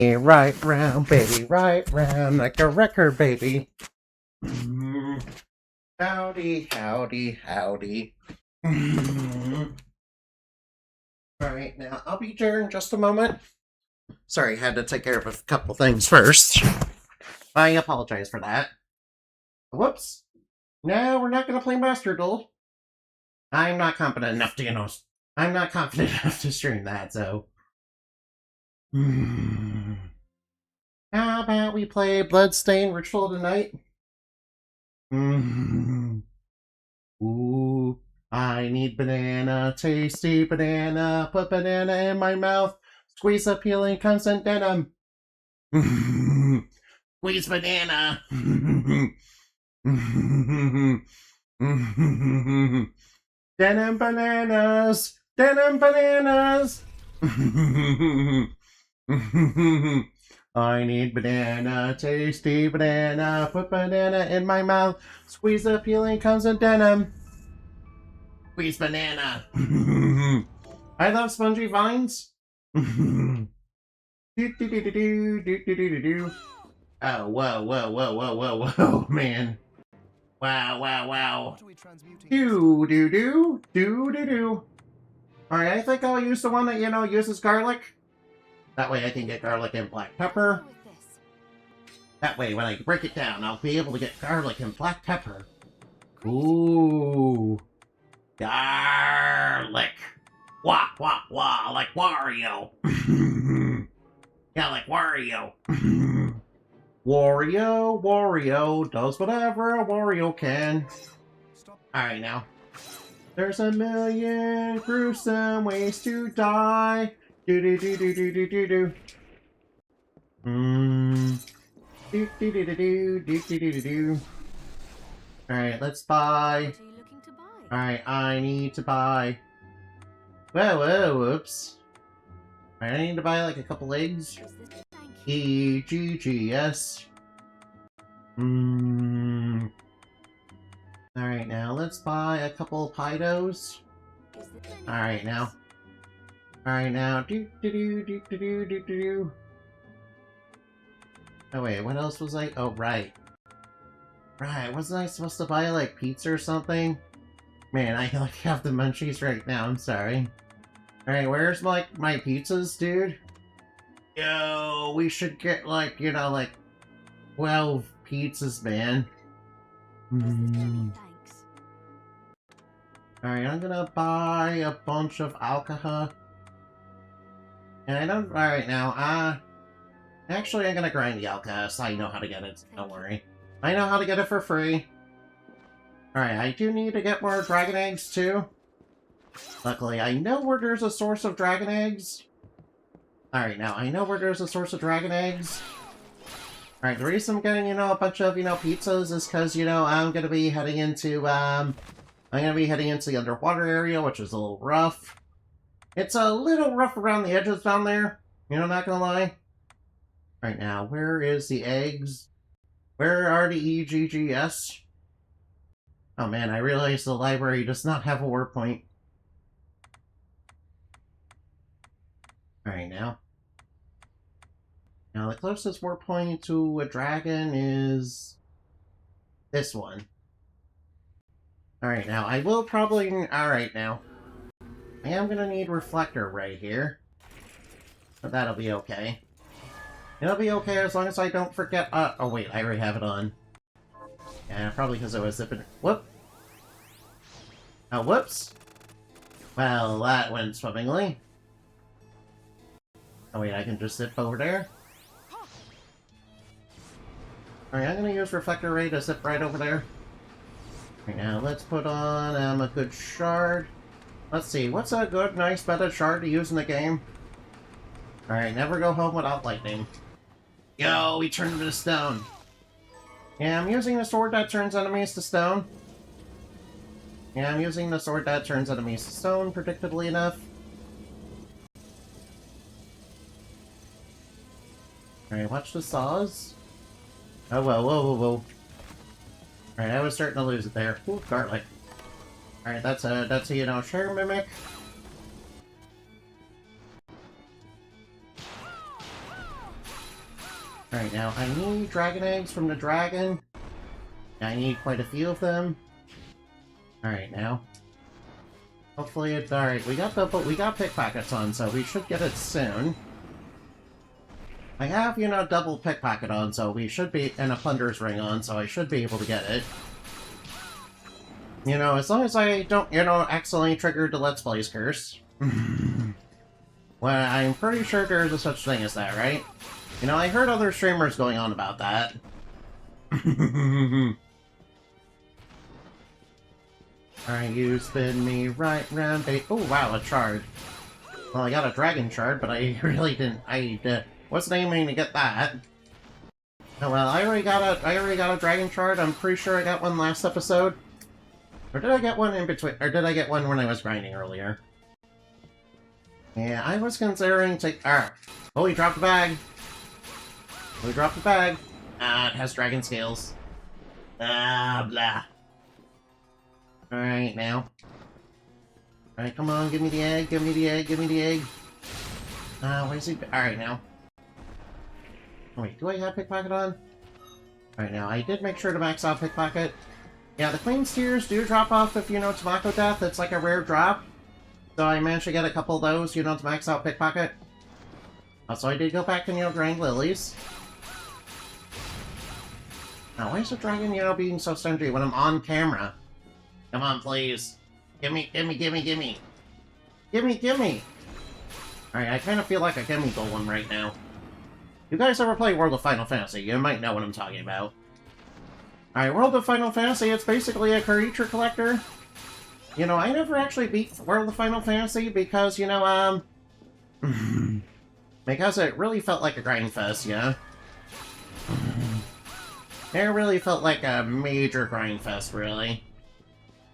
Right round, baby, right round like a record, baby. Howdy, howdy, howdy. Alright, now I'll be there in just a moment. Sorry, had to take care of a couple things first. I apologize for that. Whoops. No, we're not gonna play Master Duel. I'm not confident enough to, I'm not confident enough to stream that, so. How about we play Bloodstained Ritual tonight? Ooh, I need banana, tasty banana, put banana in my mouth, squeeze a peeling constant denim. Squeeze banana. Denim bananas, denim bananas. I need banana, tasty banana, put banana in my mouth, squeeze the peeling constant denim. Squeeze banana. I love spongy vines. Oh, whoa, man. Wow. Do. Alright, I think I'll use the one that, uses garlic. That way I can get garlic and black pepper. That way, when I break it down, I'll be able to get garlic and black pepper. Ooh. Garlic. Wah, like Wario. Yeah, like Wario. Wario does whatever a Wario can. Alright, now. There's a million gruesome ways to die. Do. Do. Alright, let's buy. Alright, I need to buy. Whoops. Alright, I need to buy like a couple eggs. EGGS. Alright, now let's buy a couple of Pidos. Alright, now. Do. Oh wait, what else was I? Oh, right. Wasn't I supposed to buy like pizza or something? Man, I like have the munchies right now, I'm sorry. Alright, where's like my pizzas, dude? Yo, we should get like, 12 pizzas, man. Alright, I'm gonna buy a bunch of alcohol. And I don't. Alright, now, actually, I'm gonna grind the alcohol, so I know how to get it. Don't worry. I know how to get it for free. Alright, I do need to get more dragon eggs, too. Luckily, I know where there's a source of dragon eggs. Alright, now, I know where there's a source of dragon eggs. Alright, the reason I'm getting, a bunch of, pizzas is because, I'm gonna be heading into, the underwater area, which is a little rough. It's a little rough around the edges down there. Not gonna lie. Right now, where is the eggs? Where are the EGGS? Oh man, I realized the library does not have a warp point. Alright, now. Now, the closest warp point to a dragon is this one. Alright, now, I will probably... Alright, now. I am gonna need reflector right here. But that'll be okay. It'll be okay as long as I don't forget... oh wait, I already have it on. Yeah, probably because I was zipping... Whoop! Oh, whoops! Well, that went swimmingly. Oh wait, I can just zip over there? Alright, I'm gonna use reflector ray to zip right over there. Right now, let's put on a good shard. Let's see, what's a good, nice, better shard to use in the game? Alright, never go home without lightning. Yo, we turned into stone. Yeah, I'm using the sword that turns enemies to stone. Alright, predictably enough. Alright, watch the saws. Oh, whoa. Alright, I was starting to lose it there. Ooh, garlic. Alright, that's a, sure mimic. Alright, now I need dragon eggs from the dragon. I need quite a few of them. Alright, now. Hopefully it's alright. We got pickpockets on, so we should get it soon. I have, you know, double pickpocket on, so we should be, and a plunder's ring on, so I should be able to get it. You know, as long as I don't, you know, accidentally trigger the Let's Plays curse. Well, I'm pretty sure there's a such thing as that, right? You know, I heard other streamers going on about that. Alright, you spin me right round, oh wow, a shard. Well, I got a dragon shard, but I really didn't, wasn't aiming to get that. Oh well, I already got a dragon shard. I'm pretty sure I got one last episode. Or did I get one in between, or did I get one when I was grinding earlier? Yeah, I was considering alright. Oh, he dropped a bag. We dropped the bag. Ah, it has dragon scales. Ah, blah. Alright, now. Alright, come on, give me the egg, give me the egg, give me the egg. Where is he? Alright, now. Oh, wait, do I have pickpocket on? Alright, now, I did make sure to max out pickpocket. Yeah, the Queen's Tears do drop off if, you know, Tobacco Death. It's like a rare drop. So I managed to get a couple of those, you know, to max out pickpocket. Also, I did go back and, you know, grind lilies. Now, why is the dragon, you know, being so stingy when I'm on camera? Come on, please. Gimme, gimme, gimme, gimme. Gimme, gimme! Alright, I kind of feel like a gimme golem right now. You guys ever play World of Final Fantasy? You might know what I'm talking about. Alright, World of Final Fantasy, it's basically a creature collector. You know, I never actually beat World of Final Fantasy because, you know, because it really felt like a grind fest, yeah? It really felt like a major grind fest, really.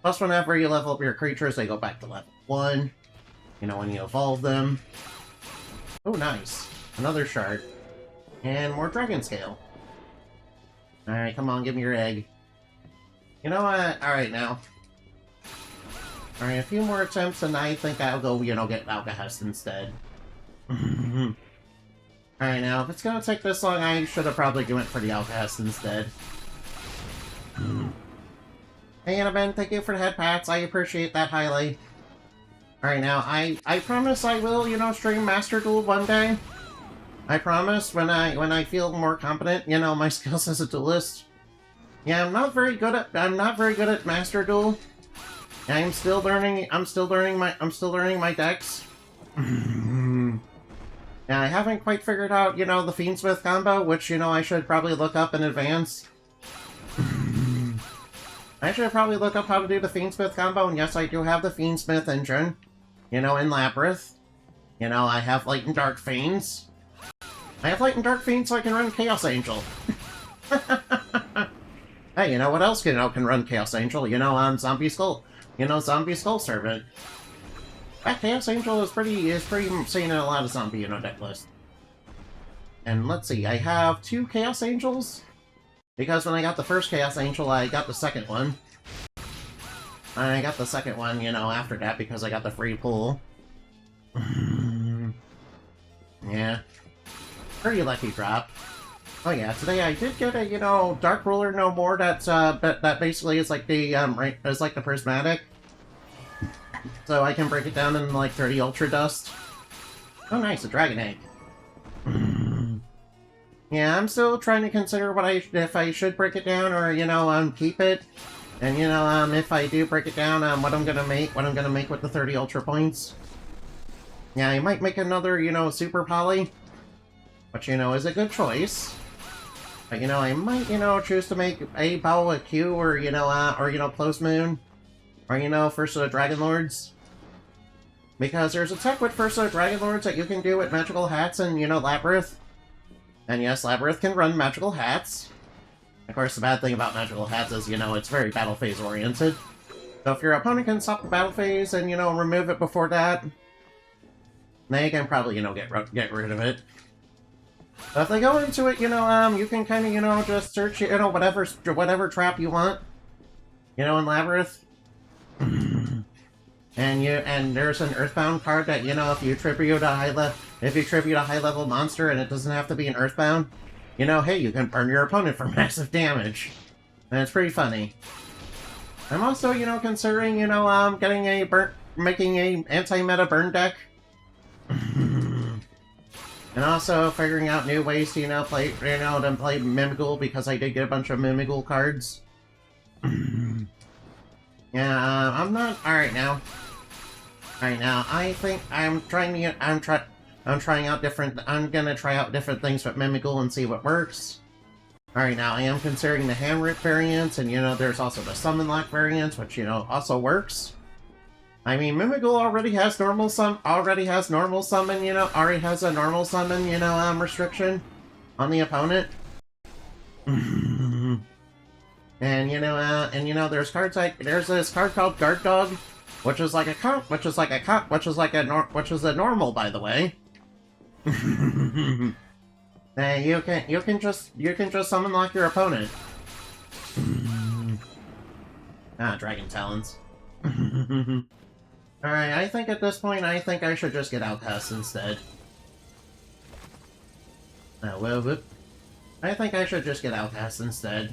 Plus, whenever you level up your creatures, they go back to level 1. You know, when you evolve them. Oh, nice. Another shard. And more dragon scale. Alright, come on, give me your egg. You know what? Alright, now. Alright, a few more attempts, and I think I'll go, you know, get Alcahest instead. Alright, now, if it's gonna take this long, I should have probably went for the Alcahest instead. Hey, Annabelle, thank you for the head pats. I appreciate that highly. Alright, now, I promise I will, you know, stream Master Duel one day. I promise, when I feel more competent, you know, my skills as a duelist. Yeah, I'm not very good at Master Duel. I'm still learning my decks. Yeah, I haven't quite figured out, you know, the Fiendsmith combo, which, you know, I should probably look up in advance. I should probably look up how to do the Fiendsmith combo, and yes, I do have the Fiendsmith engine. You know, in Labyrinth. You know, I have Light and Dark Fiends. I have Light and Dark Fiends so I can run Chaos Angel. Hey, you know what else can run Chaos Angel? You know, Zombie Skull. You know, Zombie Skull Servant. That Chaos Angel is pretty seen in a lot of zombie, you know, deck lists. And let's see, I have 2 Chaos Angels. Because when I got the first Chaos Angel, I got the second one. And I got the second one, you know, after that because I got the free pull. Yeah. Pretty lucky drop. Oh yeah, today I did get a, you know, Dark Ruler No More that's, that basically is like the, is like the prismatic. So I can break it down in like 30 Ultra Dust. Oh nice, a Dragon Egg. Yeah, I'm still trying to consider if I should break it down or, you know, keep it. And, you know, if I do break it down, what I'm gonna make with the 30 Ultra points. Yeah, I might make another, you know, Super Poly. Which, you know, is a good choice. But, you know, I might, you know, choose to make a Bow a Q or, you know, Close Moon. Or, you know, First of the Dragon Lords. Because there's a tech with First of the Dragon Lords that you can do with Magical Hats and, you know, Labyrinth. And yes, Labyrinth can run Magical Hats. Of course, the bad thing about Magical Hats is, you know, it's very battle phase oriented. So if your opponent can stop the battle phase and, you know, remove it before that, they can probably, you know, get rid of it. But if they go into it, you know, you can kind of, you know, just search, you know, whatever trap you want. You know, in Labyrinth. And there's an Earthbound card that, you know, if you tribute a high level monster, and it doesn't have to be an Earthbound, you know, hey, you can burn your opponent for massive damage. And it's pretty funny. I'm also, you know, considering, you know, getting making a anti-meta burn deck. And also figuring out new ways to, to play Mimighoul, because I did get a bunch of Mimighoul cards. Yeah, I'm not... Alright now. Alright now, I think I'm trying out different... I'm gonna try out different things with Mimighoul and see what works. Alright now, I am considering the hand rip variants, and, you know, there's also the summon lock variants, which, you know, also works. I mean, Mimighoul already has normal summon, you know, already has a normal summon, you know, restriction on the opponent. And you know, there's cards like there's this card called Guard Dog, which is a normal, by the way. And you can just summon lock your opponent. Dragon Talons. Alright, I think at this point, I think I should just get Outcast instead. I think I should just get Outcast instead.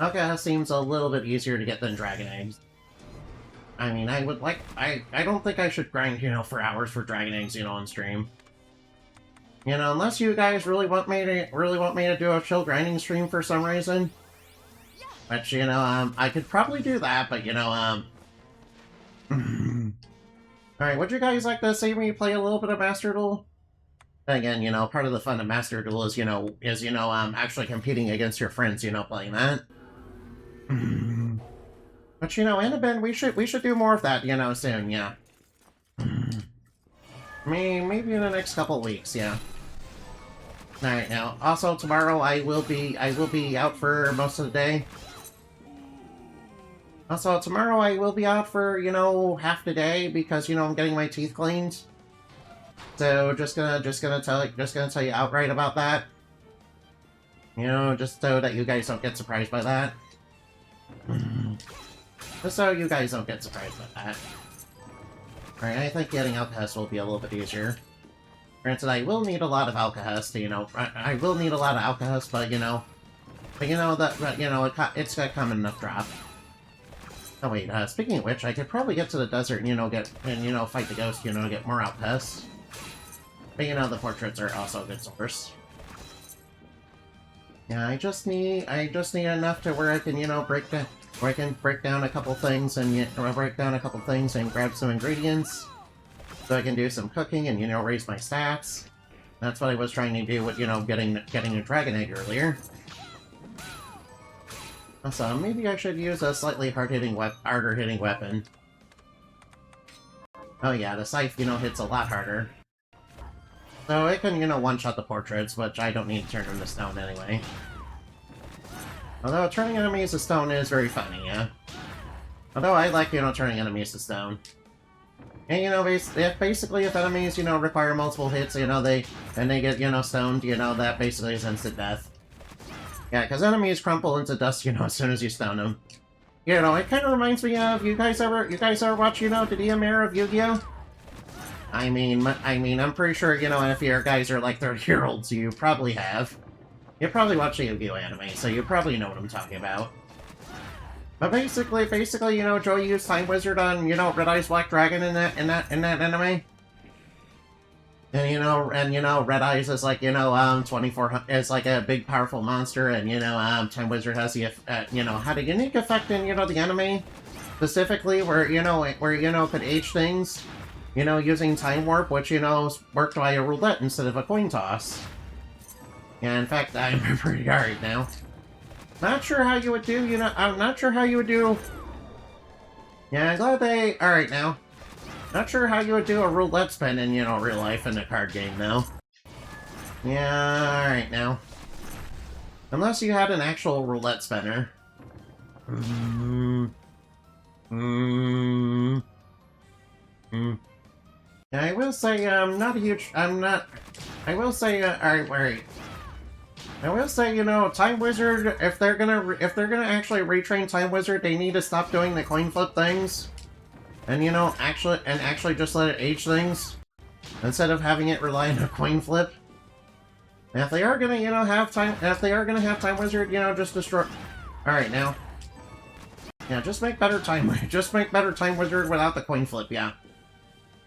Outcast seems a little bit easier to get than Dragon Eggs. I mean, I don't think I should grind, you know, for hours for Dragon Eggs, you know, on stream. You know, unless you guys really want me to do a chill grinding stream for some reason. Which, you know, I could probably do that, but, you know, Alright, would you guys like to see me play a little bit of Master Duel? Again, you know, part of the fun of Master Duel is, actually competing against your friends, you know, playing that. But, you know, Annabelle, we should do more of that, you know, soon, yeah. Maybe in the next couple weeks, yeah. Alright, now, also tomorrow I will be out for most of the day. Also, tomorrow I will be out for, you know, half the day because, you know, I'm getting my teeth cleaned. So, just gonna tell you outright about that. You know, just so that you guys don't get surprised by that. Just so you guys don't get surprised by that. Alright, I think getting Alcahest will be a little bit easier. Granted, I will need a lot of Alcahest, you know, I will need a lot of Alcahest, but, you know, it's got common enough drop. Oh wait, speaking of which, I could probably get to the desert and, you know, fight the ghost, you know, get more Alcahests. But, you know, the portraits are also a good source. Yeah, I just need enough to where I can, you know, break down a couple things and grab some ingredients, so I can do some cooking and, you know, raise my stats. That's what I was trying to do with, you know, getting a Dragon Egg earlier. So maybe I should use a slightly harder hitting weapon. Oh yeah, the scythe, you know, hits a lot harder. So it can, you know, one-shot the portraits, which I don't need to turn them to stone anyway. Although turning enemies to stone is very funny, yeah. Although I like, you know, turning enemies to stone. And, you know, basically if enemies, you know, require multiple hits, you know, they get, you know, stoned, you know, that basically is instant death. Yeah, because enemies crumple into dust, you know, as soon as you stone them. You know, it kind of reminds me of, you guys ever watch, you know, the DM era of Yu-Gi-Oh? I mean, I'm pretty sure, you know, if your guys are like 30-year-olds, you probably have. You probably watch the Yu-Gi-Oh anime, so you probably know what I'm talking about. But basically, you know, Joey used Time Wizard on, you know, Red Eyes Black Dragon in that anime. And you know, Red Eyes is like, you know, 2400 is like a big powerful monster, and you know, Time Wizard has the you know, had a unique effect in, you know, the anime specifically where you know could age things, you know, using Time Warp, which, you know, worked by a roulette instead of a coin toss. Yeah, in fact, I remember it right now. Not sure how you would do, you know, I'm not sure how you would do. Yeah, I'm glad they, alright now. Not sure how you would do a roulette spin in, you know, real life in a card game, though. Yeah, alright now. Unless you had an actual roulette spinner. I will say, not a huge, I will say, alright, wait. I will say, you know, Time Wizard, if they're gonna actually retrain Time Wizard, they need to stop doing the coin flip things. And, you know, actually just let it age things, instead of having it rely on a coin flip. If they are gonna, have Time Wizard, just destroy... Alright, now. Yeah, just make better Time Wizard without the coin flip, yeah.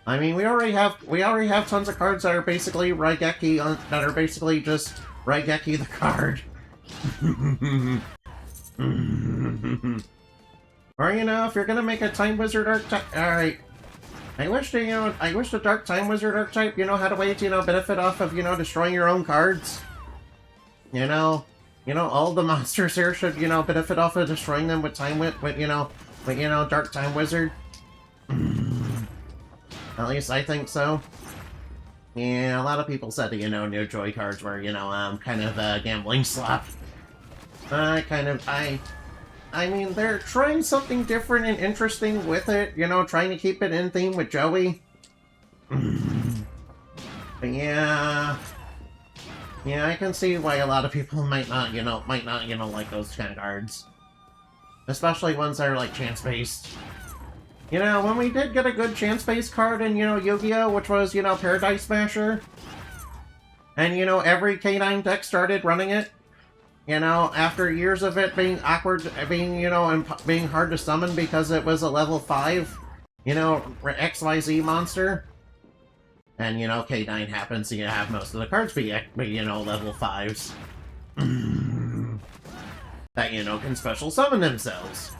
I mean, we already have tons of cards that are basically Raigeki, that are basically just Raigeki the card. Or, if you're gonna make a Time Wizard archetype... Alright. I wish the Dark Time Wizard archetype, had a way to, benefit off of, destroying your own cards. All the monsters here should, benefit off of destroying them with Dark Time Wizard. At least I think so. Yeah, a lot of people said that, new Joy cards were, kind of a gambling slop. I mean, they're trying something different and interesting with it, trying to keep it in theme with Joey. But yeah... Yeah, I can see why a lot of people might not, like those kind of cards. Especially ones that are, like, chance-based. When we did get a good chance-based card in, Yu-Gi-Oh!, which was, Paradise Smasher, and, every K9 deck started running it, after years of it being awkward, being hard to summon because it was a level 5, XYZ monster. And, K9 happens to have most of the cards be, level 5s. That, can special summon themselves.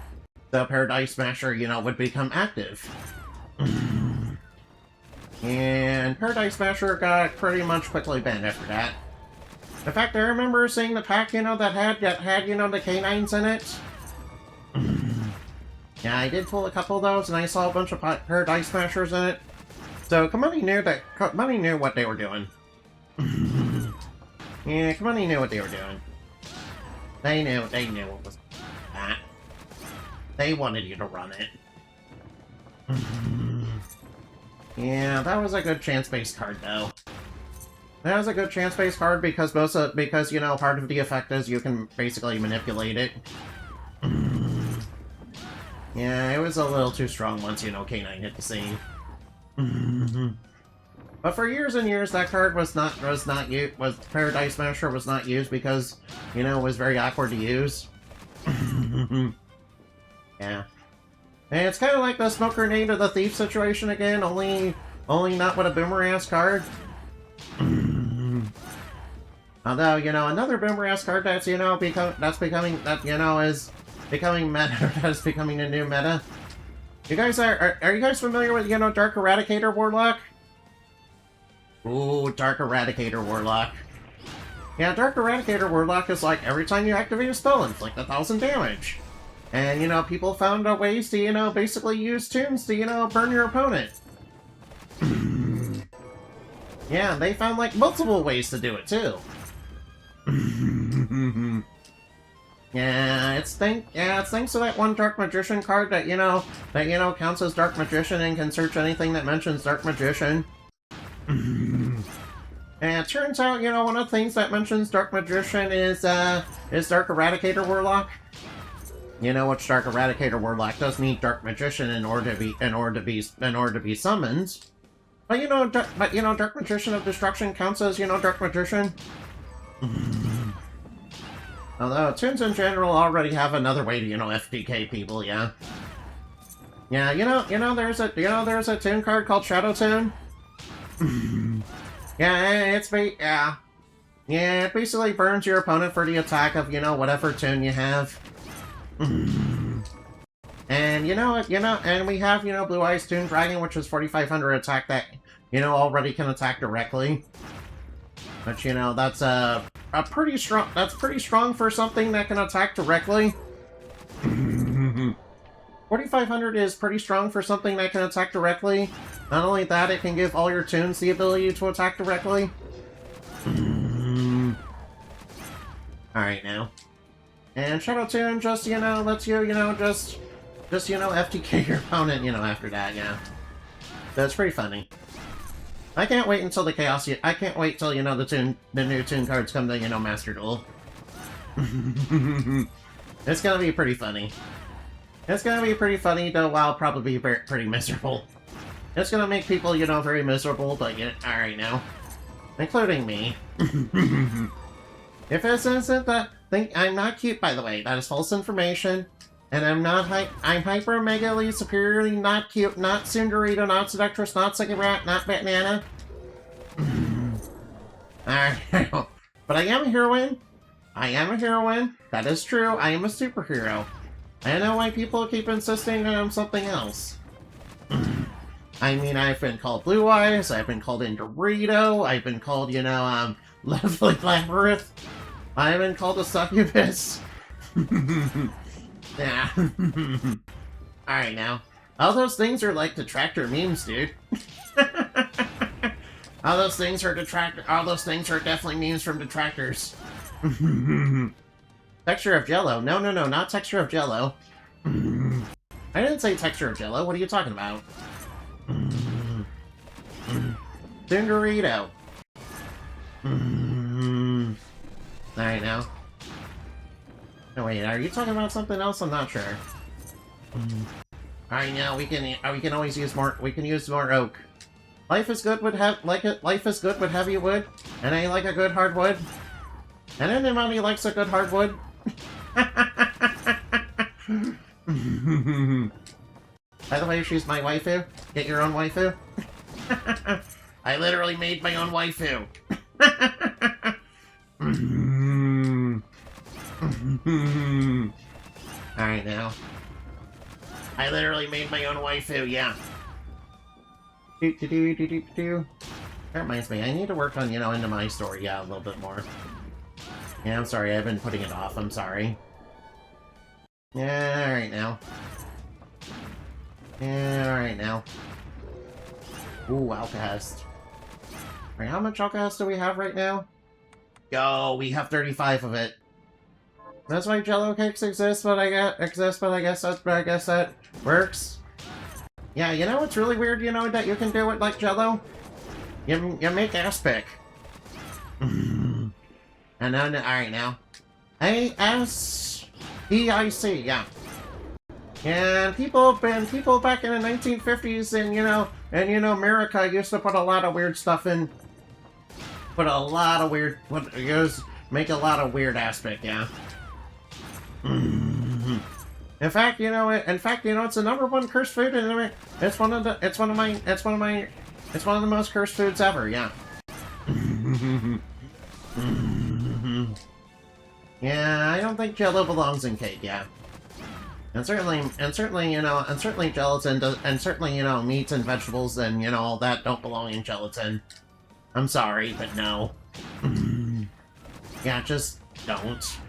The Paradise Smasher, would become active. And Paradise Smasher got pretty much quickly banned after that. In fact, I remember seeing the pack, that had the K9s in it. Yeah, I did pull a couple of those, and I saw a bunch of Paradise Smashers in it. So, Kamani knew what they were doing. Yeah, Kamani knew what they were doing. They knew what was that. They wanted you to run it. Yeah, that was a good chance-based card, though. That was a good chance-based card because part of the effect is you can basically manipulate it. Yeah, it was a little too strong once, K9 hit the scene. But for years and years, that card was Paradise Smasher was not used because, it was very awkward to use. Yeah. And it's kind of like the Smoke Grenade or the Thief situation again, only not with a boomer-ass card. Although, another boomer-ass card that's, becoming meta, that's becoming a new meta. You guys are you guys familiar with, Dark Eradicator Warlock? Ooh, Dark Eradicator Warlock. Yeah, Dark Eradicator Warlock is like, every time you activate a spell, inflict 1,000 damage. And, people found ways to, basically use tunes to, burn your opponent. Yeah, they found, like, multiple ways to do it, too. Yeah, it's thanks to that one Dark Magician card that, counts as Dark Magician and can search anything that mentions Dark Magician. And it turns out, one of the things that mentions Dark Magician is Dark Eradicator Warlock. Which Dark Eradicator Warlock does need Dark Magician in order to be summoned. But Dark Magician of Destruction counts as, Dark Magician. Although tunes in general already have another way to, FPK people, yeah. Yeah, there's a tune card called Shadow Tune. Yeah, it basically burns your opponent for the attack of, whatever tune you have. And and we have, Blue Eyes Toon Dragon, which is 4,500 attack that, already can attack directly. But, that's pretty strong for something that can attack directly. 4,500 is pretty strong for something that can attack directly. Not only that, it can give all your tunes the ability to attack directly. Alright now. And Shadow Tune just, lets you, just FTK your opponent, after that, yeah. That's pretty funny. I can't wait until the Chaos... I can't wait till, the new tune cards come to, Master Duel. It's gonna be pretty funny. It's gonna be pretty funny, though, while probably pretty miserable. It's gonna make people, very miserable, but yeah, alright now. Including me. If this isn't that thing, I'm not cute, by the way. That is false information. And I'm not I'm hyper megally superiorly not cute, not Cinderito, not seductress, not second rat, not banana. Alright. But I am a heroine. I am a heroine. That is true. I am a superhero. I don't know why people keep insisting that I'm something else. I mean, I've been called Blue Eyes, I've been called Dorito, I've been called, you know, Lovely Labyrinth. I've been called a succubus. Yeah. Alright now. All those things are like detractor memes, dude. All those things are definitely memes from detractors. Texture of Jello. No, not texture of Jello. I didn't say texture of Jello. What are you talking about? Dorito. Alright now. No wait, are you talking about something else? I'm not sure. Alright now, we can always use more. We can use more oak. Life is good with life is good with heavy wood, and I like a good hardwood. And anybody likes a good hardwood. By the way, she's my waifu. Get your own waifu. I literally made my own waifu. Alright now. I literally made my own waifu, yeah. That reminds me, I need to work on, you know, into my story, yeah, a little bit more. Yeah, I'm sorry, I've been putting it off, I'm sorry. Yeah, alright now. Yeah, alright now. Ooh, Alcahest. Alright, how much Alcahest do we have right now? Yo, we have 35 of it. That's why Jello cakes exist, but I guess that works. Yeah, you know what's really weird, you know, that you can do it like Jello? You make aspic. And then, alright now. A-S-E-I-C, yeah. And people back in the 1950s and, you know, America used to put a lot of weird stuff in. Make a lot of weird aspic, yeah. In fact, you know, it's the #1 cursed food, and it's one of the most cursed foods ever. Yeah. Yeah, I don't think Jello belongs in cake. Yeah. And certainly, you know, gelatin and certainly, you know, meats and vegetables and, you know, all that don't belong in gelatin. I'm sorry, but no. Yeah, just don't.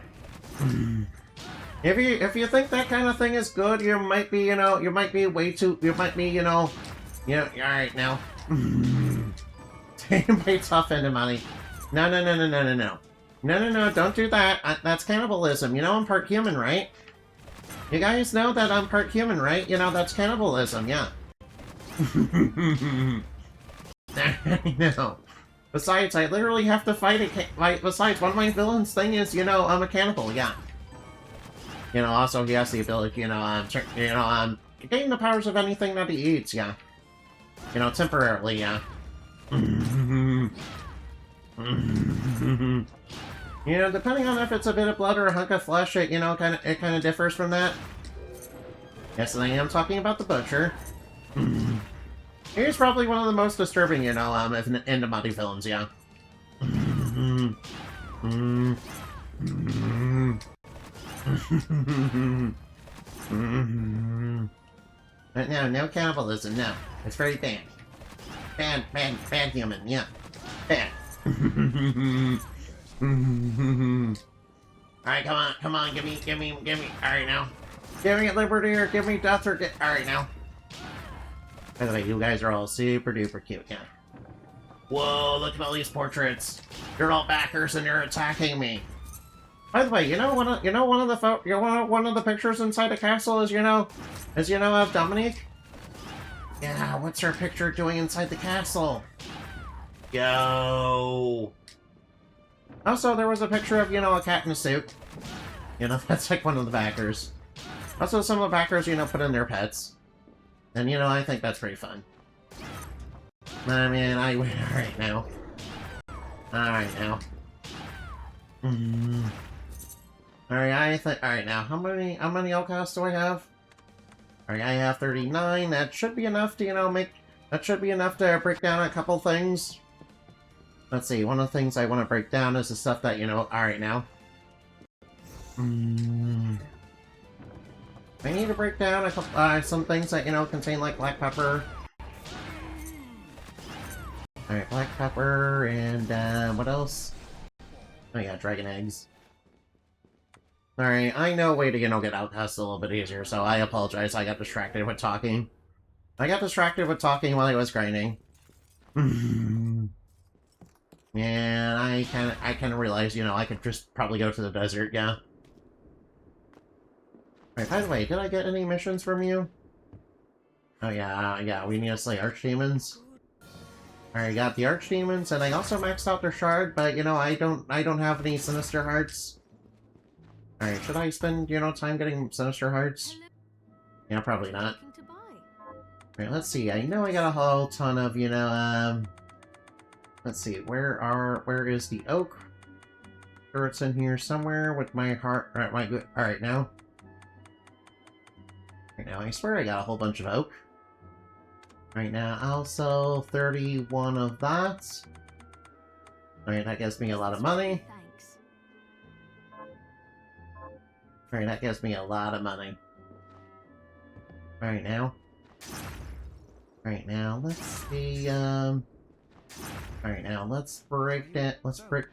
If you think that kind of thing is good, you might be way too, alright now. Way tough into money. No, don't do that. That's cannibalism. You know I'm part human, right? You guys know that I'm part human, right? You know, that's cannibalism, yeah. I know. Besides, I literally have to fight besides, one of my villains' thing is, you know, I'm a cannibal, yeah. You know, also he has the ability, gain the powers of anything that he eats, yeah. You know, temporarily, yeah. You know, depending on if it's a bit of blood or a hunk of flesh, it kind of differs from that. Yes, and I am talking about the butcher. He's probably one of the most disturbing, you know, in the body villains, yeah. But no cannibalism, no. It's very bad. Bad human, yeah. Bad. Alright, come on, give me, alright now. Give me liberty or give me death or alright now. By the way, you guys are all super duper cute, yeah. Whoa, look at all these portraits. You're all backers and you're attacking me. By the way, one of the pictures inside the castle is of Dominique. Yeah, what's her picture doing inside the castle? Yo. Also, there was a picture of, a cat in a suit. That's like one of the backers. Also, some of the backers, put in their pets. And, I think that's pretty fun. I mean, I win right now. Alright, now. Alright, I think. Alright, now, how many outcasts do I have? Alright, I have 39. That should be enough to, you know, that should be enough to break down a couple things. Let's see, one of the things I want to break down is the stuff that, you know, alright now. I need to break down a couple, some things that, you know, contain, like, black pepper. Alright, black pepper, and, what else? Oh yeah, dragon eggs. Alright, I know a way to, you know, get outcasts a little bit easier, so I apologize, I got distracted with talking. I got distracted with talking while I was grinding. Yeah, I kinda realized, you know, I could just probably go to the desert, yeah. Alright, by the way, did I get any missions from you? Oh yeah, yeah, we need to slay archdemons. Alright, got the archdemons, and I also maxed out their shard, but, you know, I don't have any sinister hearts. Alright, should I spend, you know, time getting sinister hearts? Yeah, probably not. Alright, let's see, I know I got a whole ton of, you know, let's see, where is the oak? Sure, it's in here somewhere with my heart. Alright, now. Right now, I swear I got a whole bunch of oak. Right now, I'll sell 31 of that. Alright, that gives me a lot of money. Alright, that gives me a lot of money. Alright, now. Alright, now, let's see, alright, now, let's break that, alright,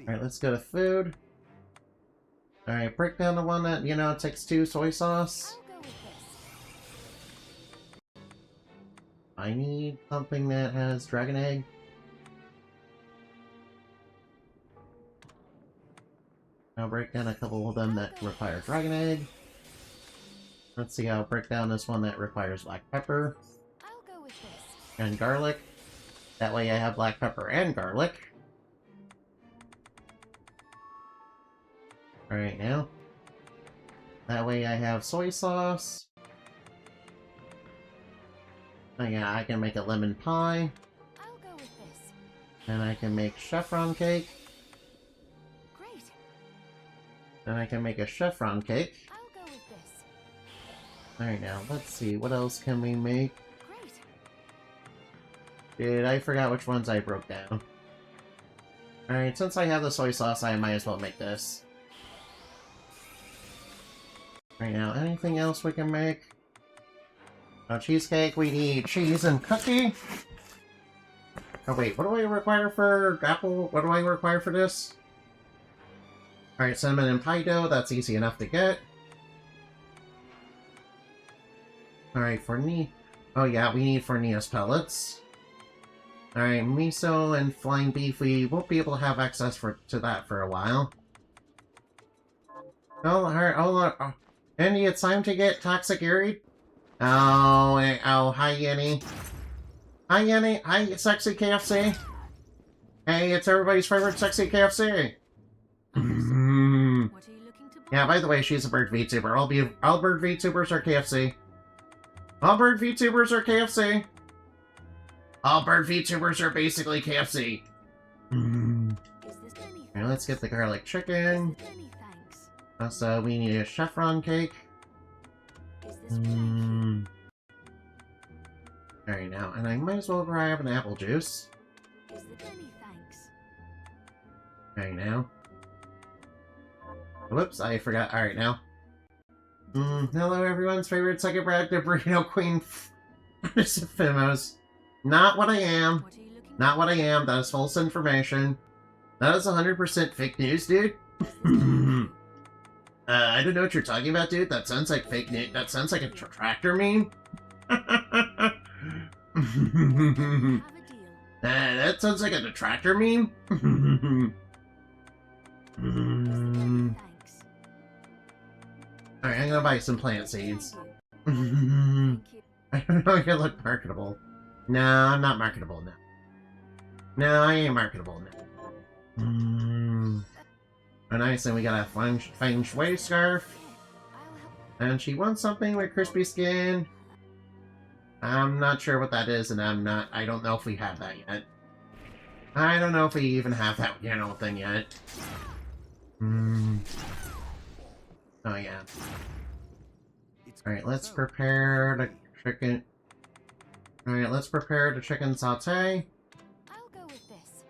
let's go to food. Alright, break down the one that, you know, takes 2 soy sauce. I need something that has dragon egg. I'll break down a couple of them that require dragon egg. Let's see, I'll break down this one that requires black pepper. I'll go with this. And garlic. That way I have black pepper and garlic. Alright, now. That way I have soy sauce. Oh yeah, I can make a lemon pie. I'll go with this. And I can make chevron cake. Great. And I can make a chevron cake. I'll go with this. Alright, now, let's see, what else can we make? Great. Dude, I forgot which ones I broke down. Alright, since I have the soy sauce, I might as well make this. Right now, anything else we can make? Oh, cheesecake, we need cheese and cookie. Oh wait, what do I require for apple? What do I require for this? Alright, cinnamon and pie dough, that's easy enough to get. Alright, oh yeah, we need Forneus pellets. Alright, miso and flying beef, we won't be able to have access to that for a while. Oh, alright, Andy, it's time to get toxic Eerie. Oh, hi, Yenny. Hi, Yenny. Hi, sexy KFC. Hey, it's everybody's favorite sexy KFC. What are you looking to buy? Yeah, by the way, she's a bird VTuber. All bird VTubers are KFC. All bird VTubers are KFC. All bird VTubers are basically KFC. Is this penny? Alright, let's get the garlic chicken. Is this penny, thanks. Also, we need a chevron cake. Is this penny? Alright, now, and I might as well grab an apple juice. Is the penny, thanks. Alright, now. Whoops, I forgot. Alright, now. Hello, everyone's favorite second bread, the burrito queen. Fimos. Not what I am. What are you looking Not what I am. That is false information. That is 100% fake news, dude. I don't know what you're talking about, dude. That sounds like fake news. That sounds like a tractor meme. Have a deal. That sounds like a detractor meme. Is the penny, thanks. Alright, I'm gonna buy some plant seeds. Thank you. I don't know if you look marketable. No, I'm not marketable now. No, I ain't marketable now. Oh, nice, and we got a feng shui scarf. I'll help. And she wants something with crispy skin. I'm not sure what that is, and I don't know if we have that yet. I don't know if we even have that, you know, thing yet. Oh, yeah. Alright, let's prepare the chicken... Alright, let's prepare the chicken sauté. I'll go with this.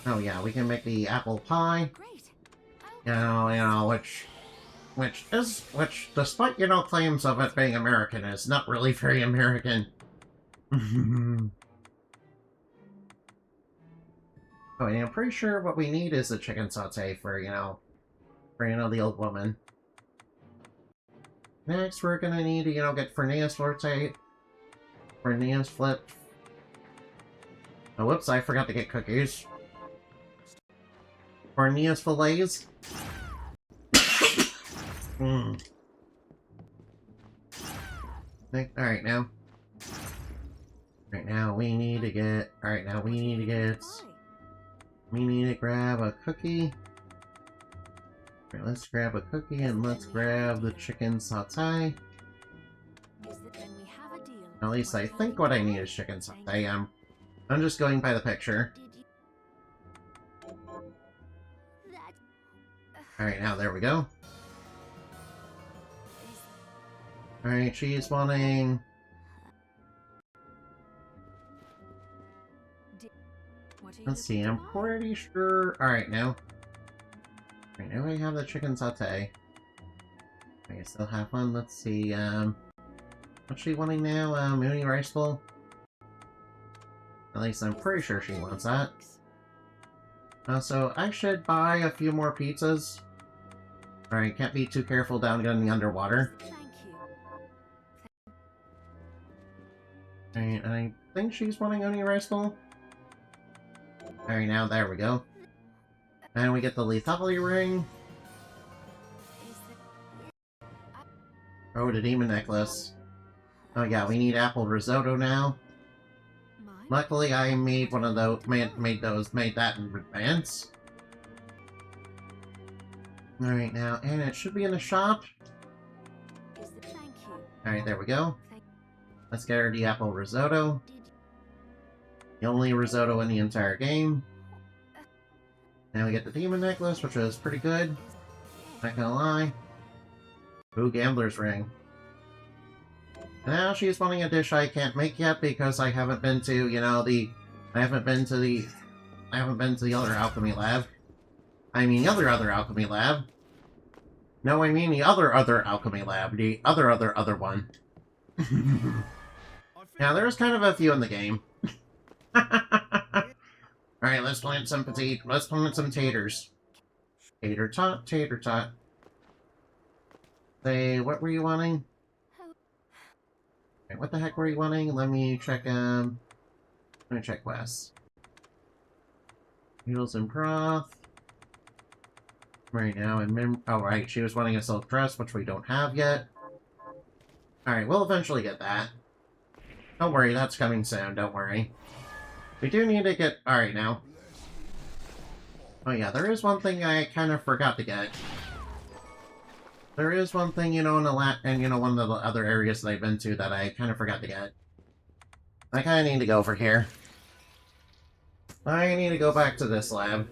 Oh, yeah, we can make the apple pie. Great. Which, despite, you know, claims of it being American, is not really very American. Oh, and I'm pretty sure what we need is a chicken sauté for, you know, the old woman. Next, we're gonna need to, you know, get Fernea's flirtate. Fernea's flip. Oh, whoops, I forgot to get cookies. Fernea's fillets. Alright, now. Right now, we need to get... Alright, now we need to get... We need to grab a cookie. Alright, let's grab a cookie and let's grab the chicken sauté. At least I think what I need is chicken sauté. I'm just going by the picture. Alright, now there we go. Alright, she's wanting... Let's see, I'm pretty sure... Alright, now. Alright, now we have the chicken sauté. I still have one. Let's see, what's she wanting now? Mooney Rice Bowl? At least I'm pretty sure she wants that. So I should buy a few more pizzas. Alright, can't be too careful down getting underwater. Alright, and I think she's wanting Oni Rice Bowl. Alright, now there we go. And we get the lethality ring. Oh, the demon necklace. Oh yeah, we need apple risotto now. Luckily, I made one of those. Made that in advance. All right, now, and it should be in the shop. All right, there we go. Let's get her the apple risotto. The only risotto in the entire game. Now we get the demon necklace, which is pretty good. Not gonna lie. Ooh, gambler's ring. Now she's wanting a dish I can't make yet because I haven't been to, you know, I haven't been to the other alchemy lab. I mean the other alchemy lab. No, I mean the other alchemy lab. The other one. Now there's kind of a few in the game. Alright, let's plant some taters. Tater tot, tater tot. Say, what were you wanting? Okay, what the heck were you wanting? Let me check Wes. Noodles and broth. Right now, oh right, she was wanting a silk dress, which we don't have yet. Alright, we'll eventually get that. Don't worry, that's coming soon, don't worry. We do need to get... Alright, now. Oh yeah, there is one thing I kind of forgot to get. There is one thing, you know, in one of the other areas that I've been to that I kind of forgot to get. I kind of need to go over here. I need to go back to this lab.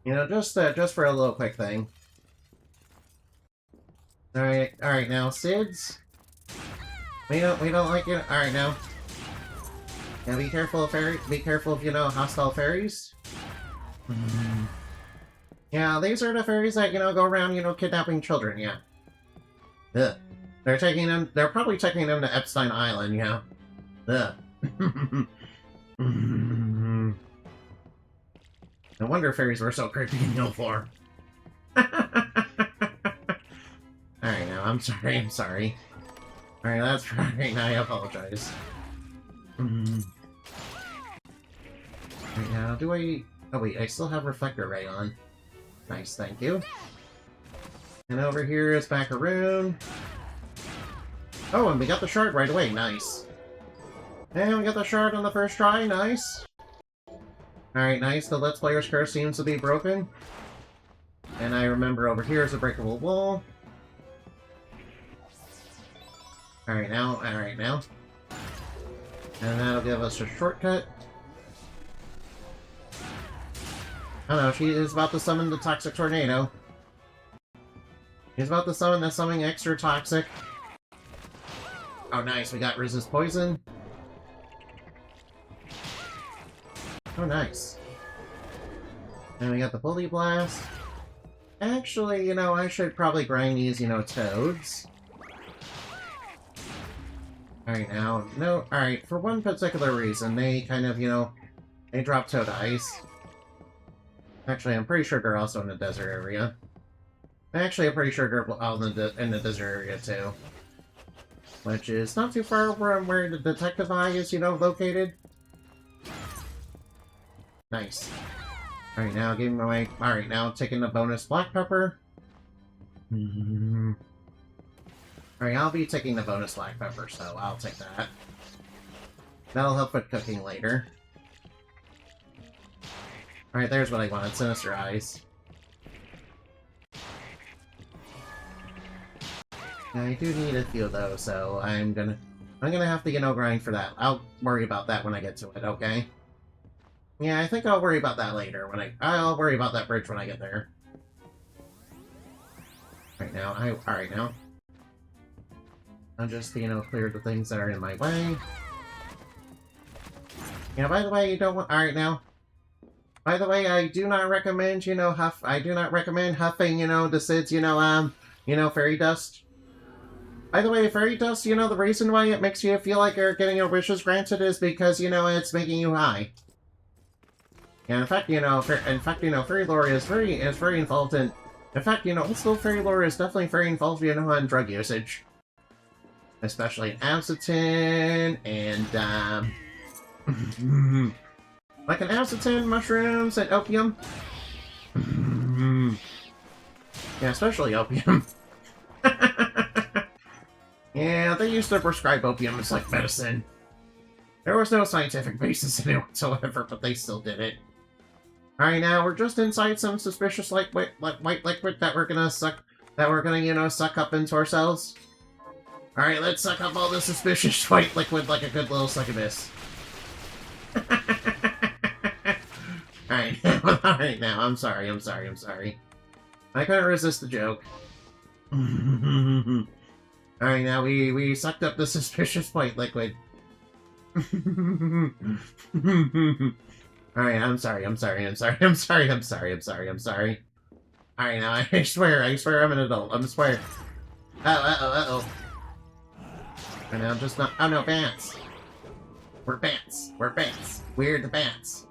You know, just for a little quick thing. Alright, now, SIDS. We don't like it. Alright, now. Yeah, be careful of, you know, hostile fairies. Yeah, these are the fairies that, you know, go around, you know, kidnapping children, yeah. Ugh. They're probably taking them to Epstein Island, yeah. Ugh. No wonder fairies were so creepy in Hill 4. Alright, now, I'm sorry. Alright, that's right, now I apologize. Right now, do I... Oh wait, I still have Reflector Ray on. Nice, thank you. And over here is Macaroon. Oh, and we got the shard right away, nice. And we got the shard on the first try, nice. Alright, nice, the Let's Player's curse seems to be broken. And I remember over here is a breakable wall. Alright now. And that'll give us a shortcut. Oh no, she is about to summon the toxic tornado. She's about to summon the something extra toxic. Oh nice, we got resist poison. Oh nice. And we got the bully blast. Actually, you know, I should probably grind these, you know, toads. Alright now, no, alright, for one particular reason, they kind of, you know, they drop toad ice. Actually, I'm pretty sure they're also in the desert area. Actually, I'm pretty sure they're out in the desert area too. Which is not too far from where the detective eye is, you know, located. Nice. Alright, now giving my... Alright, now taking the bonus black pepper. Alright, I'll be taking the bonus black pepper, so I'll take that. That'll help with cooking later. Alright, there's what I wanted. Sinister Eyes. I do need a few though, so I'm gonna have to, you know, grind for that. I'll worry about that when I get to it, okay? Yeah, I think I'll worry about that later I'll worry about that bridge when I get there. Alright now. I'll just, you know, clear the things that are in my way. Yeah, by the way, you don't want... Alright now. By the way, I do not recommend, you know, I do not recommend huffing, you know, the Sid's, you know, fairy dust. By the way, fairy dust, you know, the reason why it makes you feel like you're getting your wishes granted is because, you know, it's making you high. Yeah, in fact, you know, fairy lore is very involved in... In fact, you know, also fairy lore is definitely very involved, you know, in drug usage. Especially in absinthe and, like an absinthe, mushrooms, and opium. Yeah, especially opium. Yeah, they used to prescribe opium as like medicine. There was no scientific basis in it whatsoever, but they still did it. Alright, now we're just inside some suspicious white liquid that we're gonna, you know, suck up into ourselves. Alright, let's suck up all the suspicious white liquid like a good little succubus. Alright, alright now, I'm sorry. I couldn't resist the joke. Alright, now we sucked up the suspicious white liquid. Alright, I'm sorry. Alright, now I swear I'm an adult. I swear. Uh-oh. And I'm just not... Oh no, bats! We're bats. We're the bats.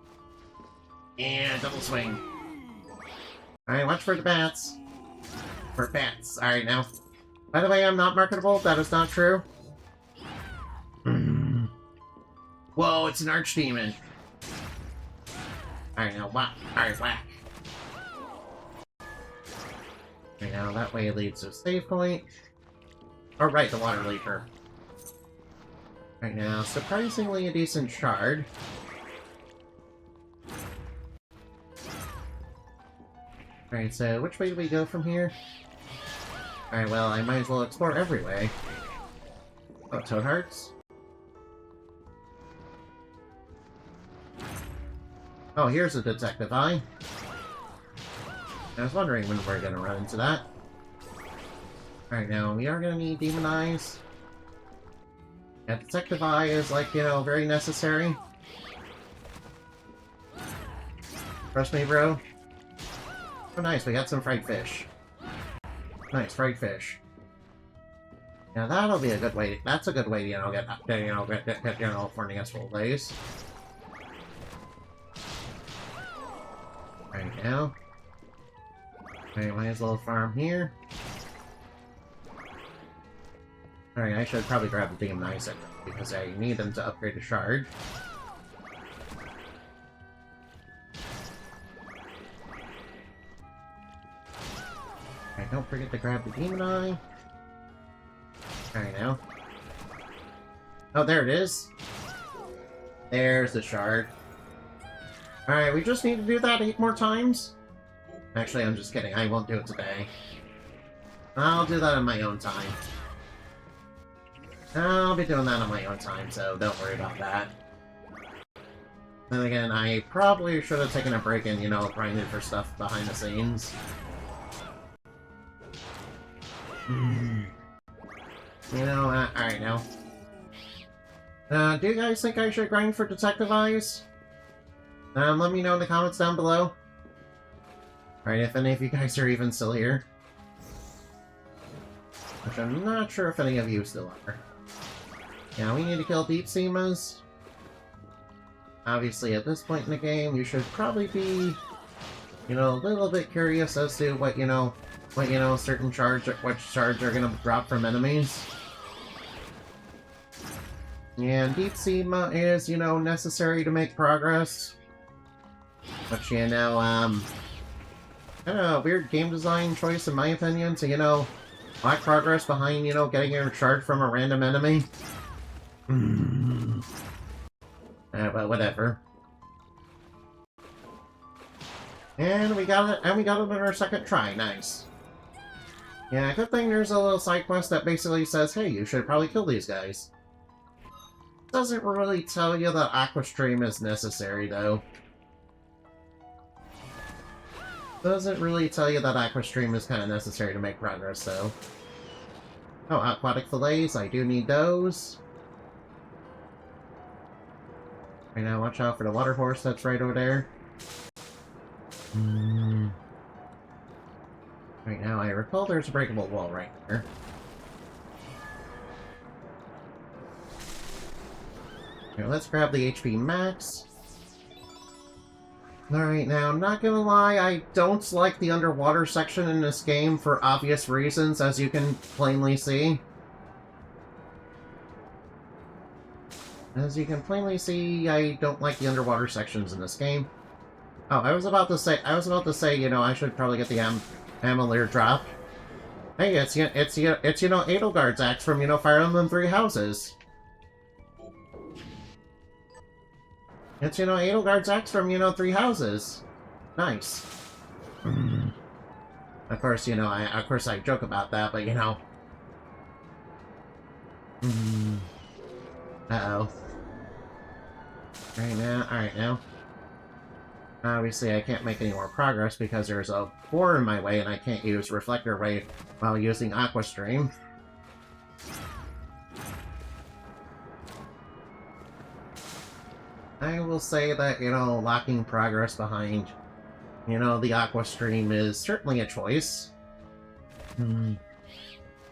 And double swing. Alright, watch for the bats. We're bats. Alright, now. By the way, I'm not marketable. That is not true. Whoa, it's an archdemon. Alright, now whack. Alright, whack. Alright, now that way leads to a save point. Oh, right, the water leaper. Right now, surprisingly a decent shard. Alright, so which way do we go from here? Alright, well, I might as well explore every way. Oh, Toad Hearts? Oh, here's a detective eye. I was wondering when we're gonna run into that. Alright, now, we are gonna need Demon Eyes. Yeah, detective eye is, like, you know, very necessary. Trust me, bro. Oh, nice, we got some fried fish. Nice, fried fish. Now that'll be a good way. That's a good way to, you know, get Fornius full days. Right now. Okay, might as well farm here. Alright, I should probably grab the Demon Eyes because I need them to upgrade the shard. Alright, don't forget to grab the Demon Eye. Alright, now. Oh, there it is. There's the shard. Alright, we just need to do that 8 more times? Actually, I'm just kidding. I won't do it today. I'll do that on my own time. I'll be doing that on my own time, so don't worry about that. Then again, I probably should have taken a break and, you know, grinded for stuff behind the scenes. You know, alright now. Do you guys think I should grind for Detective Eyes? Let me know in the comments down below. Alright, if any of you guys are even still here. Which I'm not sure if any of you still are. Yeah, we need to kill Deep Seamas. Obviously, at this point in the game, you should probably be, you know, a little bit curious as to what certain which charge are gonna drop from enemies. And Deep Seama is, you know, necessary to make progress. But, you know, kind of a weird game design choice in my opinion to, you know, lack progress behind, you know, getting your charge from a random enemy. But whatever. And we got it, on our second try. Nice. Yeah, good thing there's a little side quest that basically says, hey, you should probably kill these guys. Doesn't really tell you that Aqua Stream is necessary, though. Doesn't really tell you that Aqua Stream is kind of necessary to make progress, though. Oh, aquatic fillets, I do need those. Right now, watch out for the water horse that's right over there. Right now, I recall there's a breakable wall right there. Here, let's grab the HP max. Alright, now, I'm not gonna lie, I don't like the underwater section in this game for obvious reasons, as you can plainly see. As you can plainly see, I don't like the underwater sections in this game. Oh, I was about to say, you know, I should probably get the Amelier drop. Hey, it's you know, Edelgard's axe from, you know, Fire Emblem Three Houses. It's, you know, Edelgard's axe from, you know, Three Houses. Nice. Of course, you know, I joke about that, but, you know. Uh-oh. Alright now. Obviously, I can't make any more progress because there's a boar in my way and I can't use Reflector Ray while using Aqua Stream. I will say that, you know, locking progress behind, you know, the Aqua Stream is certainly a choice.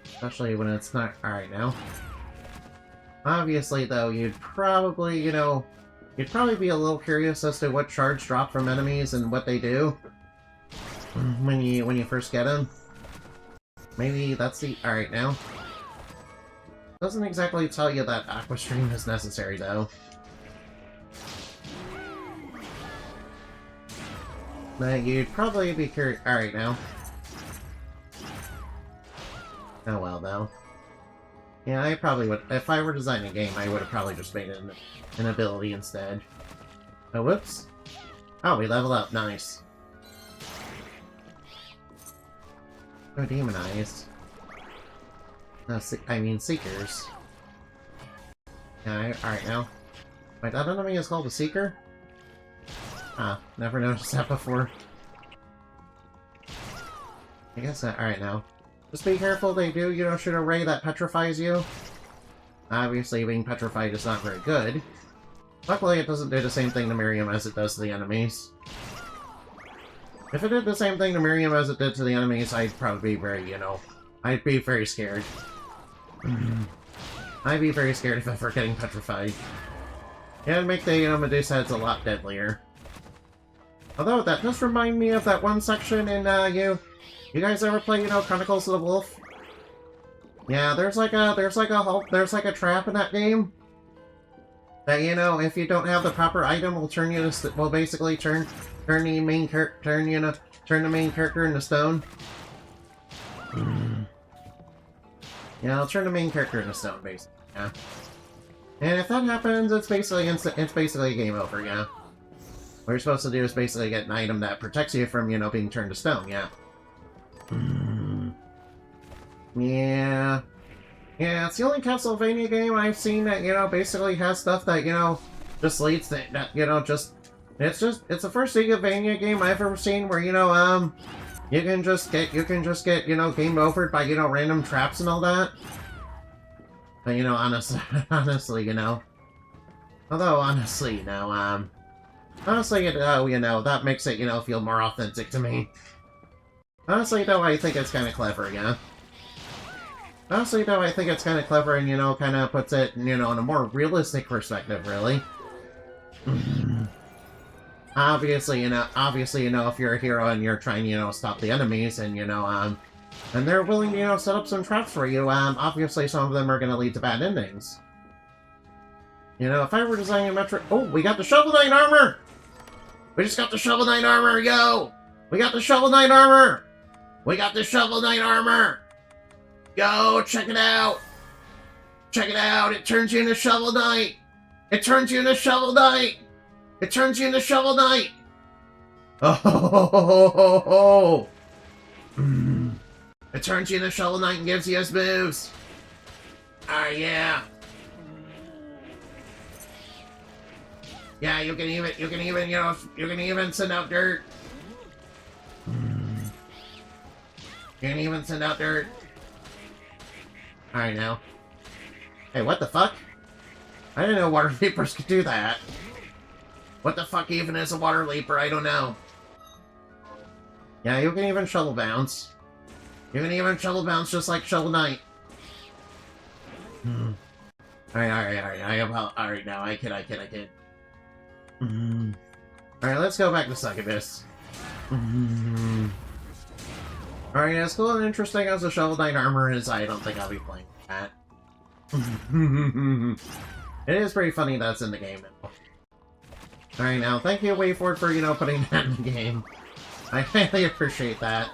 Especially when it's not... Alright now. Obviously, though, you'd probably, you know... You'd probably be a little curious as to what charge drop from enemies and what they do when you first get them. Maybe that's the... Alright now. Doesn't exactly tell you that Aqua Stream is necessary, though. But you'd probably be curious... Alright now. Oh well, though. Yeah, I probably would... If I were designing a game, I would have probably just made it an ability instead. Oh, whoops. Oh, we leveled up. Nice. Oh, demonized. No, I mean Seekers. Yeah, alright now. Wait, that enemy is called a Seeker? Ah, never noticed that before. I guess that... Alright now. Just be careful, they do, you know, shoot a ray that petrifies you. Obviously, being petrified is not very good. Luckily, it doesn't do the same thing to Miriam as it does to the enemies. If it did the same thing to Miriam as it did to the enemies, I'd probably be very, you know... I'd be very scared. I'd be very scared if ever getting petrified. It'd make the, you know, Medusa heads a lot deadlier. Although, that does remind me of that one section in, You guys ever play, you know, Chronicles of the Wolf? Yeah, there's like a trap in that game that, you know, if you don't have the proper item, will turn you to will basically turn the main character into stone. Yeah, I'll turn the main character into stone, basically. Yeah. And if that happens, it's basically game over. Yeah. What you're supposed to do is basically get an item that protects you from, you know, being turned to stone. Yeah. Yeah, it's the only Castlevania game I've seen that, you know, basically has stuff that, you know, just leads to, you know, it's the first Megalovania game I've ever seen where, you can just get, game overed by, random traps and all that. And, honestly, although, honestly, that makes it, feel more authentic to me. Honestly, though, I think it's kind of clever, yeah. Honestly, though, I think it's kind of clever and, kind of puts it, in a more realistic perspective, really. Obviously, if you're a hero and you're trying, stop the enemies and, and they're willing to, set up some traps for you, obviously some of them are going to lead to bad endings. If I were designing a Metro... Oh, we got the Shovel Knight armor! We just got the Shovel Knight armor, yo! We got the Shovel Knight armor! We got the Shovel Knight armor! Yo, check it out! Check it out! It turns you into Shovel Knight! It turns you into Shovel Knight! It turns you into Shovel Knight! Oh, ho, ho, ho, ho, ho. It turns you into Shovel Knight and gives you his moves! Ah, yeah! Yeah, you can even send out dirt. You can even send out dirt. Alright now. Hey, what the fuck? I didn't know water leapers could do that. What the fuck even is a water leaper? I don't know. Yeah, you can even shovel bounce. You can even shovel bounce just like Shovel Knight. Alright now, I kid. Alright, let's go back to Succubus. Alright, as cool and interesting as the Shovel Knight armor is, I don't think I'll be playing that. It is pretty funny that's in the game now. Alright, now, thank you, WayForward, for, putting that in the game. I highly appreciate that.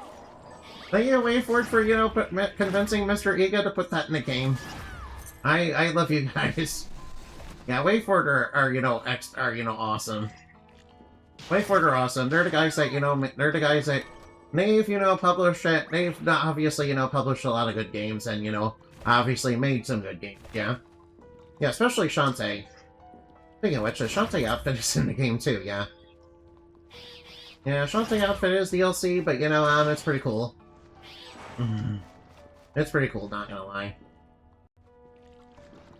Thank you, WayForward, for, convincing Mr. Iga to put that in the game. I love you guys. Yeah, WayForward are awesome. WayForward are awesome. They're the guys that, they've, published it. They've obviously, published a lot of good games and, obviously made some good games, yeah? Yeah, especially Shantae. Speaking of which, the Shantae outfit is in the game too, yeah. Yeah, Shantae outfit is DLC, but, it's pretty cool. It's pretty cool, not gonna lie.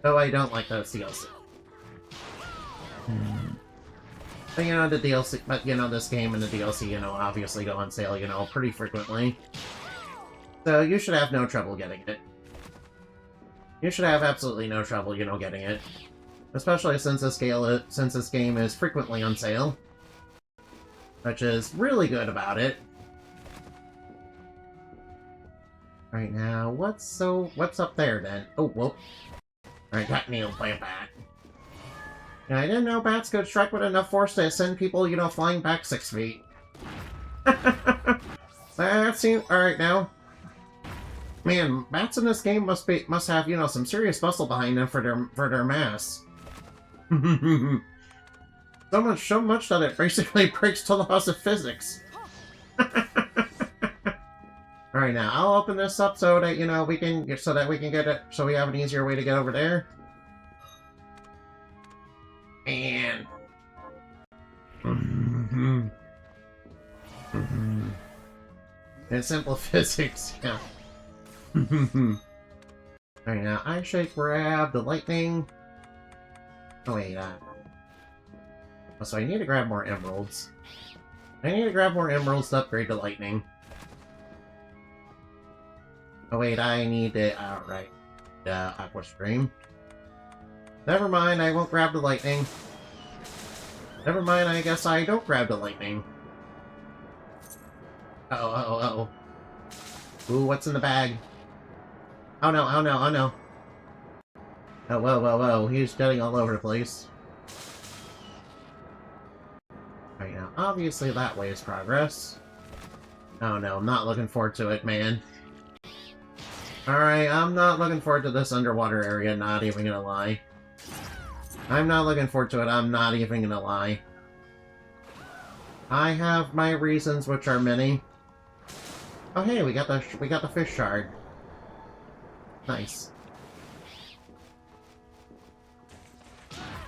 Though I don't like those DLC. But, the DLC, but, this game and the DLC, obviously go on sale, pretty frequently. So, you should have no trouble getting it. You should have absolutely no trouble, getting it. Especially since this game is frequently on sale. Which is really good about it. Right now, what's up there, then? Oh, whoop. Alright, got nailed by a bat. Yeah, I didn't know bats could strike with enough force to send people, flying back 6 feet. That seems... Alright, now. Man, bats in this game must have, some serious muscle behind them for their mass. So much that it basically breaks to the laws of physics. Alright, now, I'll open this up so that, we can get it, so we have an easier way to get over there. And... It's simple physics, yeah. Alright, now, I should grab the lightning. Oh, wait, so I need to grab more emeralds. I need to grab more emeralds to upgrade the lightning. Oh wait, I need to... right. Aqua Stream. Never mind, I won't grab the lightning. Never mind, I guess I don't grab the lightning. Uh-oh. Ooh, what's in the bag? Oh no. Oh, whoa. He's getting all over the place. Right now, obviously that way is progress. Oh no, I'm not looking forward to it, man. Alright, I'm not looking forward to this underwater area, not even gonna lie. I'm not looking forward to it, I'm not even gonna lie. I have my reasons, which are many. Oh hey, we got the fish shard. Nice.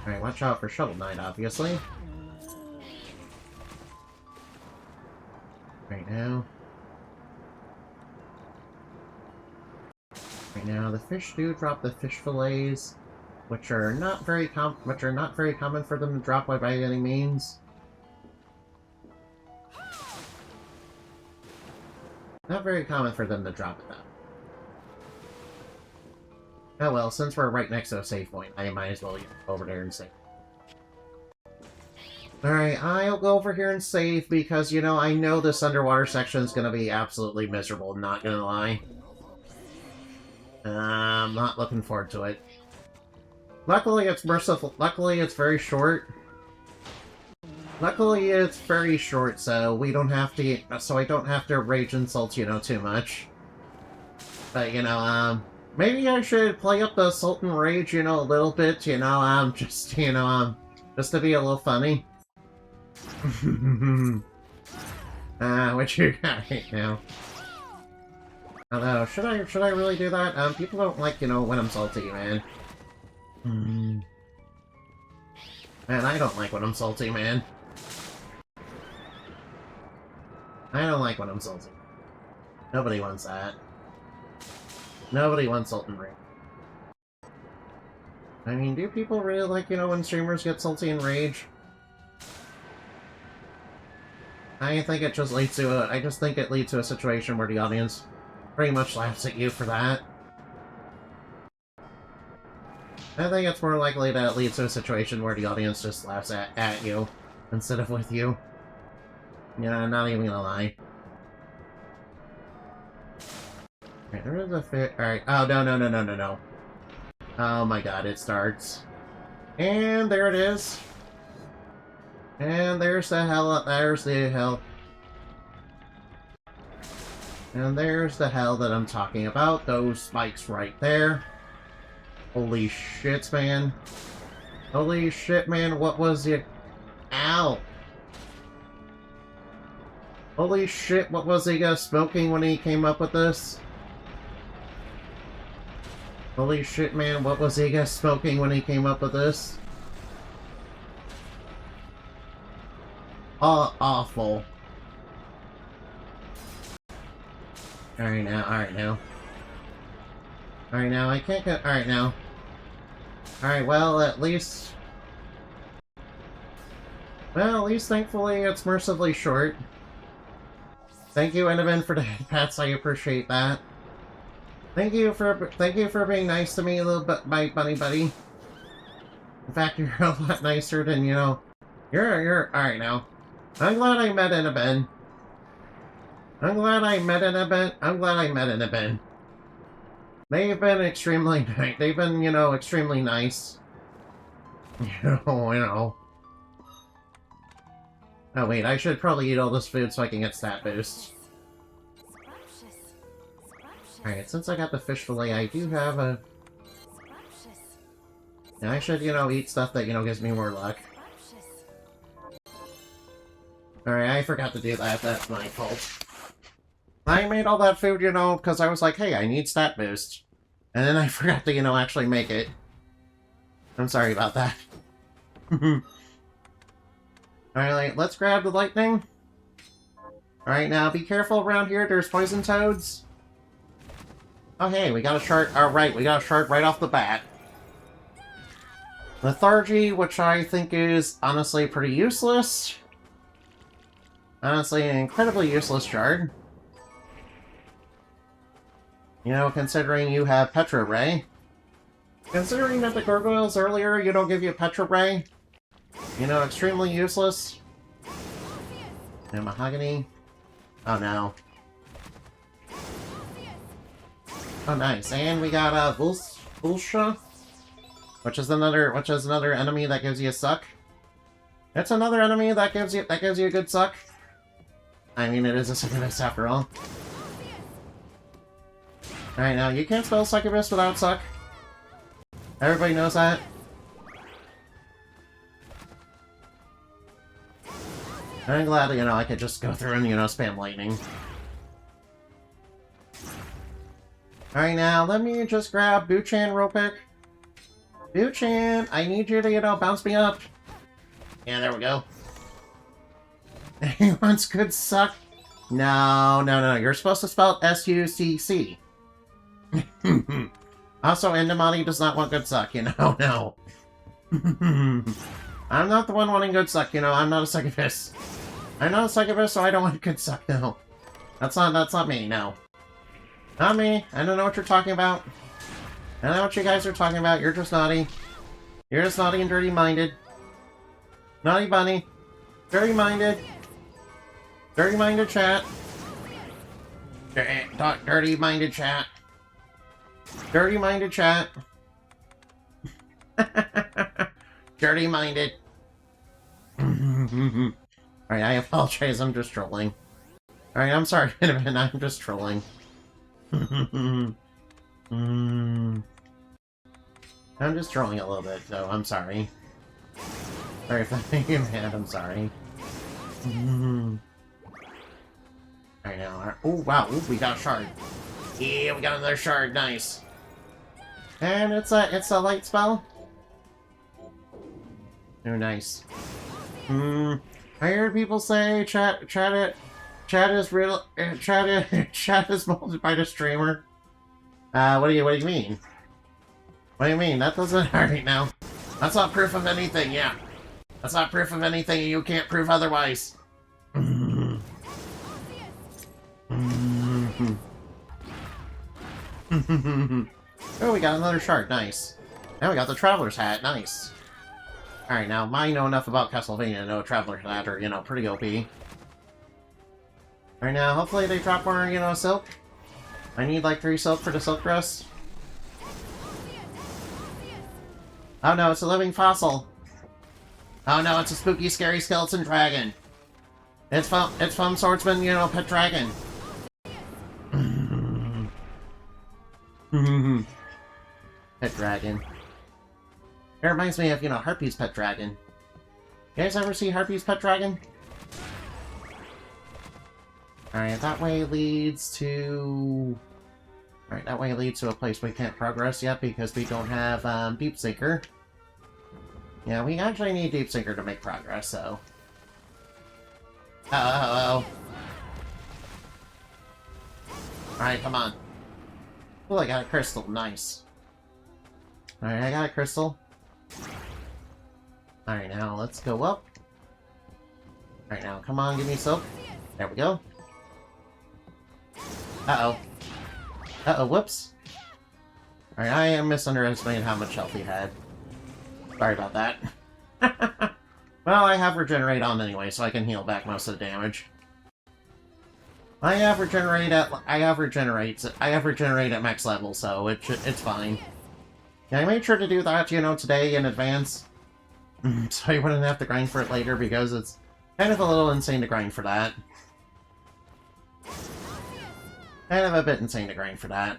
Alright, watch out for Shovel Knight, obviously. Right now. Right now, the fish do drop the fish fillets, which are not very common for them to drop by any means. Not very common for them to drop it, though. Oh well, since we're right next to a save point, I might as well go over there and save. Alright, I'll go over here and save because, you know, I know this underwater section is going to be absolutely miserable, not gonna lie. I'm not looking forward to it. Luckily, it's merciful. Luckily, it's very short. Luckily, it's very short, so we don't have to. So I don't have to rage insult, you know, too much. But you know, maybe I should play up the Sultan Rage, you know, a little bit. You know, just to be a little funny. What you got right now? Although, should I really do that? People don't like, you know, when I'm salty, man. Man, I don't like when I'm salty, man. I don't like when I'm salty. Nobody wants that. Nobody wants Sultan Rage. I mean, do people really like, you know, when streamers get salty and rage? I think it just leads to I just think it leads to a situation where the audience pretty much laughs at you for that. I think it's more likely that it leads to a situation where the audience just laughs at you instead of with you. Yeah, I'm not even gonna lie. Alright, there is a fit. Alright, oh, no. Oh my god, it starts. And there it is. And there's the hell, there's the hell. And there's the hell that I'm talking about. Those spikes right there. Holy shit, man. Holy shit, man. What was it? Ow. Holy shit, what was he smoking when he came up with this? Holy shit, man. What was he smoking when he came up with this? Oh, awful. Alright now, I can't get... Alright now. Alright, well, at least... Well, at least, thankfully, it's mercifully short. Thank you, Enderman, for the pats, I appreciate that. Thank you for being nice to me a little bit, my bunny buddy. In fact, you're a lot nicer than, you know... You're... Alright now. I'm glad I met Enderman. I'm glad I met Enderman. They've been extremely nice. They've been, you know, extremely nice. You know. Oh wait, I should probably eat all this food so I can get stat boosts. Alright, since I got the fish fillet, I do have a... And I should, you know, eat stuff that, you know, gives me more luck. Alright, I forgot to do that. That's my fault. I made all that food, you know, because I was like, hey, I need stat boost. And then I forgot to, you know, actually make it. I'm sorry about that. Alright, let's grab the lightning. Alright, now be careful around here. There's poison toads. Oh, hey, we got a shard. Alright, we got a shard right off the bat. Lethargy, which I think is honestly pretty useless. Honestly, an incredibly useless shard. You know, considering you have Petra Ray. Considering that the gargoyles earlier, you don't give you Petra Ray. You know, extremely useless. And Mahogany. Oh no. Oh nice. And we got Vulsha. Which is another enemy that gives you a suck. It's another enemy that gives you a good suck. I mean, it is a succubus after all. Alright, now, you can't spell succubus without suck. Everybody knows that. I'm glad, you know, I could just go through and, you know, spam lightning. Alright, now, let me just grab Buchan real quick. Buchan, I need you to, you know, bounce me up. Yeah, there we go. Anyone's good suck? No, no, no. You're supposed to spell S-U-C-C. Also, Endemoni does not want good suck, you know? No. I'm not the one wanting good suck, you know? I'm not a succubus. I'm not a succubus, so I don't want good suck, no. That's not me, no. Not me. I don't know what you're talking about. I don't know what you guys are talking about. You're just naughty. You're just naughty and dirty-minded. Naughty bunny. Dirty-minded. Dirty-minded chat. Dirty-minded chat. Dirty-minded chat. Dirty-minded. Alright, I apologize. I'm just trolling. Alright, I'm sorry, Miniman. I'm just trolling. I'm just trolling a little bit, so I'm sorry. Sorry if that made you mad, I'm sorry. Alright now, oh wow, ooh, we got a shard. Yeah, we got another shard, nice. And it's a light spell. Oh, nice. I heard people say chat is real. Chat is molded by the streamer. What do you mean? What do you mean? That doesn't right now. That's not proof of anything. Yeah, that's not proof of anything. And you can't prove otherwise. Oh, we got another shard. Nice. Now we got the Traveler's Hat. Nice. Alright, now, I know enough about Castlevania to know Traveler's Hat are, you know, pretty OP. Alright, now, hopefully they drop more, you know, silk. I need, like, 3 silk for the silk dress. Oh no, it's a living fossil. Oh no, it's a spooky, scary skeleton dragon. It's from Swordsman, you know, pet dragon. Pet dragon. It reminds me of, you know, Harpy's pet dragon. You guys ever see Harpy's pet dragon? Alright, that way leads to... Alright, that way leads to a place we can't progress yet because we don't have, Deep Sinker. Yeah, we actually need Deep Sinker to make progress, so... Uh-oh. Alright, come on. Oh, I got a crystal. Nice. Alright, I got a crystal. Alright, now let's go up. Alright, now come on, give me silk. There we go. Uh-oh. Uh-oh, whoops. Alright, I am misunderestimating how much health he had. Sorry about that. Well, I have Regenerate on anyway, so I can heal back most of the damage. I have Regenerate at max level, so it's fine. Yeah, I made sure to do that, you know, today in advance. So I wouldn't have to grind for it later, because it's kind of a little insane to grind for that. Kind of a bit insane to grind for that.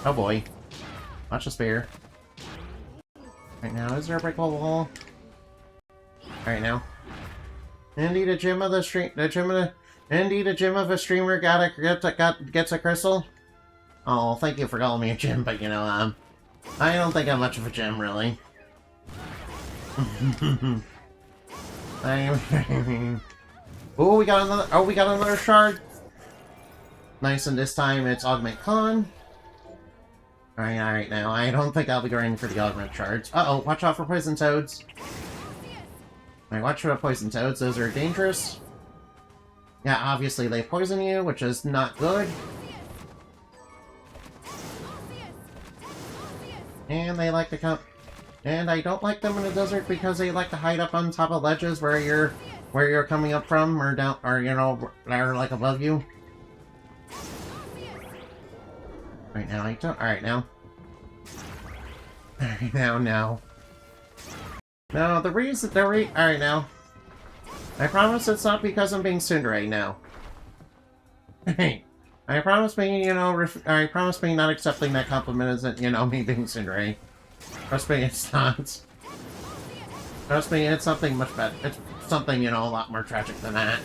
Oh boy. Watch the spear. Right now, is there a breakable wall? Alright now. Indeed, a gem of a streamer gets a crystal. Oh, thank you for calling me a gem, but you know, I don't think I'm much of a gem, really. Oh, we got another shard. Nice, and this time it's Augment Con. Alright, now, I don't think I'll be going for the Augment shards. Uh-oh, watch out for poison toads. Alright, watch for the poison toads, those are dangerous. Yeah, obviously they poison you, which is not good. And they like to come... And I don't like them in the desert because they like to hide up on top of ledges where you're coming up from, or down, or, you know, they're like above you. Right now, alright now. Alright now, no. No, alright now. I promise it's not because I'm being tsundere now. I promise me, you know, I promise me not accepting that compliment isn't, you know, me being tsundere. Trust me, it's not. Trust me, it's something much better. It's something, you know, a lot more tragic than that.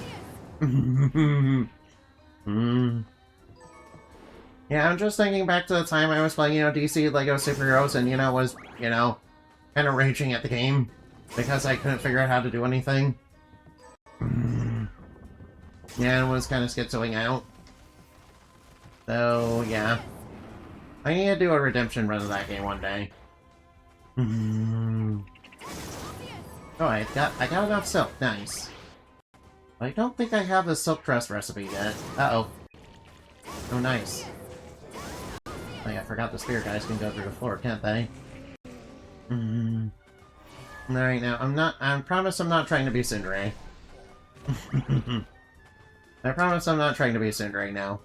Yeah, I'm just thinking back to the time I was playing, DC Lego Superheroes and, was, kind of raging at the game because I couldn't figure out how to do anything. Yeah, and was kind of schizoing out. So, yeah. I need to do a redemption run of that game one day. Oh, I got enough silk. Nice. I don't think I have the silk dress recipe yet. Uh-oh. Oh, nice. Oh, yeah, I forgot the spear guys can go through the floor, can't they? Alright, now, I promise I'm not trying to be Tsundere. I promise I'm not trying to be Tsundere now.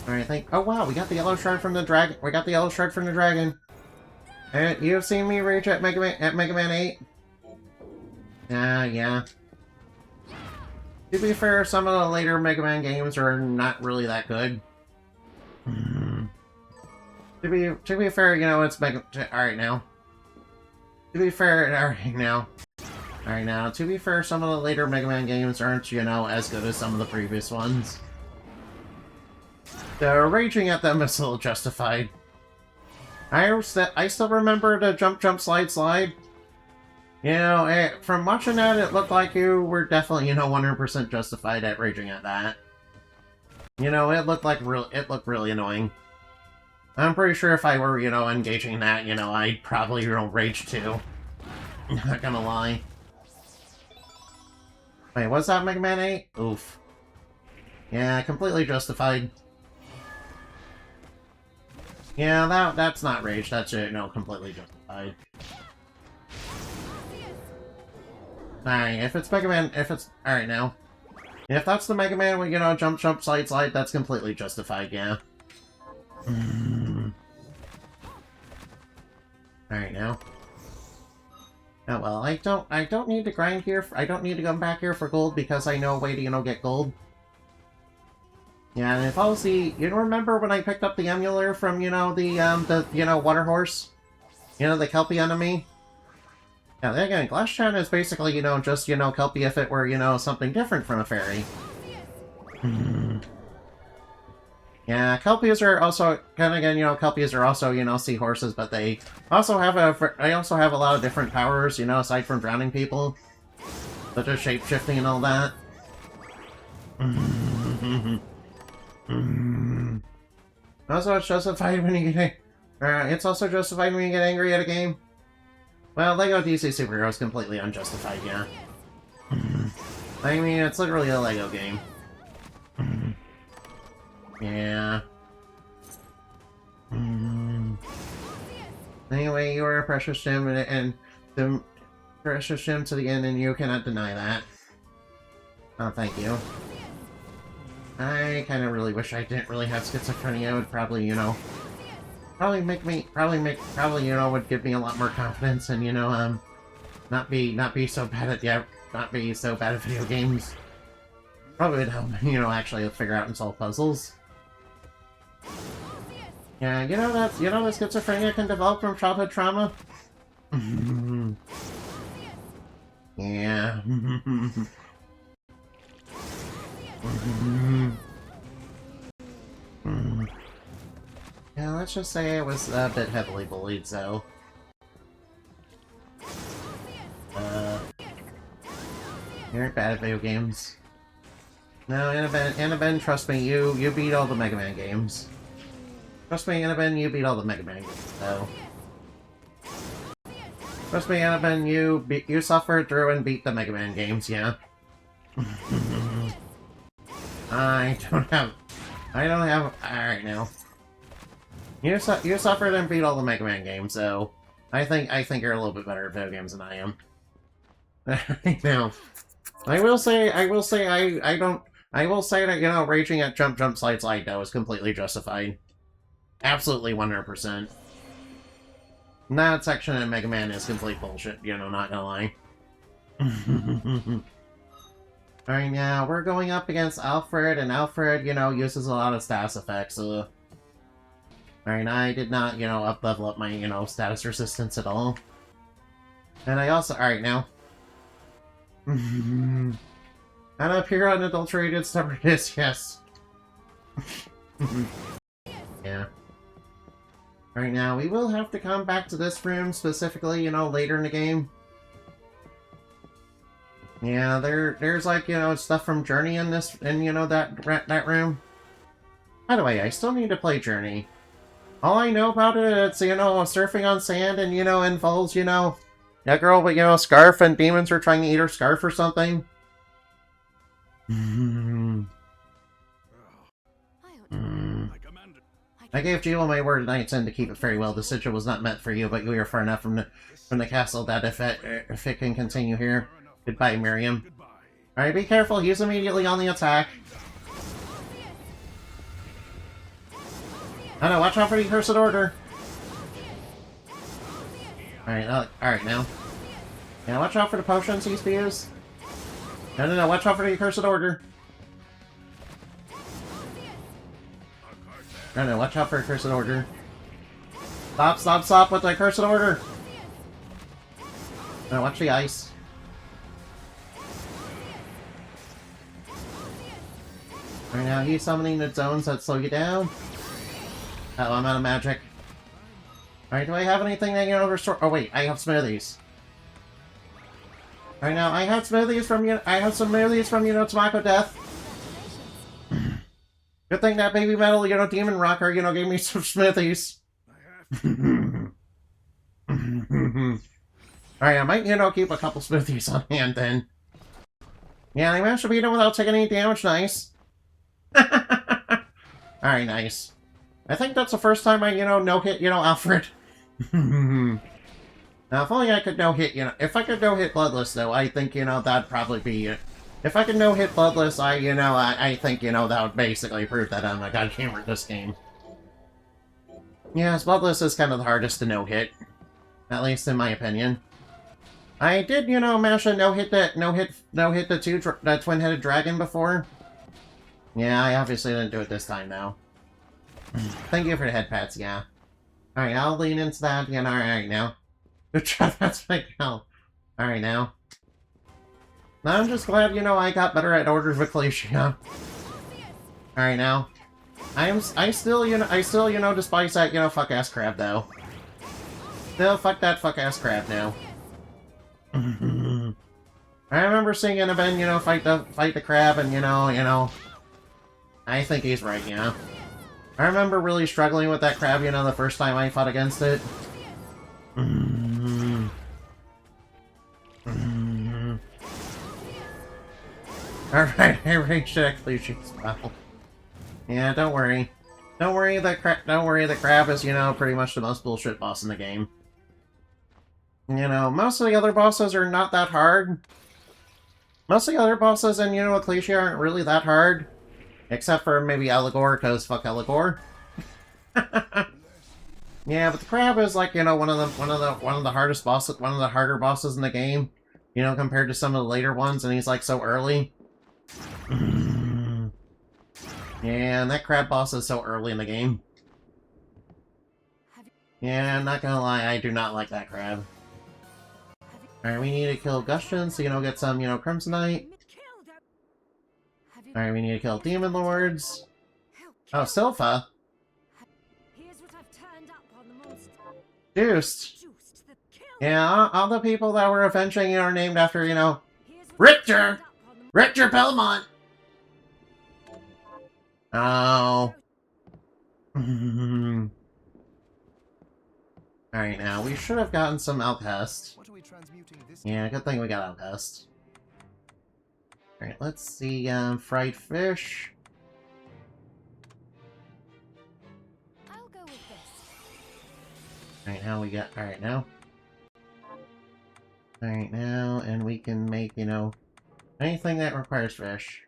Alright, oh wow, we got the yellow shard from the dragon. We got the yellow shard from the dragon. You've seen me rage at Mega Man 8? Yeah. To be fair, some of the later Mega Man games are not really that good. To be fair, it's Mega... Alright now. To be fair, Alright now, to be fair, some of the later Mega Man games aren't, as good as some of the previous ones. So, raging at them is still justified. I still remember the jump, slide. From watching that, it looked like you were definitely, 100% justified at raging at that. It looked really annoying. I'm pretty sure if I were, engaging in that, I'd probably, rage too. Not gonna lie. Wait, was that Mega Man 8? Oof. Yeah, completely justified. Yeah, that's not rage, that's, completely justified. Alright, if it's Mega Man, alright now. If that's the Mega Man with, jump, slide, that's completely justified, yeah. Alright now. Oh well, I don't need to grind here, I don't need to come back here for gold because I know a way to, get gold. Yeah, and if I was the... remember when I picked up the emular from, the water horse? The Kelpie enemy? Yeah, then again, Glass-chan is basically, just, Kelpie if it were, something different from a fairy. Yeah, Kelpies are also, kind of again, Kelpies are also, seahorses, but they also have a lot of different powers, aside from drowning people. Such as shape-shifting and all that. Also, it's justified when you get... it's also justified when you get angry at a game. Well, Lego DC Superhero is completely unjustified, yeah. I mean, it's literally a Lego game. Yeah. Anyway, you are a precious gem, and the precious gem to the end, and you cannot deny that. Oh, thank you. I kind of really wish I didn't really have schizophrenia. It would probably, probably, would give me a lot more confidence, and, not be so bad at video games. Probably would help, actually figure out and solve puzzles. Yeah, that schizophrenia can develop from childhood trauma? Yeah. Yeah, let's just say I was a bit heavily bullied, so... You're bad at video games. No, Annabelle, trust me, you beat all the Mega Man games. Trust me, Annabelle, you beat all the Mega Man games, so... Trust me, Annabelle, you suffered through and beat the Mega Man games, yeah. I don't have... Alright now. You suffered and beat all the Mega Man games, so... I think you're a little bit better at video games than I am. Now... I will say that, raging at jump, slide, though, is completely justified. Absolutely 100%. That section in Mega Man is complete bullshit, not gonna lie. Alright, now, we're going up against Alfred, and Alfred, uses a lot of status effects, Alright, I did not, up-level up my, status resistance at all. And I also... Alright, now. And a pure unadulterated stubbornness, yes. Yeah. Right now, we will have to come back to this room specifically, you know, later in the game. Yeah, there's like, you know, stuff from Journey in this, in, you know, that room. By the way, I still need to play Journey. All I know about it, it's, you know, surfing on sand and, you know, involves, you know, that girl with, you know, a scarf and demons are trying to eat her scarf or something. I gave Jewel my word at night's end to keep it very well. The sigil was not meant for you, but you are far enough from the castle that if it can continue here. Goodbye, Miriam. Alright, be careful. He's immediately on the attack. Oh no, watch out for the Cursed Order. Alright now. Yeah, watch out for the potions he spews. No, watch out for the Cursed Order. No, watch out for a Cursed Order. Stop with the Cursed Order! No, watch the ice. Right now, he's summoning the zones that slow you down. Oh, I'm out of magic. Alright, do I have anything that can restore? Oh wait, I have smoothies. Right now, I have smoothies from you. I have some smoothies from, you know, Tamako Death. Good thing that baby metal, you know, demon rocker, you know, gave me some smoothies. Alright, I might, you know, keep a couple smoothies on hand then. Yeah, I managed to beat him without taking any damage, nice. Alright, nice. I think that's the first time I, you know, no-hit, you know, Alfred. Now, if only I could no-hit, you know, if I could no-hit Bloodless, though, I think, you know, that'd probably be it. If I could no-hit Bloodless, I think, you know, that would basically prove that I'm a god gamer at this game. Yes, Bloodless is kind of the hardest to no-hit. At least in my opinion. I did, you know, manage to no-hit the twin-headed dragon before. Yeah, I obviously didn't do it this time, though. Thank you for the head pats, yeah. Alright, I'll lean into that, you know, alright now. Good job, that's my gal. Alright now. I'm just glad, you know, I got better at Orders of Ecclesia. Alright now. I still, you know, despise that, you know, fuck-ass crab, though. Still, fuck that fuck-ass crab now. I remember seeing Annabelle, you know, fight the crab, and, you know, I think he's right, you know. I remember really struggling with that crab, you know, the first time I fought against it. Alright, I reached the Ecclesia's battle. Yeah, don't worry. Don't worry, the crab is, you know, pretty much the most bullshit boss in the game. You know, most of the other bosses are not that hard. Most of the other bosses in, you know, Ecclesia aren't really that hard. Except for maybe Eligor, because fuck Eligor. Yeah, but the crab is like, you know, one of the hardest bosses, one of the harder bosses in the game. You know, compared to some of the later ones, and he's like so early. Yeah, and that crab boss is so early in the game. Yeah, I'm not gonna lie, I do not like that crab. Alright, we need to kill Gustion, so, you know, get some, you know, Crimsonite. Alright, we need to kill Demon Lords. Oh, Silpha. Juiced. Yeah, all the people that were avenging, you know, are named after, you know, Richter! Richter Belmont! Oh. Alright, now, we should have gotten some Alcest. Yeah, good thing we got Alcest. Alright, let's see, fried fish. I'll go with this. Alright, now we got... Alright, now. Alright, now, and we can make, you know, anything that requires fish.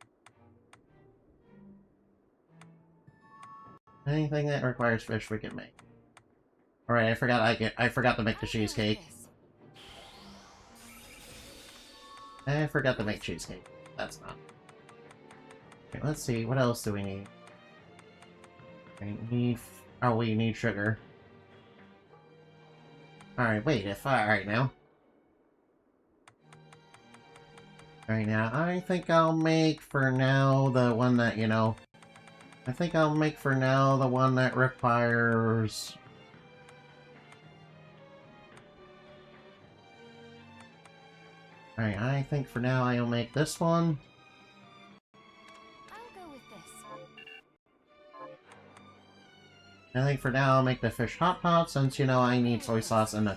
Anything that requires fish we can make. Alright, I forgot to make the cheesecake. I forgot to make cheesecake. That's not. Okay, let's see, what else do we need? We need sugar. Alright, wait, alright now. Right now, I think I'll make for now the one that, you know... I think I'll make for now the one that requires... Alright, I think for now I'll make this one. I'll go with this. I think for now I'll make the fish hot pot, since, you know, I need soy sauce and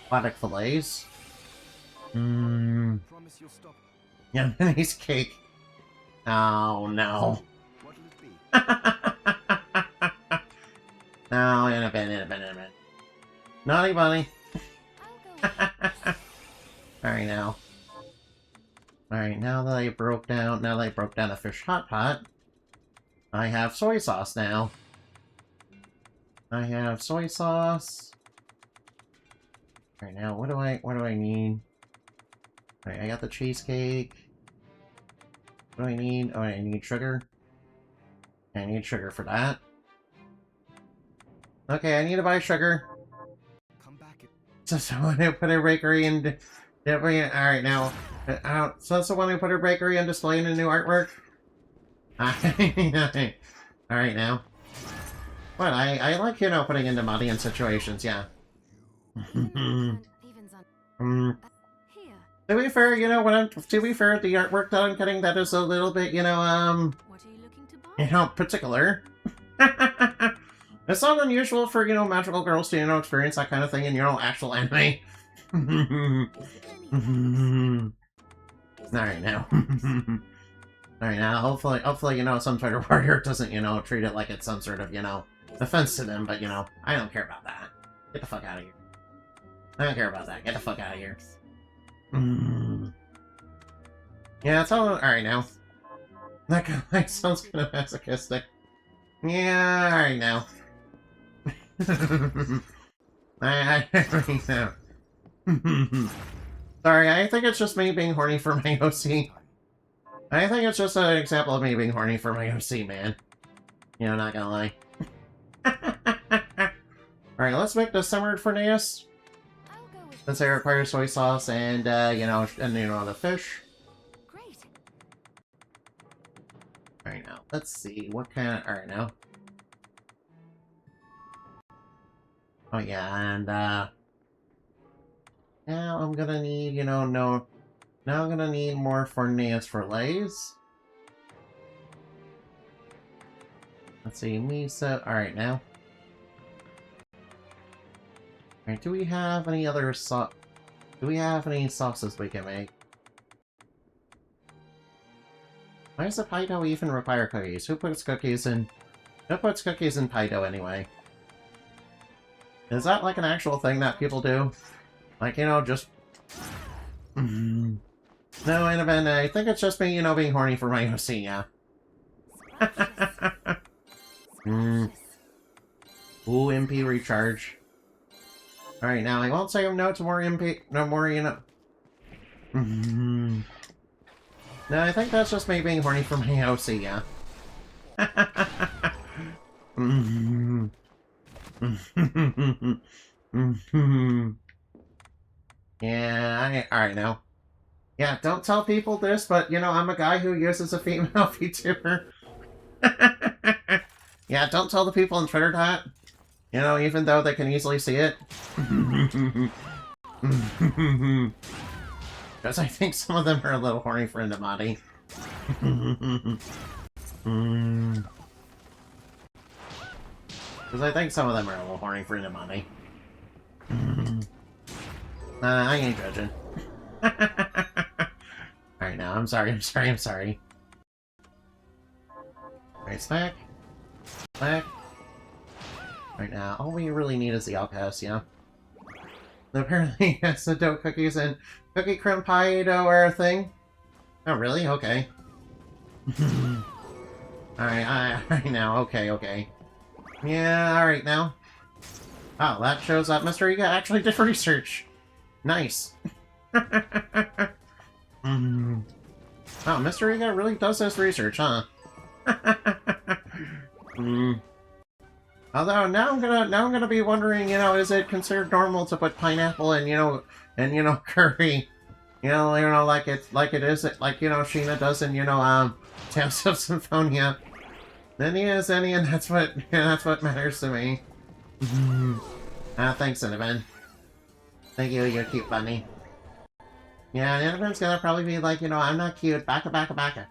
aquatic fillets. Promise you'll stop. Yeah, nice cake. Oh, no. What'll it be? No, in a bit. Naughty bunny. I'll go with this. Alright, now. Alright, now that I broke down a fish hot pot, I have soy sauce now. I have soy sauce. Alright, now what do I need? Alright, I got the cheesecake. What do I need? Oh, I need sugar. I need sugar for that. Okay, I need to buy sugar. Come back. So someone who put a bakery in... Alright, now... so that's the one who put her bakery on display in a new artwork? Alright, now. What, I like, you know, putting into money in situations, yeah. Evens on. Here. To be fair, you know, to be fair, the artwork that I'm getting, that is a little bit, you know, What are you looking to buy? you know, particular. It's not unusual for, you know, magical girls to, you know, experience that kind of thing in, you know, actual anime. Alright, now. Alright, now, hopefully, you know, some Twitter warrior doesn't, you know, treat it like it's some sort of, you know, offense to them, but, you know, I don't care about that. Get the fuck out of here. I don't care about that. Get the fuck out of here. Yeah, it's all... Alright, now. That guy sounds kind of masochistic. Yeah, alright, now. I already know. Sorry, I think it's just me being horny for my OC. I think it's just an example of me being horny for my OC, man. You know, not gonna lie. Alright, let's make the simmered Forneus. I'll go with Since they require soy sauce and, you know, the fish. Great. Alright, now, let's see, what kind of... Alright, now. Oh, yeah, and, now I'm gonna need, you know, now I'm gonna need more Forneus fillets. Let's see, miso... Alright, now. Alright, do we have any other do we have any sauces we can make? Why does the pie dough even require cookies? Who puts cookies in pie dough anyway? Is that like an actual thing that people do? Like, you know, just... No, Annabelle, I think it's just me, you know, being horny for my OC, yeah. Ooh, MP recharge. Alright, now I won't say no to more MP... No more, you know... No, I think that's just me being horny for my OC, yeah. Yeah, alright now. Yeah, don't tell people this, but, you know, I'm a guy who uses a female VTuber. Yeah, don't tell the people on Twitter that. You know, even though they can easily see it. Because I think some of them are a little horny for Indamati. Because I think some of them are a little horny for Indamati. I ain't judging. Alright, now, I'm sorry. Alright, smack. Smack. Right now, all we really need is the outcast, yeah? Apparently, yes, the dough cookies and cookie crumb pie dough are a thing. Oh, really? Okay. Alright now, okay. Yeah, alright now. Oh, that shows that Mr. Iga actually did research. Nice. Oh, Mr. Iga really does this research, huh? Although now I'm gonna be wondering, you know, is it considered normal to put pineapple and you know curry like it is, like, Sheena does in, Tales of Symphonia. Then he is, and that's what matters to me. Thanks, Cinnamon. Thank you, you're cute bunny. Yeah, Cinnamon's gonna probably be like, I'm not cute, baka.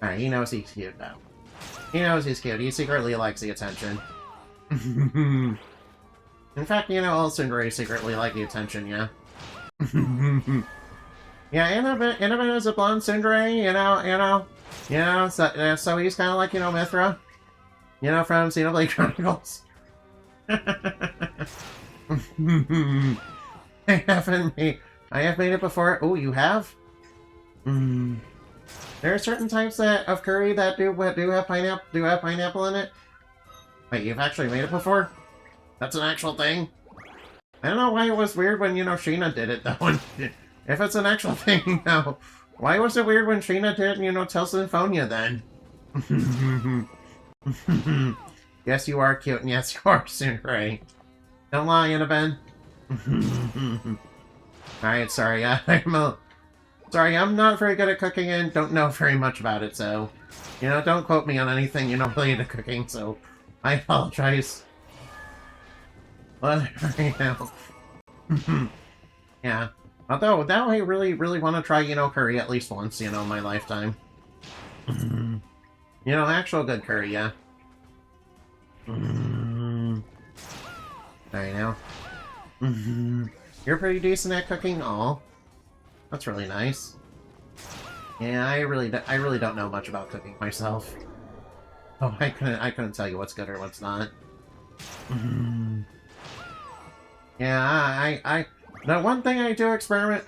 Alright, he knows he's cute, though. He knows he's cute, he secretly likes the attention. In fact, all Tsundere secretly like the attention, yeah. Yeah, Inabit is a blonde Tsundere, so he's kind of like, Mithra, from Xenoblade Chronicles. I have made it before. Oh, you have? There are certain types of curry that do have pineapple in it. Wait, you've actually made it before? That's an actual thing? I don't know why it was weird when, Sheena did it, though. If it's an actual thing, no. Why was it weird when Sheena did, Tales of Symphonia, then? Yes, you are cute, and yes, you are Tsundere. Don't lie, Annabelle. Alright, sorry, I'm not very good at cooking and don't know very much about it, so... don't quote me on anything, related to cooking, so... I apologize. But, yeah. Although, now I really want to try, curry at least once, in my lifetime. Actual good curry, yeah. Alright, now. You're pretty decent at cooking? Aw. That's really nice. Yeah, I really don't know much about cooking myself. Oh, I couldn't tell you what's good or what's not. Yeah, the one thing I do experiment,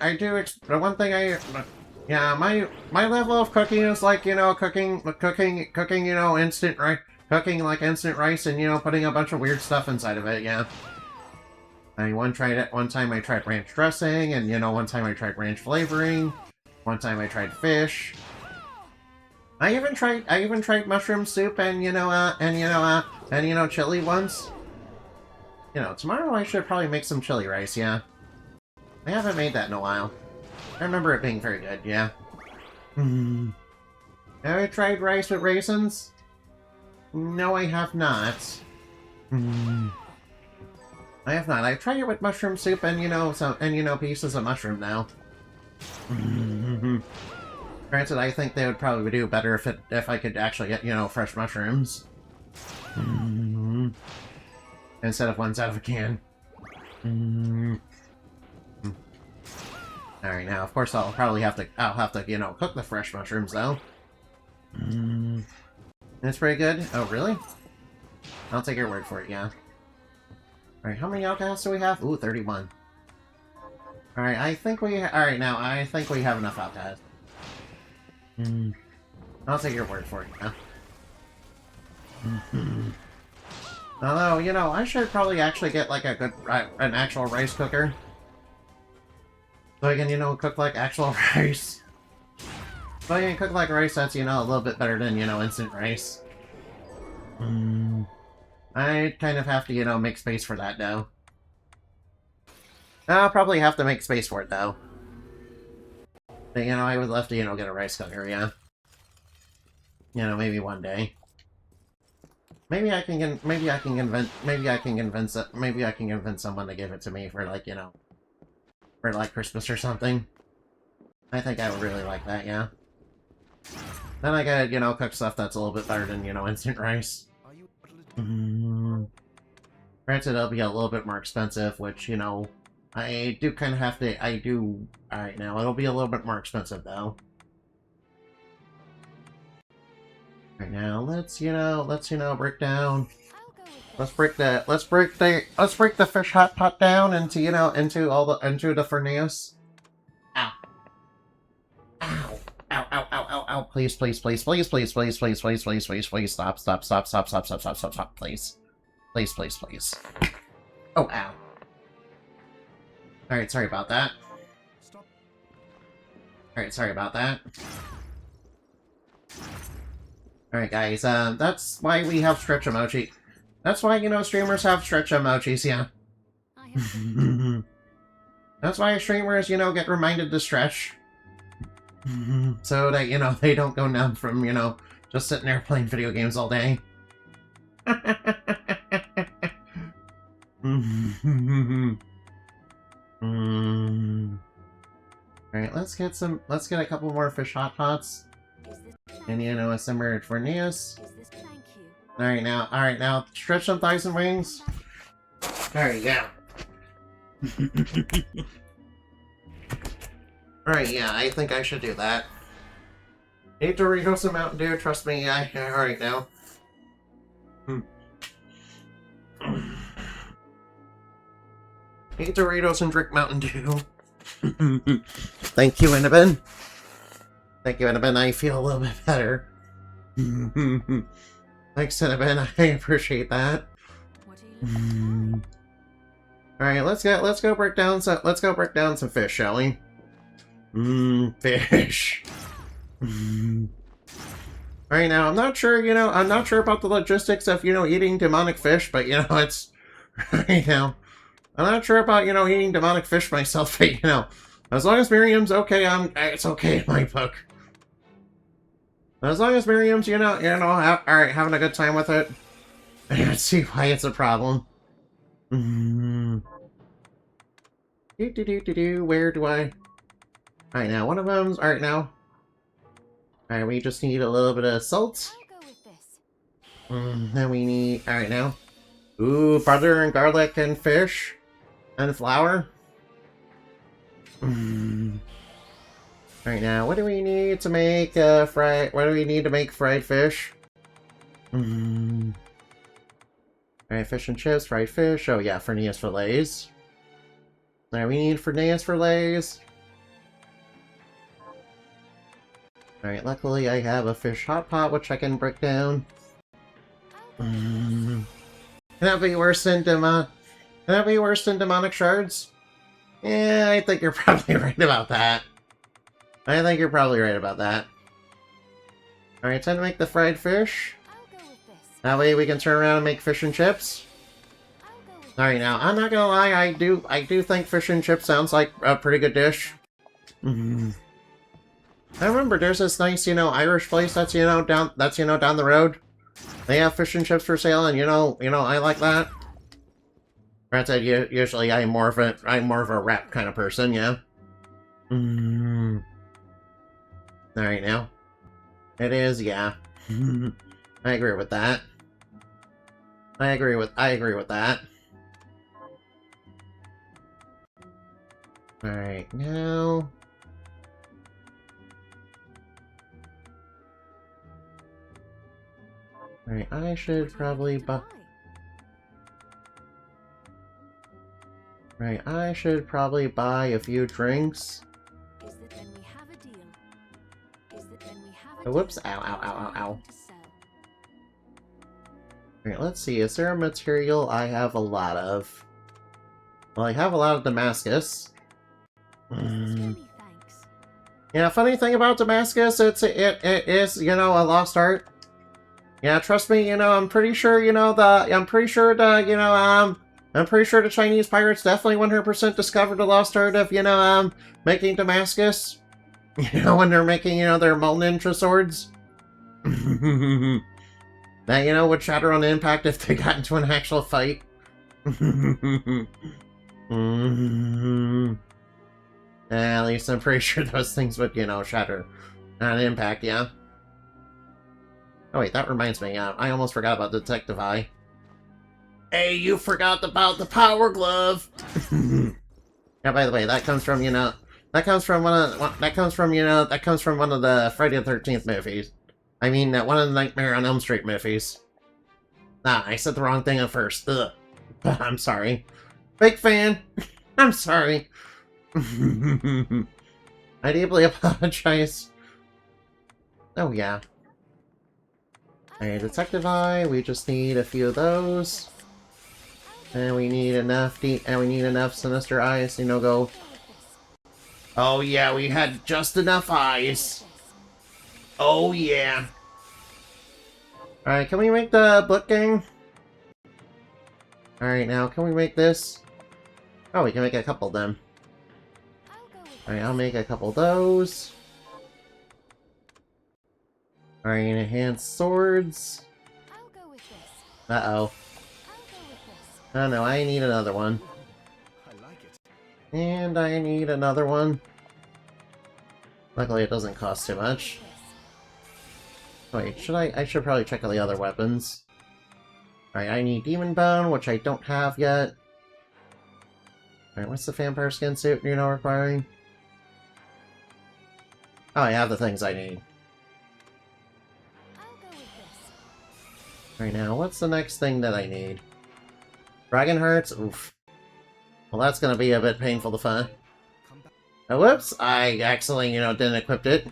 yeah, my level of cooking is like, cooking, instant rice, cooking like instant rice and, putting a bunch of weird stuff inside of it, yeah. One time I tried ranch dressing, and, one time I tried ranch flavoring, one time I tried fish. I even tried mushroom soup and, chili once. Tomorrow I should probably make some chili rice, yeah. I haven't made that in a while. I remember it being very good, yeah. Have I tried rice with raisins? No, I have not. I have not. I've tried it with mushroom soup and, pieces of mushroom now. Granted, I think they would probably do better if I could actually get, fresh mushrooms. Instead of ones out of a can. Alright, now, of course, I'll have to, cook the fresh mushrooms, though. It's pretty good? Oh, really? I'll take your word for it, yeah. Alright, how many alcohols do we have? Ooh, 31. Alright, alright, now, I think we have enough alcohols. I'll take your word for it, yeah. Although, I should probably actually get, like, an actual rice cooker. So I can, cook, like, actual rice. So I can cook, like, rice that's, a little bit better than, instant rice. I kind of have to, make space for that, though. I'll probably have to make space for it, though. But, I would love to, get a rice cooker, yeah. Maybe one day. Maybe I can convince someone to give it to me for, like, for, like, Christmas or something. I think I would really like that, yeah. Then I could, cook stuff that's a little bit better than, instant rice. Granted, it'll be a little bit more expensive, which, I do kind of have to, alright now, it'll be a little bit more expensive, though. Right now, let's break down. Let's break the fish hot pot down into, into the furnace. Ow. Ow. Ow, ow, ow, ow, ow. Please, please, please, please, please, please, please, please, please, please, please, stop, please. Please, please, please. Oh, ow. Alright, sorry about that. Alright, sorry about that. Alright, guys, that's why we have stretch emoji. That's why, streamers have stretch emojis, yeah. That's why streamers, you know, get reminded to stretch. So that, you know, they don't go numb from, you know, just sitting there playing video games all day. Alright, let's get a couple more fish hot pots. Is this And, you know, a simmer for Neos. Is this thank you? Alright, now, stretch some thighs and wings. Alright, yeah. Alright, yeah, I think I should do that. Need Doritos and Mountain Dew, trust me, alright now. Eat Doritos and drink Mountain Dew. Thank you, Annabelle. Thank you, Annabelle, I feel a little bit better. Thanks, Annabelle, I appreciate that. What are you looking to buy? Alright, let's go break down some fish, shall we? Fish. Alright, now, I'm not sure about the logistics of, you know, eating demonic fish, but, you know, it's... Right now. I'm not sure about, you know, eating demonic fish myself, but, you know, as long as Miriam's okay, it's okay in my book. As long as Miriam's, alright, having a good time with it, I don't see why it's a problem. Where do I... Alright, now, one of them's... Alright, now. Alright, we just need a little bit of salt. I'll go with this. Then we need... Alright, now. Ooh, butter and garlic and fish. And flour. Alright, now, what do we need to make, fried... What do we need to make fried fish? Alright, fish and chips, fried fish. Oh, yeah, Ferneas fillets. Alright, we need Ferneas fillets. Alright, luckily I have a fish hot pot, which I can break down. Can that be worse than demonic shards? Yeah, I think you're probably right about that. Alright, time to make the fried fish. I'll go with this. That way we can turn around and make fish and chips. I'll go with Alright, now, I'm not gonna lie, I do think fish and chips sounds like a pretty good dish. I remember there's this nice, you know, Irish place that's, down the road. They have fish and chips for sale, and I like that. Granted, usually I'm more of a wrap kind of person, yeah. Alright, now. It is, yeah. I agree with that. I agree with that. Alright, now... Alright, I should probably buy... Right, I should probably buy a few drinks. Is that when we have a deal? Is that when we have a Oh, whoops, deal? ow. To sell. Alright, let's see, is there a material I have a lot of? Well, I have a lot of Damascus. Many thanks. Yeah, funny thing about Damascus, it is, a lost art. Yeah, trust me, I'm pretty sure, the Chinese pirates definitely 100% discovered the lost art of, making Damascus. When they're making, their molten ninja swords. That, would shatter on impact if they got into an actual fight. At least I'm pretty sure those things would, shatter on impact, yeah. Oh wait, that reminds me, I almost forgot about Detective Eye. Hey, you forgot about the Power Glove! Yeah, by the way, that comes from, one of the Friday the 13th movies. I mean, one of the Nightmare on Elm Street movies. Ah, I said the wrong thing at first. Ugh. I'm sorry. Big fan! I'm sorry. I deeply apologize. Oh, yeah. Alright, Detective Eye, we just need a few of those. And we need enough Sinister Eyes, go. Oh yeah, we had just enough eyes. Oh yeah. Alright, can we make the book gang? Alright, now, can we make this? Oh, we can make a couple of them. Alright, I'll make a couple of those. Alright, enhanced swords. I'll go with this. Uh-oh. I'll go with this. Oh no, I need another one. I like it. And I need another one. Luckily it doesn't cost too much. Wait, I should probably check out the other weapons. Alright, I need Demon Bone, which I don't have yet. Alright, what's the vampire skin suit requiring? Oh, I have the things I need. I'll go with this. Right now, what's the next thing that I need? Dragon Hearts? Oof. Well, that's gonna be a bit painful to find. Come back. Oh, whoops! I accidentally, didn't equip it.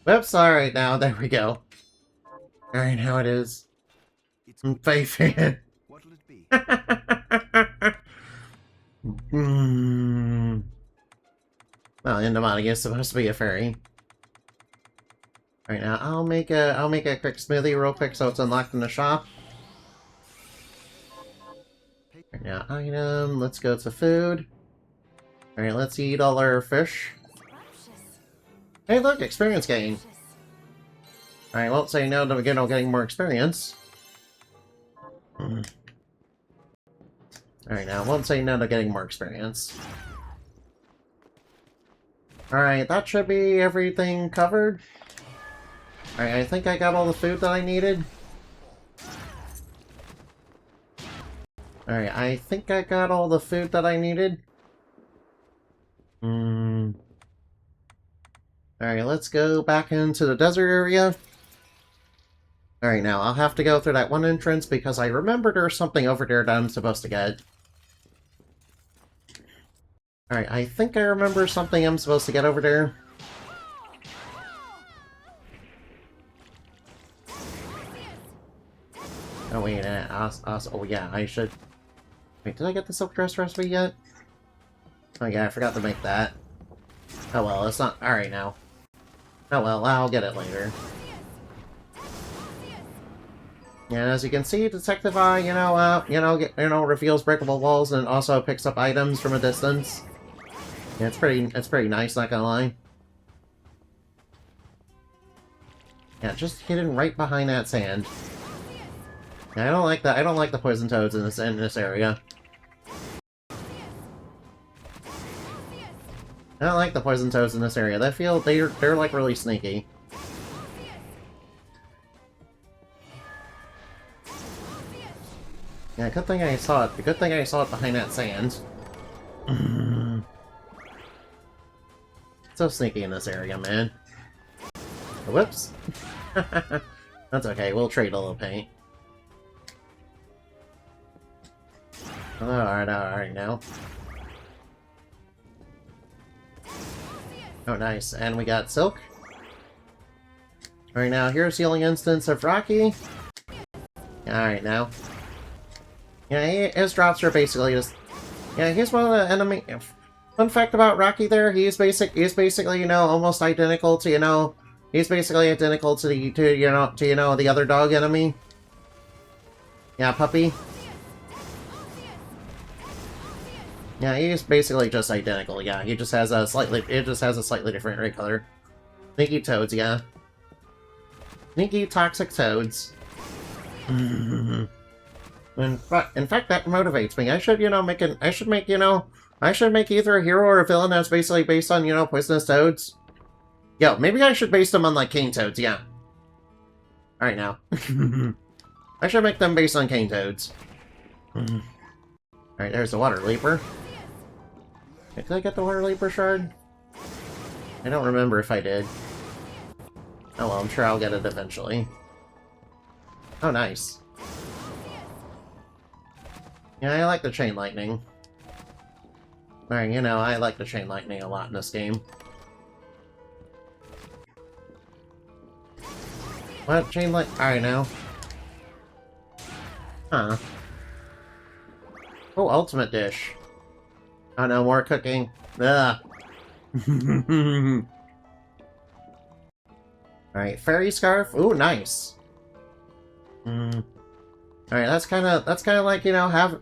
Whoops, alright now, there we go. Alright, now it is. It's Faith. What'll it be? Well, Endomonic is supposed to be a fairy. Right now, I'll make a quick smoothie real quick so it's unlocked in the shop. Right now, item. Let's go to food. All right, let's eat all our fish. Scrumptious. Hey, look, experience gain. Scrumptious. All right, won't say no to getting more experience. All right, now won't say no to getting more experience. Alright, that should be everything covered. Alright, I think I got all the food that I needed. Alright, I think I got all the food that I needed. Alright, let's go back into the desert area. Alright, now I'll have to go through that one entrance because I remember there's something over there that I'm supposed to get. Alright, I think I remember something I'm supposed to get over there. Oh wait, oh yeah, I should... Wait, did I get the silk dress recipe yet? Oh yeah, I forgot to make that. Oh well, it's not... Alright now. Oh well, I'll get it later. Yeah, as you can see, Detective Eye, reveals breakable walls and also picks up items from a distance. Yeah, it's pretty nice, not gonna lie. Yeah, just hidden right behind that sand. Yeah, I don't like that. I don't like the poison toads in this area. I don't like the poison toads in this area. They're like really sneaky. Yeah, good thing I saw it. Good thing I saw it behind that sand. So sneaky in this area, man. Whoops. That's okay, we'll trade a little paint. Alright now. Oh, nice. And we got Silk. Alright now, here's healing instance of Rocky. Alright now. Yeah, his drops are basically just... Yeah, he's one of the enemy... Fun fact about Rocky there, he's basically, almost identical to, he's basically identical to the other dog enemy. Yeah, Puppy. Yeah, he's basically just identical, yeah. It just has a slightly different red color. Sneaky toads, yeah. Sneaky toxic toads. In fact, that motivates me. I should make either a hero or a villain that's basically based on, poisonous toads. Yo, maybe I should base them on, like, cane toads, yeah. Alright, now. I should make them based on cane toads. Alright, there's the water leaper. Did I get the water leaper shard? I don't remember if I did. Oh well, I'm sure I'll get it eventually. Oh, nice. Yeah, I like the chain lightning. Alright, I like the chain lightning a lot in this game. What? Chain light? Alright, now. Huh. Oh, ultimate dish. Oh no, more cooking. Ugh. Alright, fairy scarf. Ooh, nice. Alright, that's kind of like,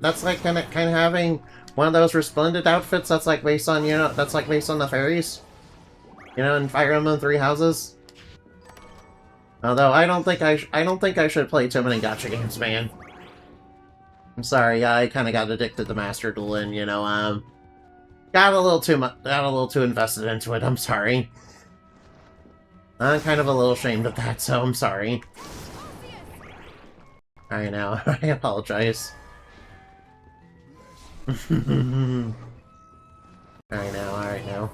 that's like kind of having one of those resplendent outfits that's like based on, that's like based on the fairies? In Fire Emblem Three Houses? Although I don't think I should play too many gacha games, man. I'm sorry, I kind of got addicted to Master Duel and, got a little too invested into it. I'm sorry. I'm kind of a little ashamed of that, so I'm sorry. Alright now, I apologize. Alright now.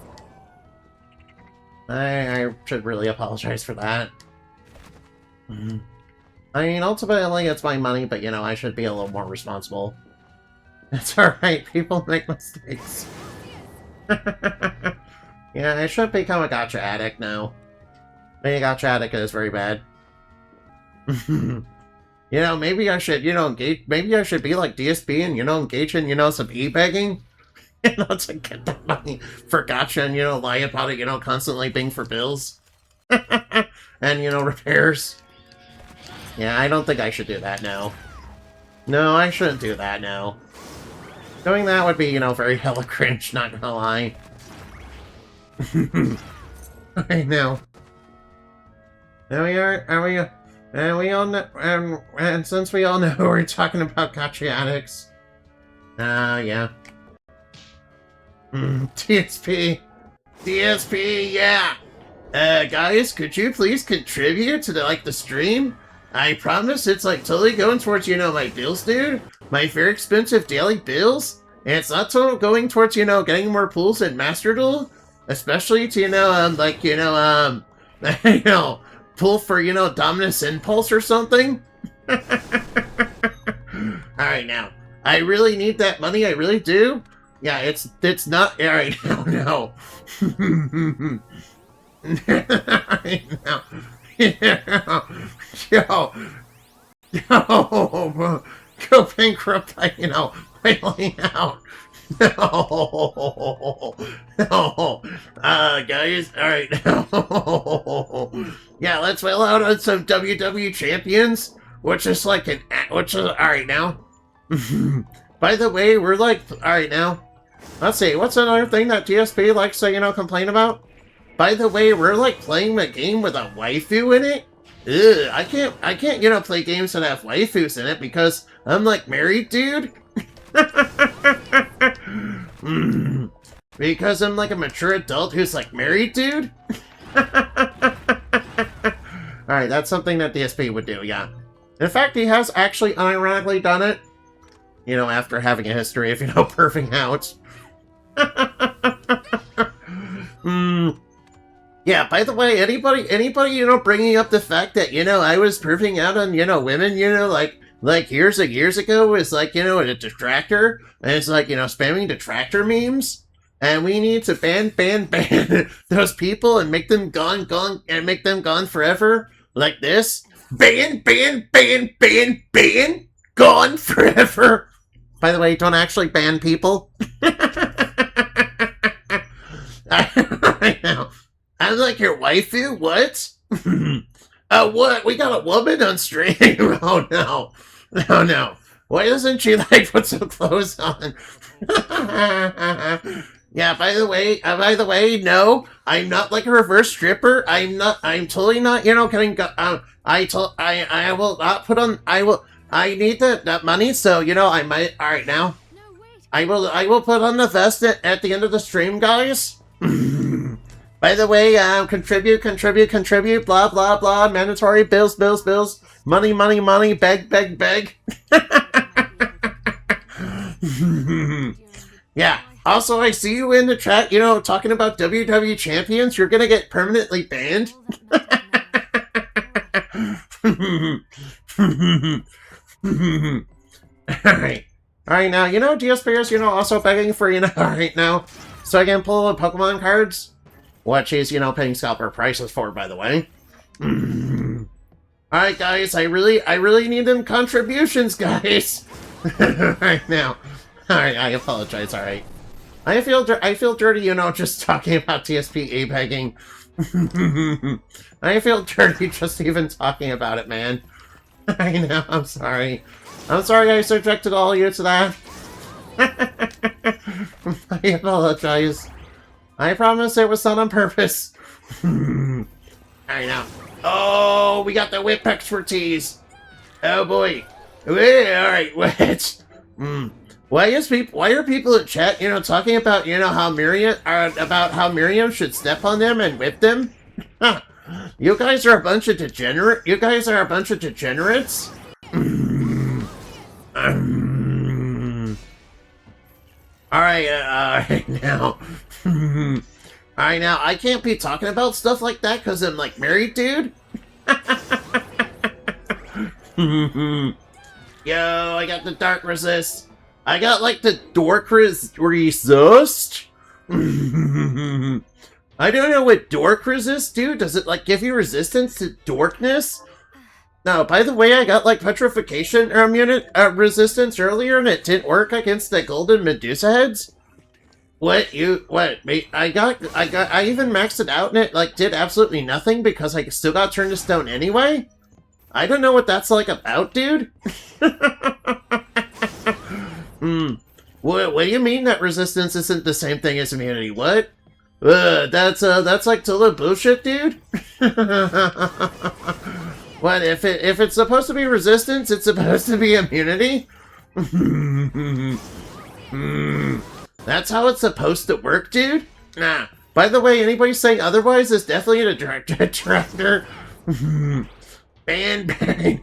I should really apologize for that. I mean, ultimately, it's my money, but, I should be a little more responsible. It's alright, people make mistakes. Yeah, I should become a gacha addict now. Being a gacha addict is very bad. Maybe I should, maybe I should be like DSP and, engage in, some e-begging. To get that money for gacha and, lie about it, constantly being for bills. And, repairs. Yeah, I don't think I should do that now. No, I shouldn't do that now. Doing that would be, very hella cringe, not gonna lie. I know. And we all know, and since we all know we're talking about gacha addicts. Yeah. DSP. DSP, yeah! Guys, could you please contribute to the stream? I promise it's totally going towards, my bills, dude. My very expensive daily bills. And it's not total going towards, getting more pools in Master Duel. Especially to, pull for, Dominus Impulse or something. Alright now. I really need that money, I really do. Yeah, it's not alright now, no. Alright now. Yeah. Yo, go bankrupt by, wailing out. No, guys, alright. Yeah, let's wail out on some WWE champions, which is alright now. By the way, we're alright now. Let's see, what's another thing that DSP likes to, complain about? By the way, we're playing a game with a waifu in it. Ugh, I can't, play games that have waifus in it because I'm married, dude. Because I'm a mature adult who's married, dude. Alright, that's something that DSP would do, yeah. In fact, he has actually unironically done it. After having a history of, perfing out. Yeah, by the way, anybody, bringing up the fact that, I was perfing out on, women, years ago was a detractor, and it's spamming detractor memes, and we need to ban those people and make them gone forever, like this. Ban, gone forever. By the way, don't actually ban people. I know. I'm your waifu? What? What? We got a woman on stream? Oh, no. No. Why doesn't she, put some clothes on? Yeah, by the way, no. I'm not a reverse stripper. I'm totally not, getting, I will not put on, I need that money, so, I might, alright now. No, wait. I will put on the vest at the end of the stream, guys. By the way, contribute, blah, blah, blah, mandatory, bills, money, beg. Yeah, also, I see you in the chat, talking about WWE champions. You're gonna get permanently banned. Alright. Alright, now, DSP is, also begging for, alright now, so I can pull the Pokemon cards. What she's, paying scalper prices for, by the way. Alright, guys, I really need them contributions, guys. Right now. Alright, I apologize, alright. I feel dirty, just talking about TSP begging. I feel dirty just even talking about it, man. I know, I'm sorry. I'm sorry I subjected all of you to that. I apologize. I promise it was not on purpose. Alright now. Oh, we got the whip expertise. Oh boy. Alright, what? Why are people in chat, talking about, how Miriam should step on them and whip them? Huh. You guys are a bunch of degenerates. Alright now. Alright now, I can't be talking about stuff like that because I'm, like, married, dude. Yo, I got the dark resist. I got, like, the dork resist. I don't know what dork resist do. Does it, like, give you resistance to dorkness? No, by the way, I got, like, petrification resistance earlier, and it didn't work against the golden Medusa heads? I even maxed it out, and it, like, did absolutely nothing because I still got turned to stone anyway? I don't know what that's, like, about, dude. What do you mean that resistance isn't the same thing as immunity? What? That's like total bullshit, dude? What, if it's supposed to be resistance, it's supposed to be immunity? That's how it's supposed to work, dude? Nah. By the way, anybody saying otherwise is definitely a detractor. Bang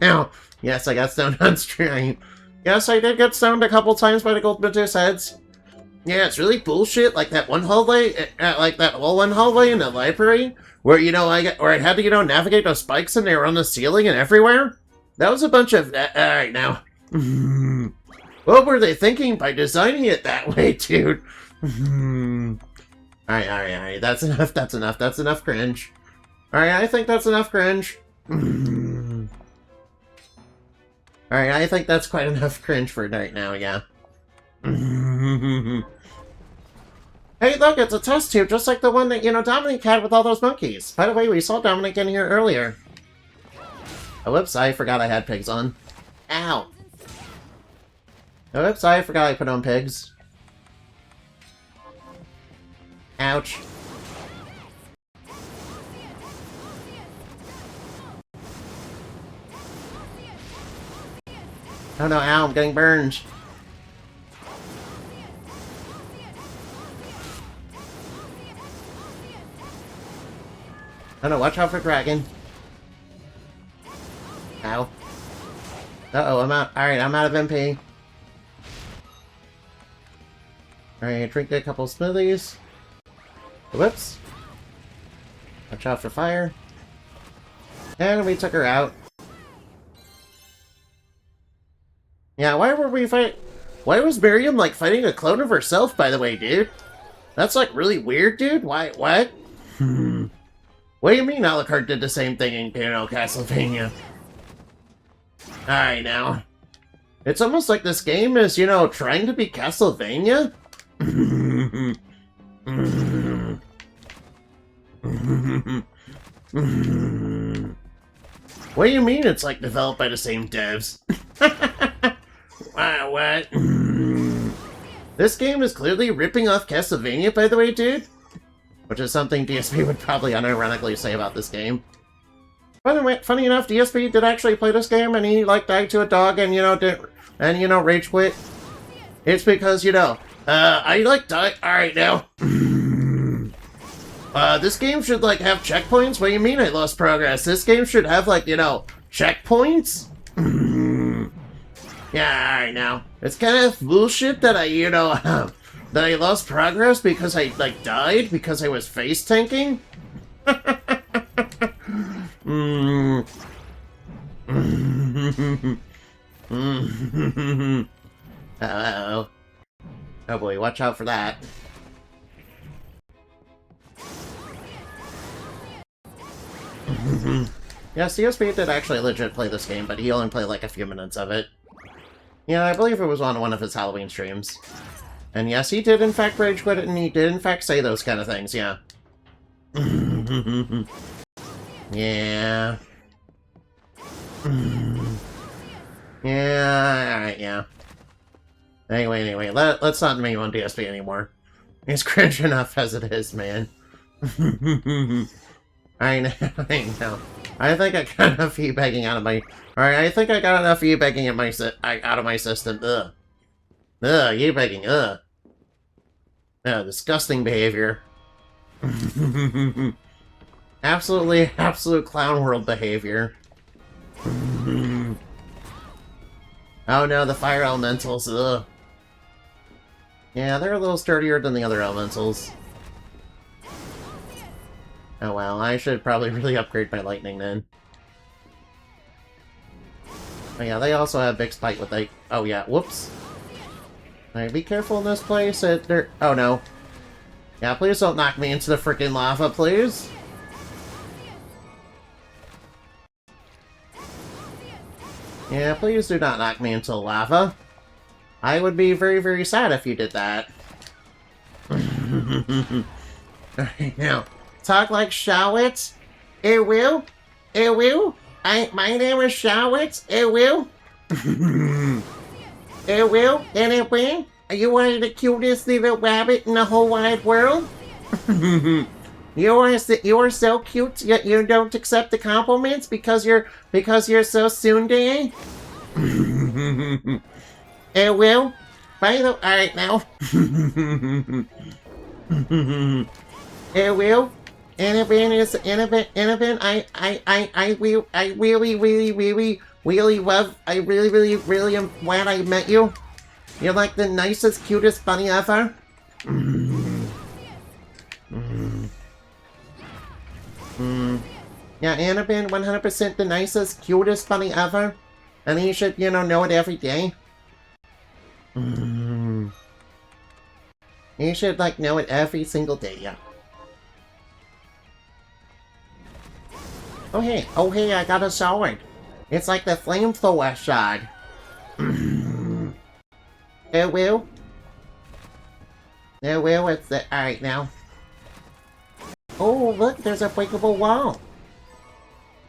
now. Yes, I got stoned on stream. Yes, I did get stoned a couple times by the gold Medusa heads. Yeah, it's really bullshit, like that one hallway, in the library, where, I had to, navigate those spikes and they were on the ceiling and everywhere. That was a bunch of, alright now. What were they thinking by designing it that way, dude? Alright, that's enough cringe. Alright, I think that's enough cringe. Alright, I think that's quite enough cringe for right now, yeah. Hey, look, it's a test tube, just like the one that, Dominic had with all those monkeys. By the way, we saw Dominic in here earlier. Oh, whoops, I forgot I had pigs on. Ow. Oh, whoops, I forgot I put on pigs. Ouch. Oh no, ow, I'm getting burned. Oh no, watch out for dragon. Ow. Uh-oh, I'm out. Alright, I'm out of MP. Alright, drink a couple smoothies. Whoops. Watch out for fire. And we took her out. Yeah, why were we fighting? Why was Miriam, like, fighting a clone of herself, by the way, dude? That's, like, really weird, dude. Why, what? What do you mean Alucard did the same thing in, Castlevania? Alright, now. It's almost like this game is, trying to be Castlevania? What do you mean it's, like, developed by the same devs? Wow, what? This game is clearly ripping off Castlevania, by the way, dude. Which is something DSP would probably unironically say about this game. By the way, funny enough, DSP did actually play this game, and he, like, died to a dog, and, rage quit. It's because, I, like, died. Alright, now. This game should, like, have checkpoints? What do you mean I lost progress? This game should have, like, checkpoints? Yeah, alright now. It's kind of bullshit that I, that I lost progress because I, like, died because I was face tanking? Uh-oh. Oh boy, watch out for that. Yeah, CSP did actually legit play this game, but he only played like a few minutes of it. Yeah, I believe it was on one of his Halloween streams. And yes, he did in fact rage quit it, and he did in fact say those kind of things, yeah. Yeah. Yeah, alright, yeah. Anyway, let's not make on DSP anymore. It's cringe enough as it is, man. I know. I think I got enough e-begging out of my... Alright, I think I got enough e-begging out of my system. Ugh. Ugh, e-begging, ugh. Ugh, disgusting behavior. Absolute clown world behavior. Oh no, the fire elementals, ugh. Yeah, they're a little sturdier than the other elementals. Oh well, I should probably really upgrade my lightning then. Oh yeah, they also have big spike with like... Oh yeah, whoops. Alright, be careful in this place. Oh no. Yeah, please don't knock me into the freaking lava, please. Yeah, please do not knock me into lava. I would be very, very sad if you did that. Alright, now, talk like Shawitz. It will. It will. My name is Shawitz. It will. It will. And it will. You are the cutest little rabbit in the whole wide world. You are so cute, yet you don't accept the compliments because you're so tsundere. It will. By the alright now. It will. Annabelle is Annabelle. I really love. I really am glad I met you. You're like the nicest, cutest bunny ever. Yeah, Annabelle, 100% the nicest, cutest bunny ever. And you should, know it every day. You should, know it every single day, yeah. Oh hey, I got a sword. It's like the flamethrower shard. It will. It's the... Alright, now. Oh, look, there's a breakable wall.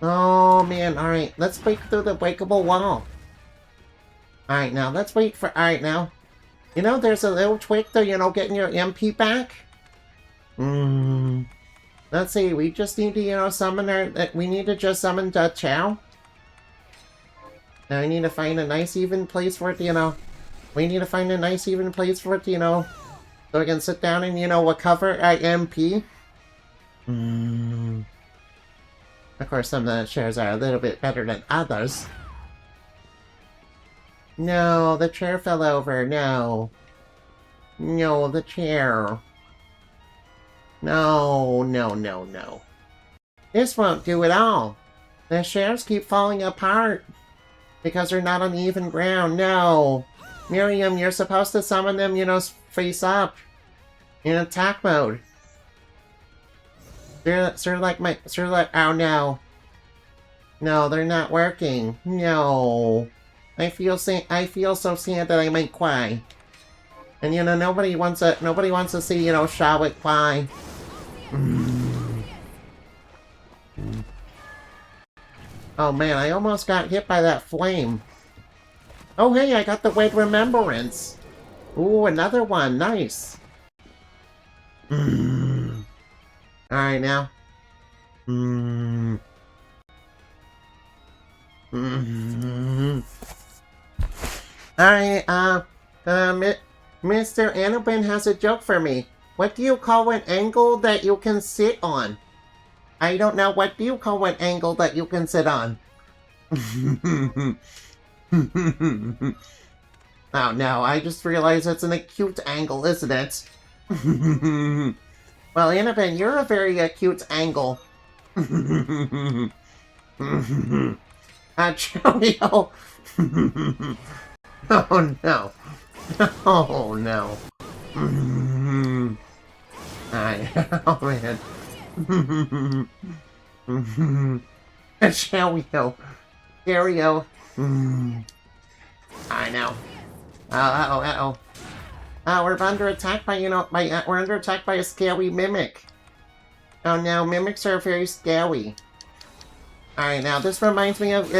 Oh, man, alright. Let's break through the breakable wall. Alright, now, let's wait for... Alright, now. There's a little trick to, getting your MP back. Let's see, we just need to, summon our... We need to just summon Chow. Now, we need to find a nice, even place for it, We need to find a nice, even place for it, so we can sit down and, recover our MP. Of course, some of the chairs are a little bit better than others. No, the chair fell over. No. No, the chair. No. This won't do at all. The chairs keep falling apart. Because they're not on even ground. No. Miriam, you're supposed to summon them, face up. In attack mode. Oh no. No, they're not working. No. I feel so sad that I might cry. And nobody wants to see, Charlotte cry. Oh man, I almost got hit by that flame. Oh hey, I got the Red Remembrance. Ooh, another one, nice. Alright now. Alright, Mr. Annabin has a joke for me. What do you call an angle that you can sit on? I don't know, what do you call an angle that you can sit on? Oh no, I just realized it's an acute angle, isn't it? Well, Annabelle, you're a very acute angle. Cheerio. Oh no. Oh no. Oh man. Cheerio. Cheerio. I know. Uh-oh. We're under attack by, we're under attack by a scary mimic. Oh no, mimics are very scary. Alright, now this reminds me of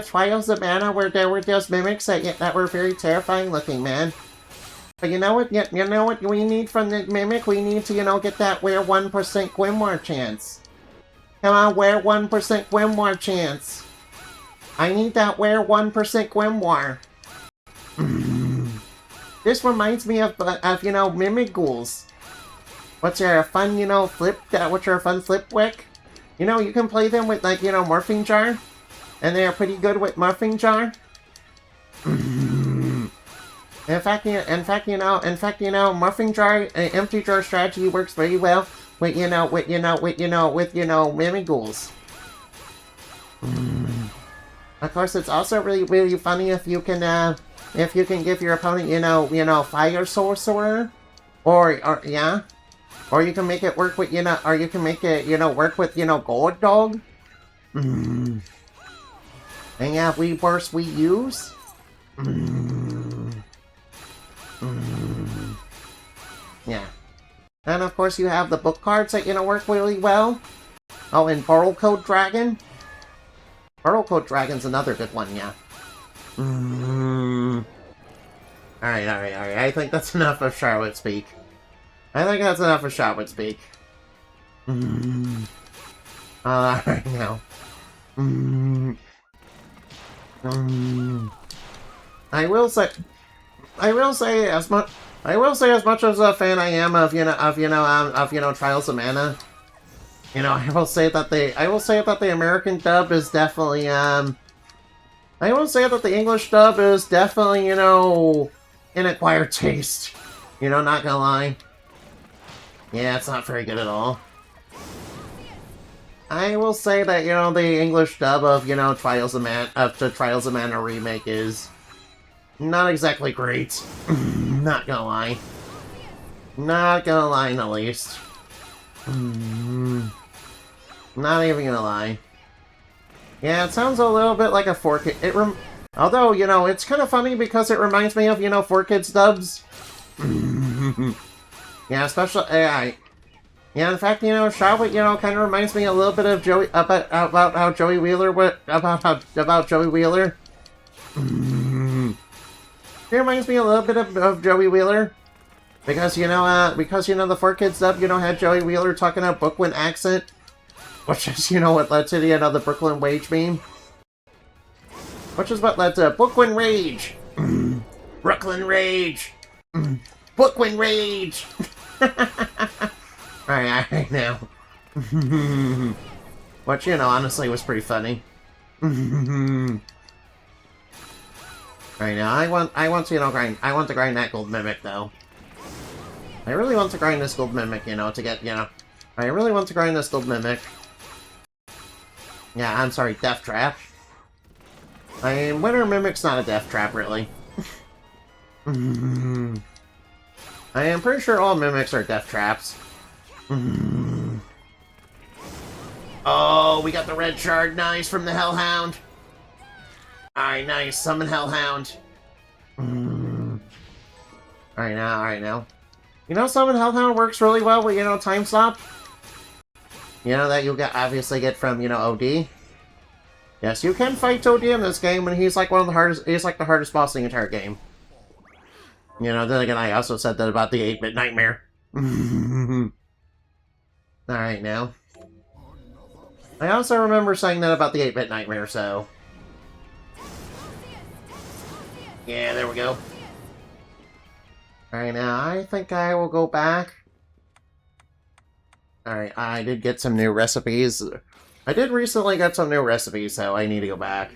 Trials of Mana, where there were those mimics that were very terrifying looking, man. But you know what we need from the mimic? We need to, get that wear 1% Grimoire chance. Come on, wear 1% Grimoire chance. I need that wear 1% Grimoire. This reminds me of mimic ghouls. What's your fun, flip wick? You can play them with, Morphing Jar. And they're pretty good with Morphing Jar. In fact, Morphing Jar, Empty Jar strategy works very well with, mimic ghouls. Of course, it's also really, really funny if you can give your opponent, Fire Sorcerer. Or you can make it work with, or you can make it, work with, Gold Dog. And yeah, we burst, we use. Yeah. And of course you have the book cards that, work really well. Oh, and Burrow Code Dragon. Burrow Code Dragon's another good one, yeah. Alright. I think that's enough of Charlotte speak. Alright now. I will say as much as a fan I am of Trials of Mana. I will say that the American dub is definitely I will say that the English dub is definitely, an acquired taste. Not gonna lie. Yeah, it's not very good at all. I will say that, the English dub of, Trials of Mana remake is not exactly great. Not gonna lie. Not gonna lie in the least. Not even gonna lie. Yeah, it sounds a little bit like a 4Kids. Although, it's kind of funny because it reminds me of, 4Kids dubs. Yeah, especially AI. Yeah, in fact, Charlotte, kind of reminds me a little bit of Joey about how Joey Wheeler about Joey Wheeler. It reminds me a little bit of Joey Wheeler, because the 4Kids dub, had Joey Wheeler talking a Brooklyn accent, which is what led to the Brooklyn Wage meme, which is what led to Brooklyn Rage, Brooklyn Rage, Brooklyn Rage. Alright, now. Which, honestly was pretty funny. Right now, I want to grind that gold mimic, though. I really want to grind this gold mimic, to get, I really want to grind this gold mimic. Yeah, I'm sorry, Death Trap. Winter Mimic's not a death trap, really. I am pretty sure all mimics are death traps. Oh, we got the red shard, nice, from the Hellhound. Alright, nice, summon Hellhound. Alright now. Summon Hellhound works really well with, Time Stop. That you obviously get from, OD. Yes, you can fight OD in this game, and he's like he's like the hardest boss in the entire game. Then again, I also said that about the 8-bit Nightmare. Alright, now. I also remember saying that about the 8-bit Nightmare, so... Yeah, there we go. Alright, now, I think I will go back. Alright, I did get some new recipes. I did recently get some new recipes, so I need to go back.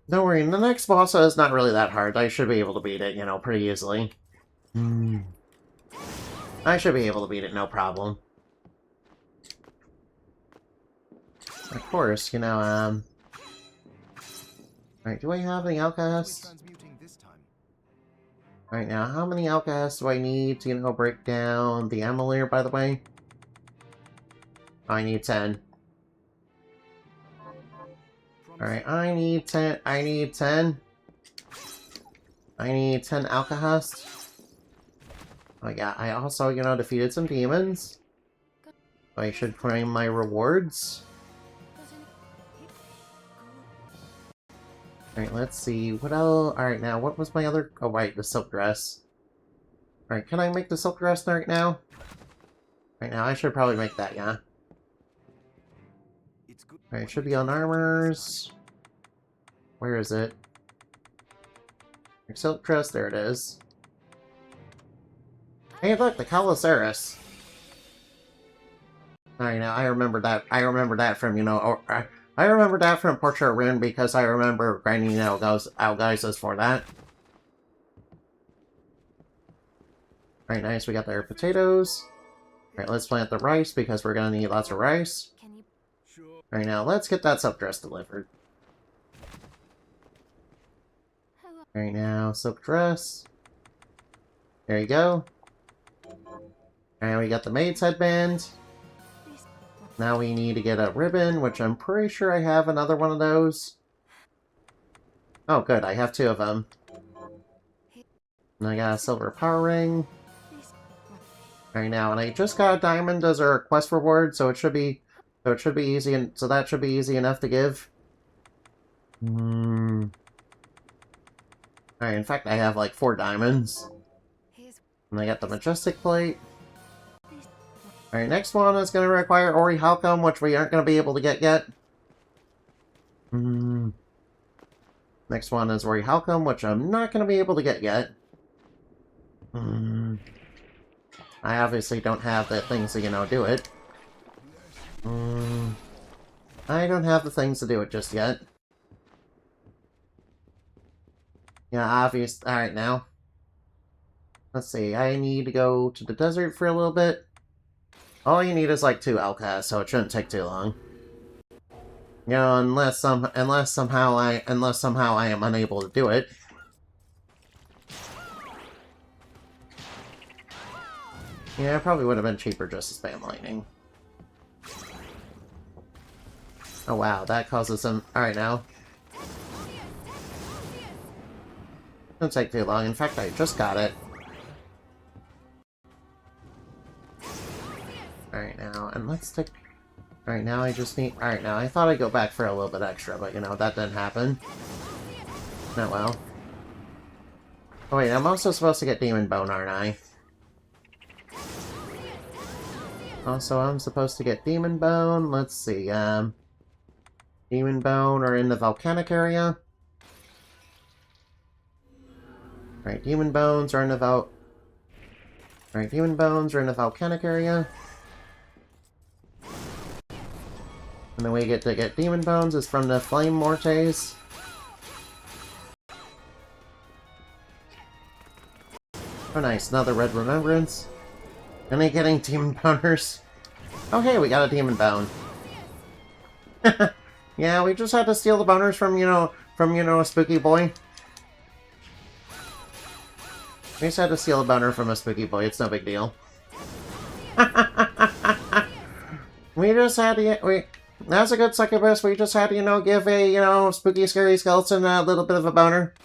Don't worry, the next boss is not really that hard. I should be able to beat it, pretty easily. I should be able to beat it, no problem. Of course, Alright, do I have any alchemists? Alright, now, how many alchemists do I need to, break down the Amalur, by the way? I need 10. Alright, I need 10 alchemists. Oh yeah, I also, defeated some demons. I should claim my rewards. Alright, let's see. What else? Alright, now, what was my other... Oh, right, the silk dress. Alright, can I make the silk dress right now? Right now, I should probably make that, yeah. It's good. Alright, it should be on armors. Where is it? Silk dress, there it is. Hey, look, the Calosaurus. Alright, now, I remember that. I remember that from, you know... I remember that from Portrait Rune because I remember grinding Algeizes for that. Alright, nice, we got our potatoes. Alright, let's plant the rice because we're gonna need lots of rice. Can you... Sure. Alright, now let's get that silk dress delivered. Hello. Alright, now, silk dress. There you go. And we got the maid's headband. Please. Now we need to get a ribbon, which I'm pretty sure I have another one of those. Oh, good, I have two of them. And I got a silver power ring. Please. Right now, and I just got a diamond as a quest reward, so it should be easy, and so that should be easy enough to give. Alright, in fact, I have like 4 diamonds. Here's... And I got the majestic plate. Please. Alright, next one is going to require Ori Halcom, which we aren't going to be able to get yet. Next one is Ori Halcom, which I'm not going to be able to get yet. I obviously don't have the things to, you know, do it. I don't have the things to do it just yet. Yeah, obvious. Alright, now. Let's see, I need to go to the desert for a little bit. All you need is like 2 Alcas, so it shouldn't take too long. You know, unless somehow I am unable to do it. Yeah, it probably would have been cheaper just to spam lightning. Oh wow, that causes some... Alright now. Doesn't take too long. In fact, I just got it. Alright now, and let's take... Alright now, I just need... Alright now, I thought I'd go back for a little bit extra, but you know, that didn't happen. Oh well. Oh wait, I'm also supposed to get Demon Bone, aren't I? Also, I'm supposed to get Demon Bone. Let's see, Demon Bone are in the volcanic area. Alright, Demon Bones are in the volcanic area. And the way you get to get Demon Bones is from the Flame Mortes. Oh nice, another Red Remembrance. And they getting Demon Boners. Oh hey, we got a Demon Bone. Yeah, we just had to steal the boners from, a spooky boy. We just had to steal a boner from a spooky boy, it's no big deal. We just had to, that's a good succubus, we just had to, give a, spooky, scary skeleton a little bit of a boner.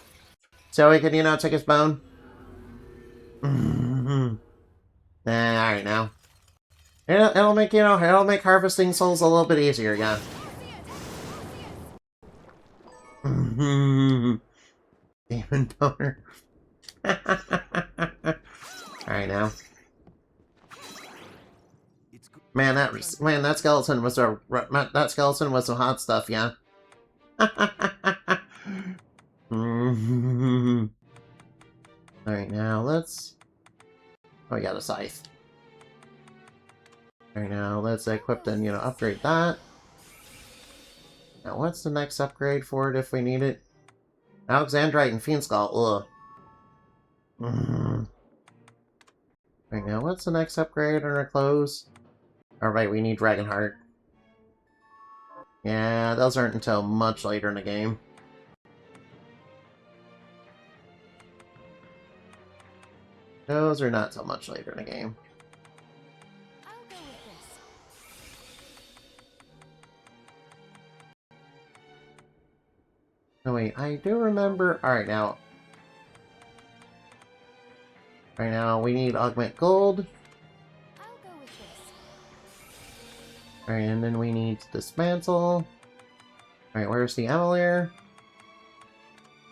So he could, take his bone. Alright now. It'll make, it'll make harvesting souls a little bit easier, yeah. Demon boner. Alright now. Man, that skeleton was some hot stuff, yeah. Alright now, let's... Oh, we got a scythe. Alright now, let's equip and, upgrade that. Now, what's the next upgrade for it if we need it? Alexandrite and Fiend Skull, ugh. Right now, what's the next upgrade on our clothes? Alright, we need Dragonheart. Yeah, those aren't until much later in the game. Those are not so much later in the game. I'll go with this. Oh wait, I do remember... Alright now. Right now, we need Augment Gold. I'll go with this. Alright, and then we need to dismantle. Alright, where's the Amelier?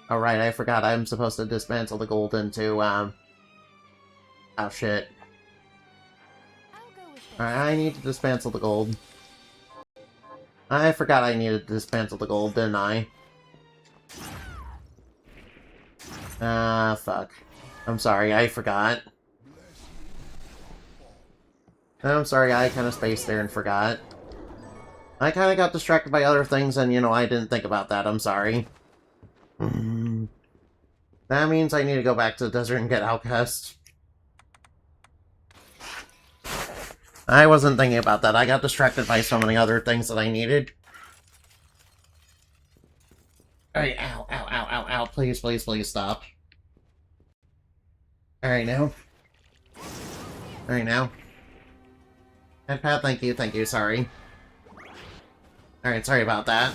Oh, right, I forgot. I'm supposed to dismantle the gold into, Oh, shit. I'll go with this. Alright, I need to dismantle the gold. I forgot I needed to dismantle the gold, didn't I? Ah, fuck. I'm sorry, I forgot. I'm sorry, I kind of spaced there and forgot. I kind of got distracted by other things and, you know, I didn't think about that. I'm sorry. That means I need to go back to the desert and get Outcast. I wasn't thinking about that. I got distracted by so many other things that I needed. Alright, ow, ow, ow, ow, ow. Please, please, please stop. Alright, now. Alright, now. Headpad, thank you, sorry. Alright, sorry about that.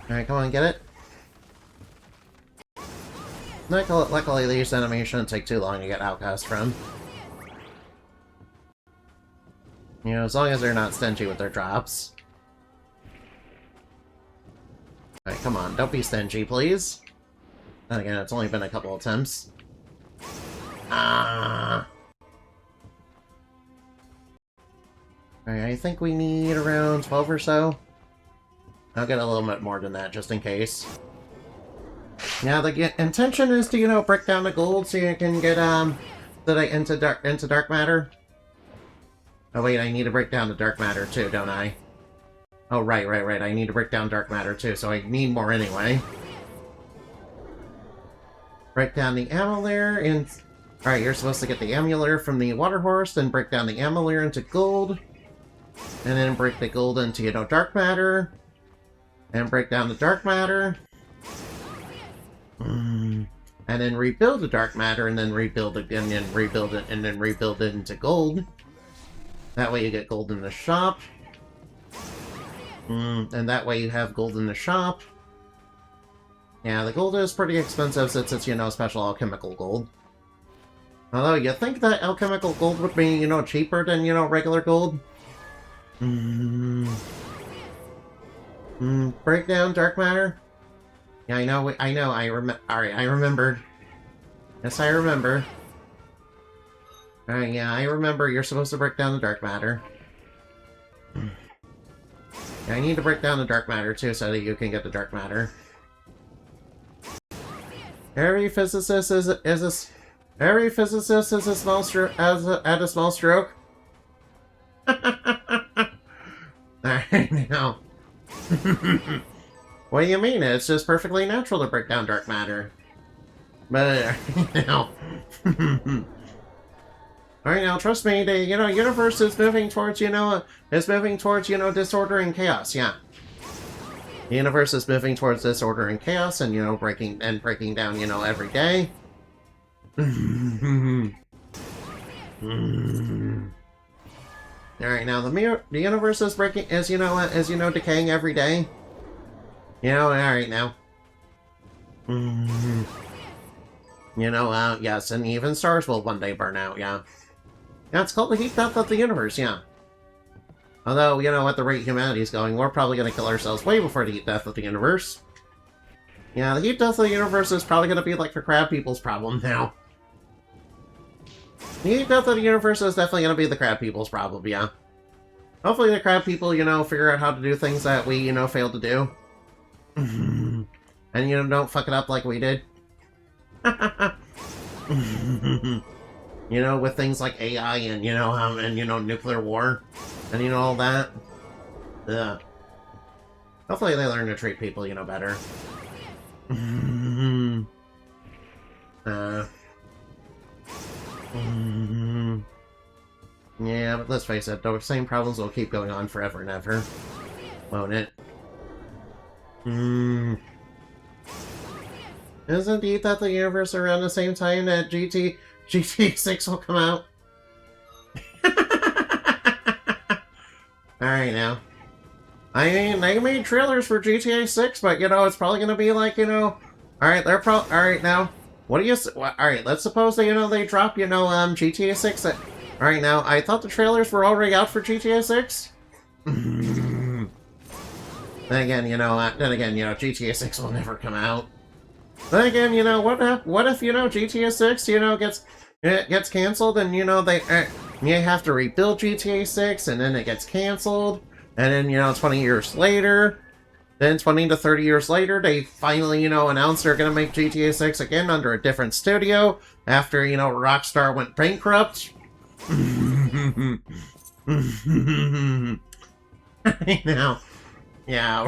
Alright, come on, get it. Luckily, these animations take too long to get Outcast from. You know, as long as they're not stingy with their drops. Alright, come on, don't be stingy, please. And again, it's only been a couple attempts. Ah. Alright, I think we need around 12 or so. I'll get a little bit more than that, just in case. Now, the intention is to, you know, break down the gold so you can get, into dark matter. Oh, wait, I need to break down the dark matter, too, don't I? Oh, right. I need to break down dark matter, too, so I need more anyway. Break down the Amelier in... Alright, you're supposed to get the Amelier from the Water Horse, then break down the Amelier into gold. And then break the gold into, you know, dark matter. And break down the dark matter. And then rebuild the dark matter, and then rebuild it, and then rebuild it, and then rebuild it into gold. That way you get gold in the shop. And that way you have gold in the shop. Yeah, the gold is pretty expensive since it's, you know, special alchemical gold. Although, you think that alchemical gold would be, you know, cheaper than, you know, regular gold? Break down dark matter? Yeah, Alright, I remembered. Yes, I remember. Alright, yeah, I remember you're supposed to break down the dark matter. Yeah, I need to break down the dark matter, too, so that you can get the dark matter. Every physicist is a small stroke. At a small stroke. Alright, now. What do you mean? It's just perfectly natural to break down dark matter. But, now. Alright, now, trust me, the, you know, universe is moving towards, you know, disorder and chaos, yeah. The universe is moving towards disorder and chaos, and, you know, breaking down, you know, every day. Alright, now, the universe is decaying every day. You know, alright, now. You know, yes, and even stars will one day burn out, yeah. Yeah, it's called the heat death of the universe, yeah. Although, you know, at the rate humanity's going, we're probably going to kill ourselves way before the heat death of the universe. Yeah, the heat death of the universe is probably going to be like the crab people's problem now. The heat death of the universe is definitely going to be the crab people's problem, yeah. Hopefully the crab people, you know, figure out how to do things that we, you know, failed to do. And, you know, don't fuck it up like we did. You know, with things like AI and, you know, nuclear war. And, you know, all that. Ugh. Hopefully they learn to treat people, you know, better. Yeah, but let's face it, the same problems will keep going on forever and ever. Won't it? Isn't it that the universe around the same time that GTA 6 will come out? Alright, now. I mean, they made trailers for GTA 6, but, you know, it's probably gonna be like, you know... Alright, Alright, now. What do you... Alright, let's suppose that, they drop, GTA 6. Alright, now, I thought the trailers were already out for GTA 6? Then again, GTA 6 will never come out. Then again, what if GTA 6, gets canceled and, you have to rebuild GTA 6 and then it gets canceled, and then, 20 years later, then 20 to 30 years later, they finally, announce they're gonna make GTA 6 again under a different studio after, Rockstar went bankrupt. Now, yeah,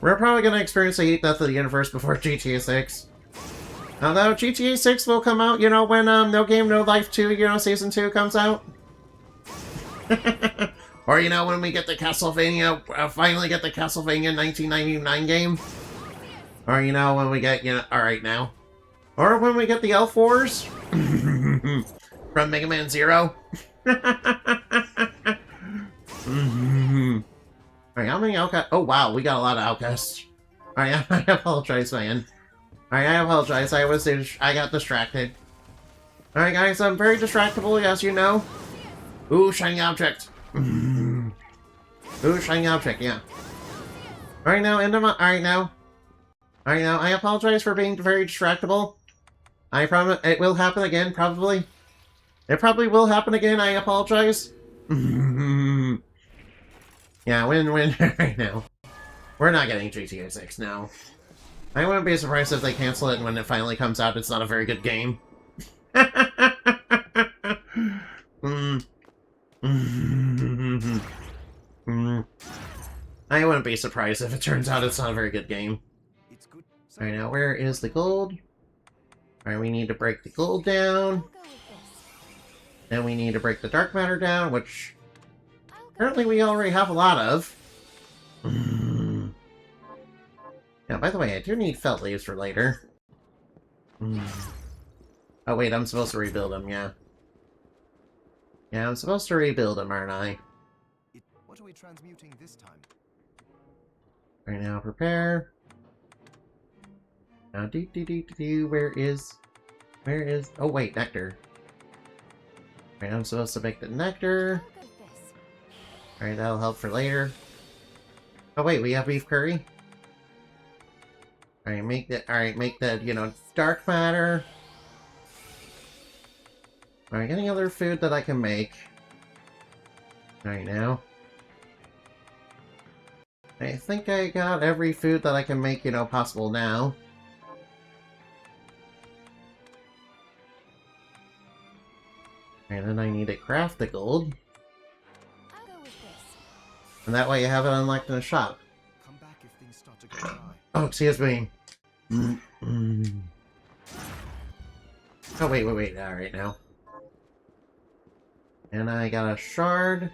we're probably gonna experience the heat death of the universe before GTA 6. Although GTA 6 will come out, when No Game No Life 2, Season 2 comes out. Or, when we get the Castlevania, finally get the Castlevania 1999 game. Or, when we get, alright now. Or when we get the Elf Wars. From Mega Man Zero. Alright, how many outcasts? Oh, wow, we got a lot of outcasts. Alright, I apologize, man. Alright, I apologize. I got distracted. Alright, guys, I'm very distractible, as you know. Ooh, shiny object. Ooh, shiny object, yeah. Alright, now, Alright, now, I apologize for being very distractible. I promise it will happen again, probably. It probably will happen again, I apologize. Yeah, win right now. We're not getting GTA 6 now. I wouldn't be surprised if they cancel it and when it finally comes out, it's not a very good game. I wouldn't be surprised if it turns out it's not a very good game. Alright, now where is the gold? Alright, we need to break the gold down. Then we need to break the dark matter down, which apparently we already have a lot of. Now, by the way, I do need felt leaves for later. Oh wait, I'm supposed to rebuild them, yeah. Yeah, I'm supposed to rebuild them, aren't I? What are we transmuting this time? Right now, prepare. Now, where is... Oh wait, nectar. Right, I'm supposed to make the nectar. Alright, that'll help for later. Oh wait, we have beef curry? Alright, make the, dark matter. Alright, any other food that I can make? Alright, now. I think I got every food that I can make, possible now. And then I need to craft the gold. I'll go with this. And that way you have it unlocked in the shop. Come back if things start to go dry. Oh, excuse me. Oh, wait. Alright, now. And I got a shard.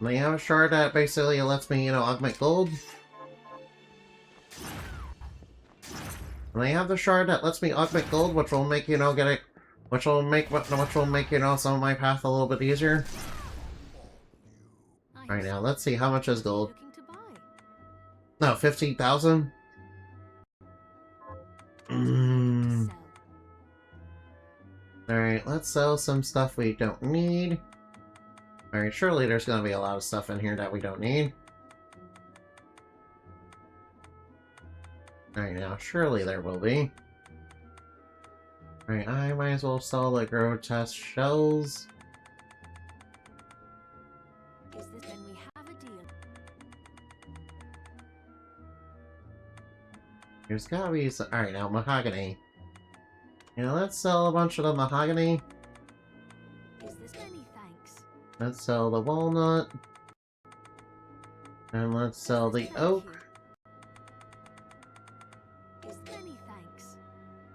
And I have a shard that basically lets me, augment gold. And I have the shard that lets me augment gold, which will make, which will make, some of my path a little bit easier. Alright, now, let's see, how much is gold? No, 15,000? Alright, let's sell some stuff we don't need. Alright, surely there's gonna be a lot of stuff in here that we don't need. Alright, now, surely there will be. Alright, I might as well sell the grotesque shells. Is this when we have a deal? There's gotta be some... Alright, now, mahogany. Let's sell a bunch of the mahogany. Is this many thanks? Let's sell the walnut. And let's sell the oak. Is many thanks?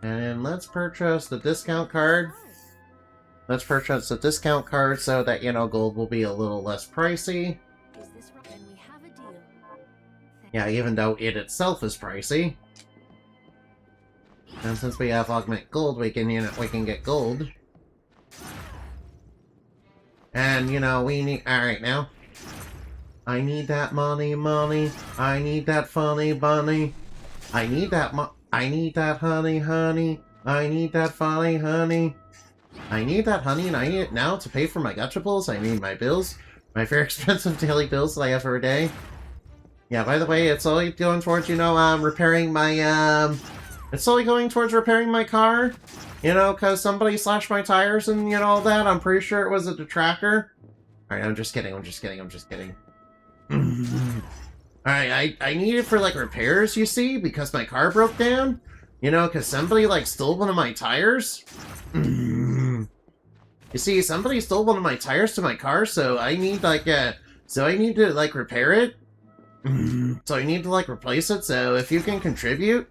And let's purchase the discount card. Let's purchase the discount card so that, gold will be a little less pricey. Is this right? Then we have a deal. Yeah, even though it itself is pricey. And since we have augment gold, we can get gold. And, we need... Alright, now. I need that money. I need that funny bunny. I need that I need that honey, honey. I need that funny honey. I need that honey, and I need it now to pay for my gutchables. I need my bills. My very expensive daily bills that I have for a day. Yeah, by the way, it's slowly going towards, you know, repairing my, It's slowly going towards repairing my car. You know, because somebody slashed my tires and, you know, all that. I'm pretty sure it was a detractor. Alright, I'm just kidding, I'm just kidding, I'm just kidding. Alright, I need it for, like, repairs, you see, because my car broke down. You know, because somebody, like, stole one of my tires. You see, somebody stole one of my tires to my car, so I need, like, so I need to, like, repair it. So I need to, like, replace it, so if you can contribute,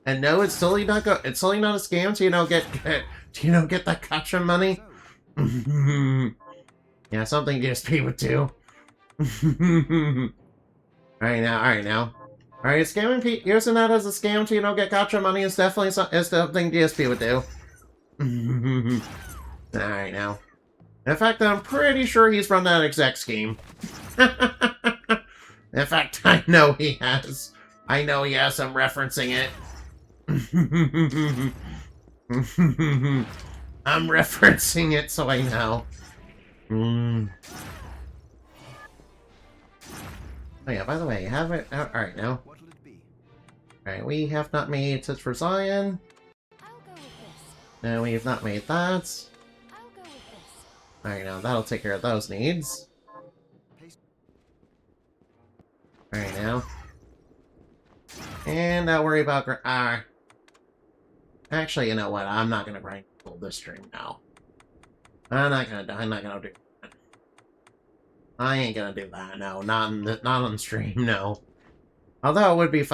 and no, it's totally not it's totally not a scam to, you know, get that gotcha money. Yeah, something DSP would do. Alright now. Alright, scamming using that as a scam to, you know, get gotcha money is definitely something DSP would do. Alright now. In fact, I'm pretty sure he's run that exact scheme. In fact, I know he has. I know he has, I'm referencing it. I'm referencing it, so I know. Oh yeah, by the way, have it... Alright, now. What'll it be? Alright, we have not made Tits for Zion. I'll go with this. No, we have not made that. I'll go with this. Alright, now that'll take care of those needs. Alright, now. And not worry about... Actually, you know what? I'm not gonna grind this stream now. I'm not gonna do that. I ain't gonna do that, no. Not on stream, no. Although it would be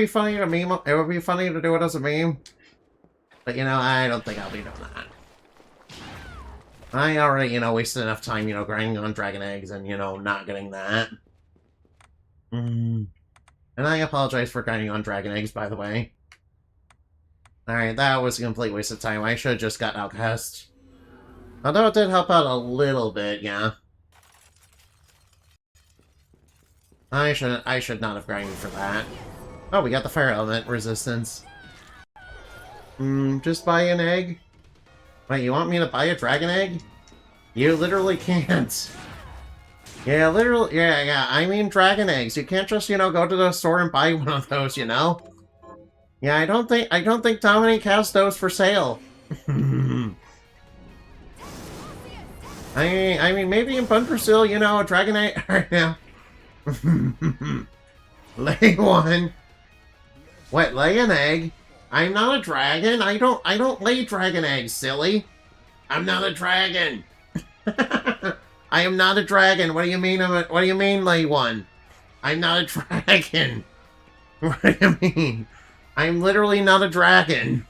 funny to meme, it would be funny to do it as a meme. But, you know, I don't think I'll be doing that. I already, you know, wasted enough time, you know, grinding on dragon eggs and, you know, not getting that. And I apologize for grinding on dragon eggs, by the way. Alright, that was a complete waste of time. I should have just got Outcast. Although it did help out a little bit, yeah. I should not have grinded for that. Oh, we got the fire element resistance. Just buy an egg? Wait, you want me to buy a dragon egg? You literally can't. Yeah, literally, yeah, I mean dragon eggs. You can't just, you know, go to the store and buy one of those, you know? Yeah, I don't think Dominique has those for sale. I mean, maybe in Bundresil, you know, a dragon egg right now. Lay one. What, lay an egg? I'm not a dragon. I don't lay dragon eggs, silly. I'm not a dragon. I am not a dragon. What do you mean? What do you mean, lay one? I'm not a dragon. What do you mean? I'm literally not a dragon.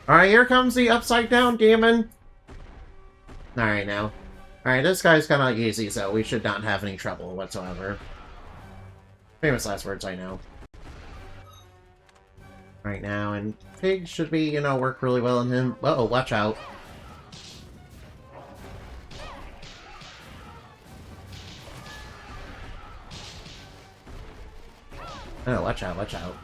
Alright, here comes the upside down demon. Alright, now. Alright, this guy's kind of easy, so we should not have any trouble whatsoever. Famous last words, I know. Right now, and Pig should be, you know, work really well on him. Uh-oh, watch out. Oh, watch out, watch out.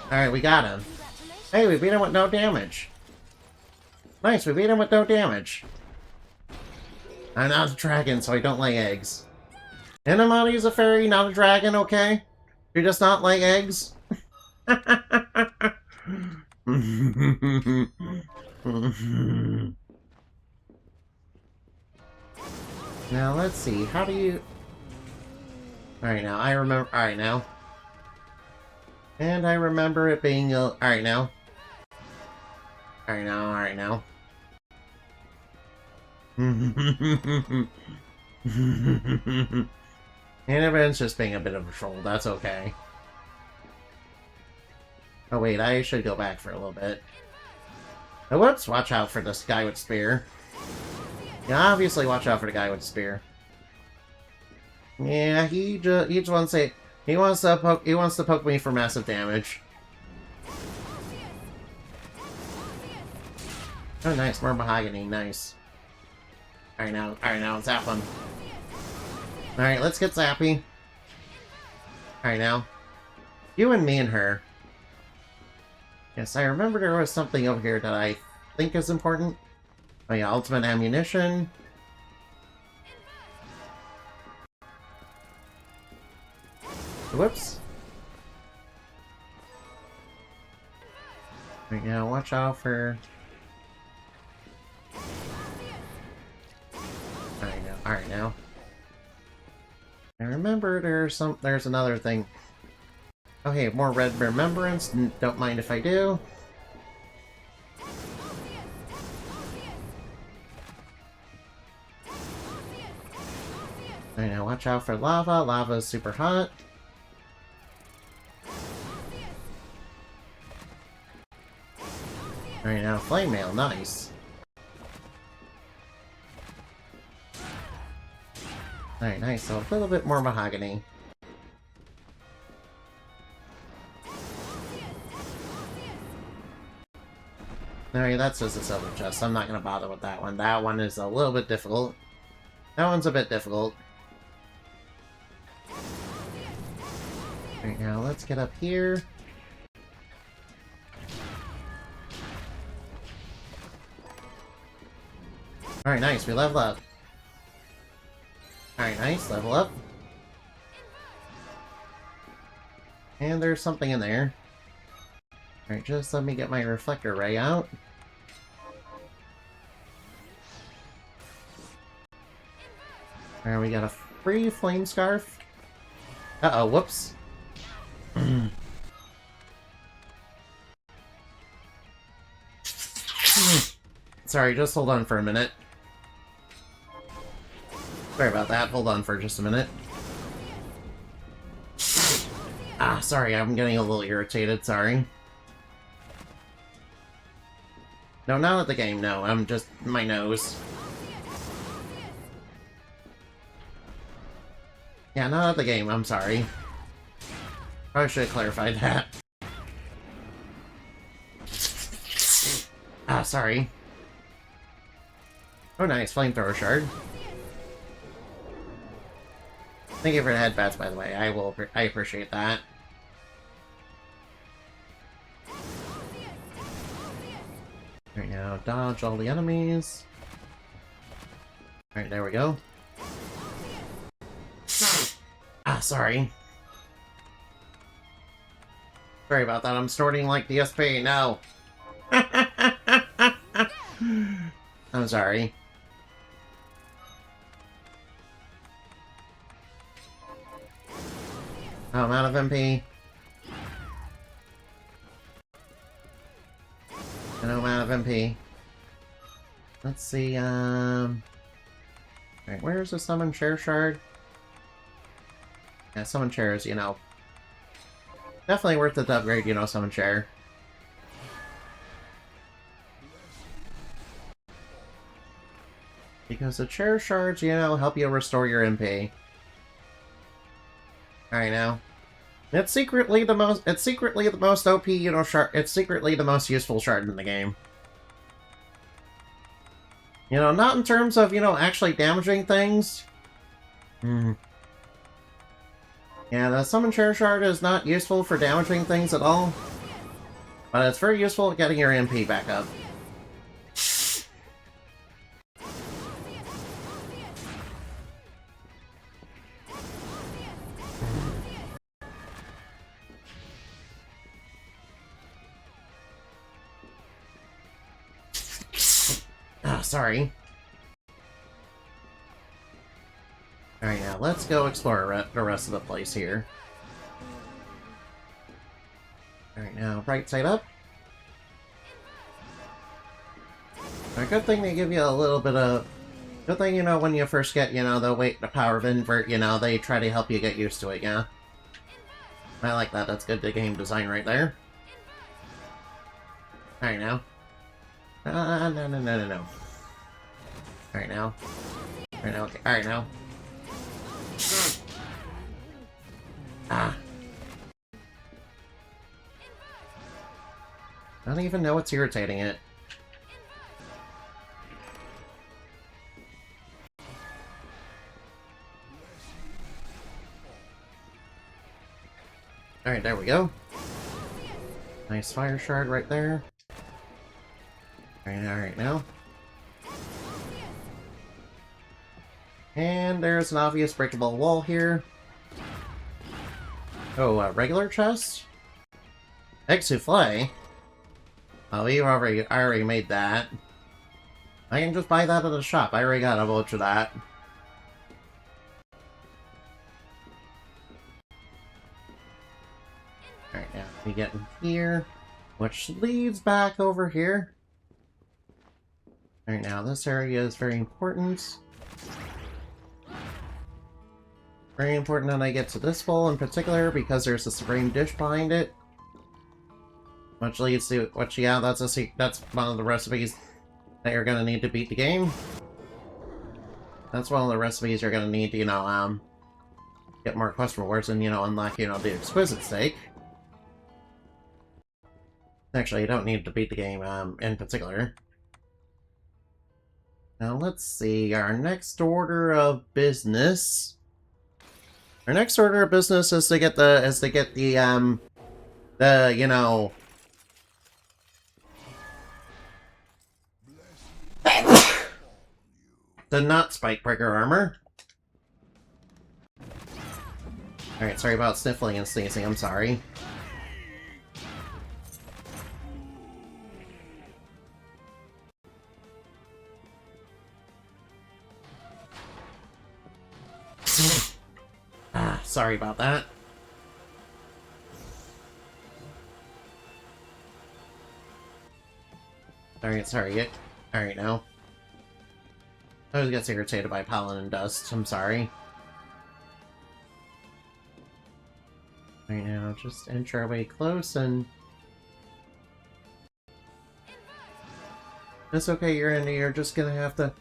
Alright, we got him. Hey, we beat him with no damage. Nice, we beat him with no damage. I'm not a dragon, so I don't lay eggs. Inamati is a fairy, not a dragon, okay? You just not lay eggs? Now, let's see. How do you... Alright, now. I remember... Alright, now. And I remember it being... Alright, now. Alright, now. Alright, now. And everyone's just being a bit of a troll. That's okay. Oh, wait. I should go back for a little bit. Oh, whoops. Watch out for this guy with spear. Yeah, obviously watch out for the guy with the spear. Yeah, he just wants to say he wants to poke me for massive damage. Oh, nice, more mahogany, nice. Alright now, zap him. Alright, let's get zappy. Alright now. You and me and her. Yes, I remember there was something over here that I think is important. Oh yeah, ultimate ammunition. Whoops. Right now, watch out for... Alright now. I remember there's another thing. Okay, more red remembrance. Don't mind if I do. Alright now, watch out for lava. Lava is super hot. Alright now, flame mail, nice. Alright, nice, so a little bit more mahogany. Alright, that's just a silver chest. I'm not gonna bother with that one. That one is a little bit difficult. That one's a bit difficult. Alright, now let's get up here. Alright, nice, we level up. Alright, nice, level up. And there's something in there. Alright, just let me get my reflector ray out. Alright, we got a free flame scarf. Uh-oh, whoops. Sorry, just hold on for a minute. Sorry about that, hold on for just a minute. Ah, sorry, I'm getting a little irritated, sorry. No, not at the game, no, I'm just... my nose. Yeah, not at the game, I'm sorry. Probably should have clarified that. Ah, sorry. Oh nice, flamethrower shard. Thank you for the headbats, by the way. I appreciate that. Right now, dodge all the enemies. Alright, there we go. Ah, sorry. Sorry about that, I'm snorting like DSP, no! I'm sorry. Oh, I'm out of MP. And I'm out of MP. Let's see, Alright, where's the summon chair shard? Yeah, summon chairs, you know. Definitely worth it to upgrade, you know, summon chair. Because the chair shards, you know, help you restore your MP. Alright now. It's secretly the most OP, you know, shard. It's secretly the most useful shard in the game. You know, not in terms of, you know, actually damaging things. Yeah, the summon chair shard is not useful for damaging things at all. But it's very useful at getting your MP back up. Sorry. Alright, now let's go explore the rest of the place here. Alright, now right side up. A good thing they give you a little bit of... Good thing, you know, when you first get, you know, the power of invert, you know, they try to help you get used to it, yeah? I like that, that's good game design right there. Alright, now. No. Alright now. Alright now, okay. Alright now. Ah. I don't even know what's irritating it. Alright, there we go. Nice fire shard right there. Alright, now. And there's an obvious breakable wall here. Oh, a regular chest? Egg souffle? Oh, I already made that. I can just buy that at the shop. I already got a bunch of that. Alright, now we get in here, which leads back over here. Alright, now this area is very important. Very important that I get to this bowl in particular, because there's a supreme dish behind it. Which leads to, yeah, that's one of the recipes that you're gonna need to beat the game. That's one of the recipes you're gonna need to, you know, get more quest rewards and, you know, unlock, you know, the exquisite steak. Actually, you don't need to beat the game, in particular. Now, let's see, our next order of business... Our next order of business is to get the, you know... the not spikebreaker armor. Alright, sorry about sniffling and sneezing, I'm sorry. Sorry about that. Sorry. Alright, now. I always gets irritated by pollen and dust, I'm sorry. Right now, just inch our way close and... It's okay, you're just gonna have to...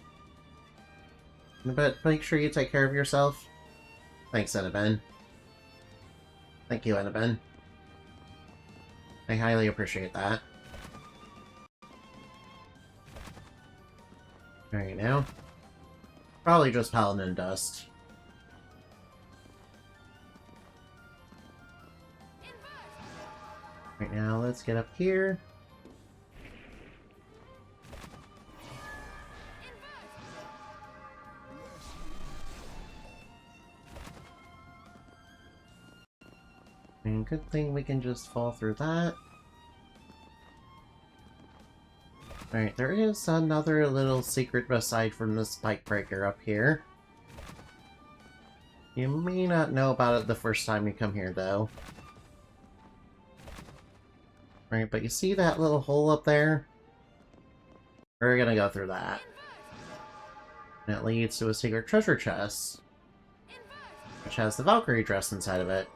But make sure you take care of yourself. Thanks, Annabelle. Thank you, Annabelle. I highly appreciate that. Alright, now. Probably just Paladin Dust. Right now, let's get up here. And good thing we can just fall through that. Alright, there is another little secret aside from the spike breaker up here. You may not know about it the first time you come here, though. Right, but you see that little hole up there? We're gonna go through that. And it leads to a secret treasure chest, which has the Valkyrie dress inside of it.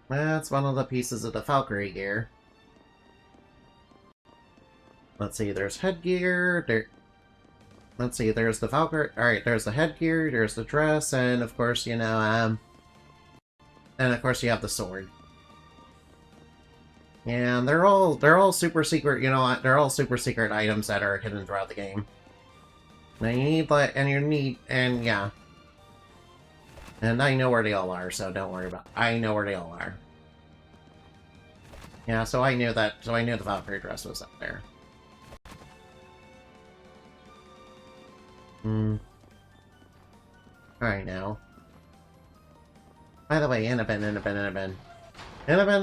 That's one of the pieces of the Valkyrie gear. Let's see, there's headgear, let's see, there's the Valkyrie, alright, there's the headgear, there's the dress, and of course, you know, and of course you have the sword. And they're all super secret, you know, they're all super secret items that are hidden throughout the game. Now you need, and yeah. And I know where they all are, so don't worry about it. I know where they all are. Yeah, so I knew the Valkyrie dress was up there. Alright, now. By the way, Annabelle,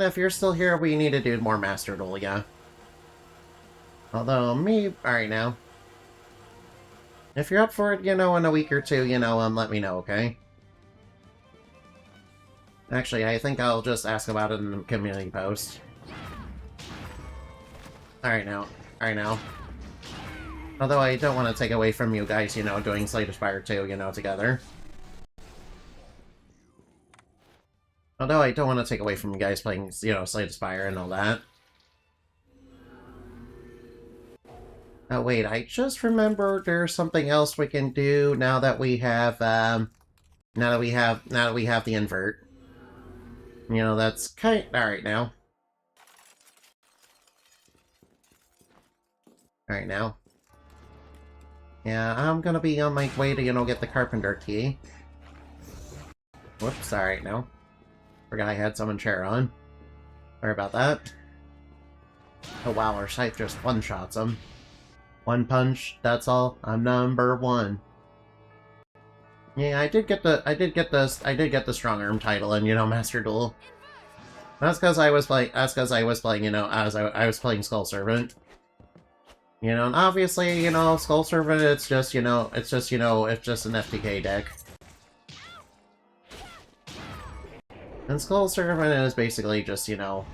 if you're still here, we need to do more Master Duel, yeah. Although, alright, now. If you're up for it, you know, in a week or two, you know, let me know, okay? Actually, I think I'll just ask about it in the community post. Alright now. Although I don't want to take away from you guys, you know, doing Slay the Spire 2, you know, together. Although I don't want to take away from you guys playing, you know, Slay the Spire and all that. Oh wait, I just remembered there's something else we can do now that we have, now that we have the invert. You know, that's alright now. Alright now. Yeah, I'm gonna be on my way to, you know, get the Carpenter key. Whoops, alright, no. Forgot I had summon chair on. Sorry about that. Oh wow, our scythe just one-shots him. One punch, that's all. I'm number one. Yeah, I did get the strong arm title in, you know, Master Duel. That's because I was playing, you know, as I was playing Skull Servant. You know, and obviously, you know, Skull Servant, it's just an FTK deck. And Skull Servant is basically just, you know,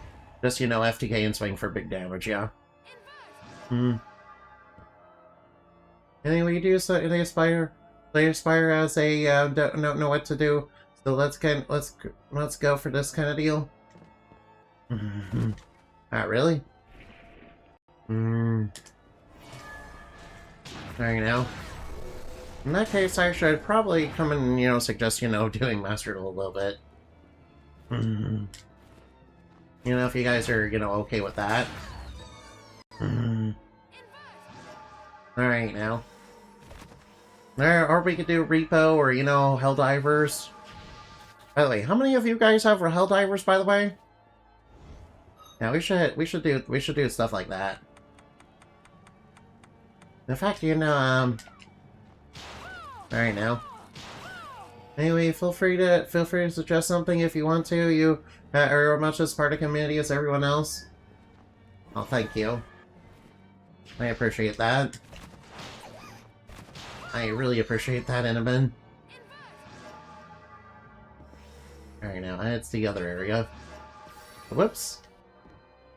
FTK and swing for big damage, yeah. Anyway, they aspire as a, don't know what to do, so let's go for this kind of deal. Not really? Alright now. In that case, I should probably come and, you know, suggest, you know, doing Master Duel a little bit. You know, if you guys are, you know, okay with that. Alright now. Or we could do Repo or, you know, Helldivers. By the way, how many of you guys have Helldivers, by the way? Yeah, we should do stuff like that. In fact, you know, alright now. Anyway, feel free to suggest something if you want to. You are much as part of the community as everyone else. Oh, thank you. I appreciate that. I really appreciate that, Inaman. Alright now, it's the other area. Whoops.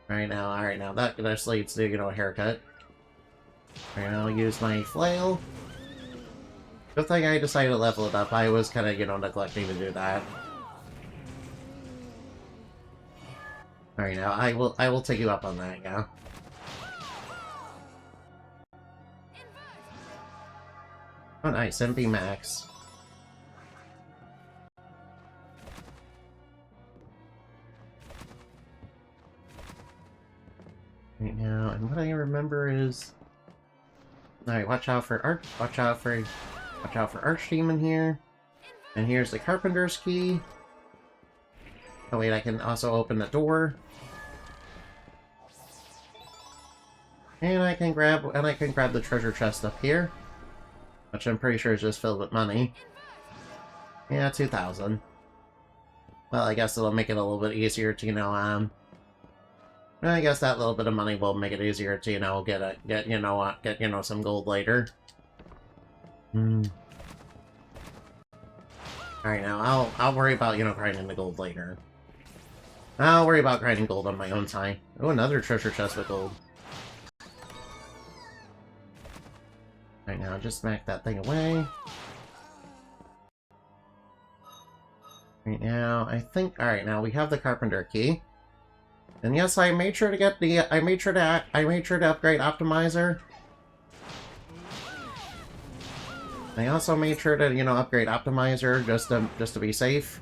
Alright now, that just leads to, you know, a haircut. Alright, I'll use my flail. Good thing I decided to level it up. I was kind of, you know, neglecting to do that. Alright, now I will take you up on that, yeah. Oh, nice, MP max. Right now, and what I remember is, alright, watch out for Archdemon here. And here's the Carpenter's Key. Oh wait, I can also open the door. And I can grab the treasure chest up here. Which I'm pretty sure is just filled with money. Yeah, 2,000. Well, I guess it'll make it a little bit easier to, you know, I guess that little bit of money will make it easier to, you know, get some gold later. Alright, now, I'll worry about, you know, grinding the gold later. I'll worry about grinding gold on my own time. Oh, another treasure chest with gold. Right now, just smack that thing away. Right now, I think. Alright, now we have the Carpenter Key. And yes, I made sure to get the. I made sure to upgrade Optimizer. I also made sure to, you know, upgrade Optimizer just to be safe.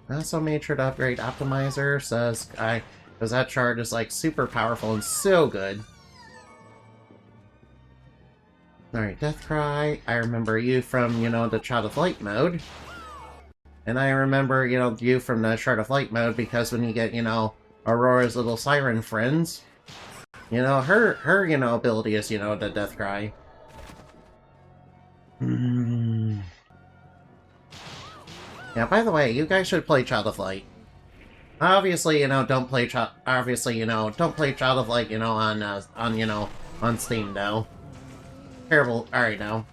I also made sure to upgrade Optimizer, because that shard is, like, super powerful and so good. Alright, Deathcry. I remember you from, you know, the Child of Light mode. And I remember, you know, you from the Shard of Light mode because when you get, you know, Aurora's little siren friends, you know, her, you know, ability is, you know, the Deathcry. Yeah, by the way, you guys should play Child of Light. Obviously, you know, don't play Child of Light, you know, on Steam, though. Terrible. Alright, now.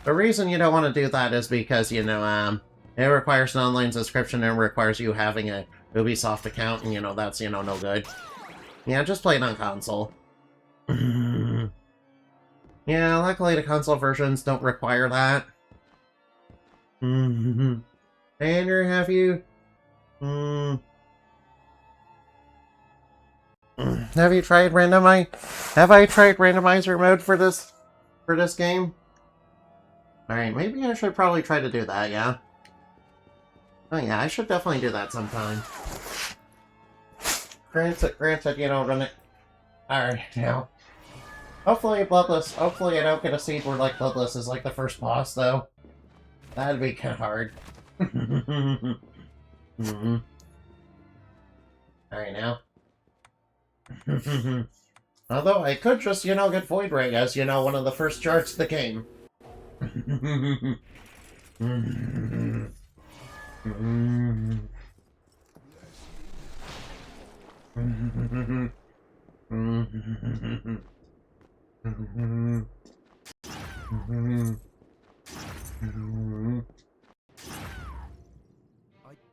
The reason you don't want to do that is because, you know, it requires an online subscription and requires you having a Ubisoft account, and, you know, that's, you know, no good. Yeah, just play it on console. Yeah, luckily the console versions don't require that. Tanner, have you... Have I tried randomizer mode for this game? Alright, maybe I should probably try to do that, yeah? Oh yeah, I should definitely do that sometime. Granted, you know, run it... Alright, now. Hopefully Bloodless, hopefully I don't get a seed where, like, Bloodless is, like, the first boss, though. That'd be kinda hard. Mm-hmm. Alright, now. Although, I could just, you know, get Void Ring as, you know, one of the first charts of the game.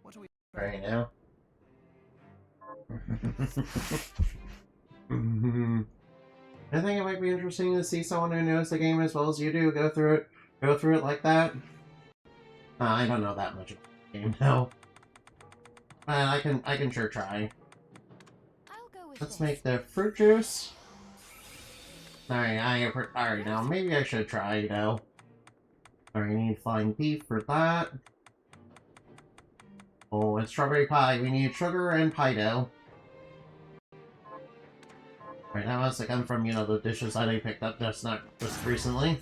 What are we? Right now. I think it might be interesting to see someone who knows the game as well as you do go through it like that. I don't know that much about the game now. But I can sure try. I'll go with Let's this. make the fruit juice. Alright, now maybe I should try, you know. Alright, I need flying beef for that. Oh, and strawberry pie. We need sugar and pie dough. Right now, has to come from, you know, the dishes that I picked up just recently.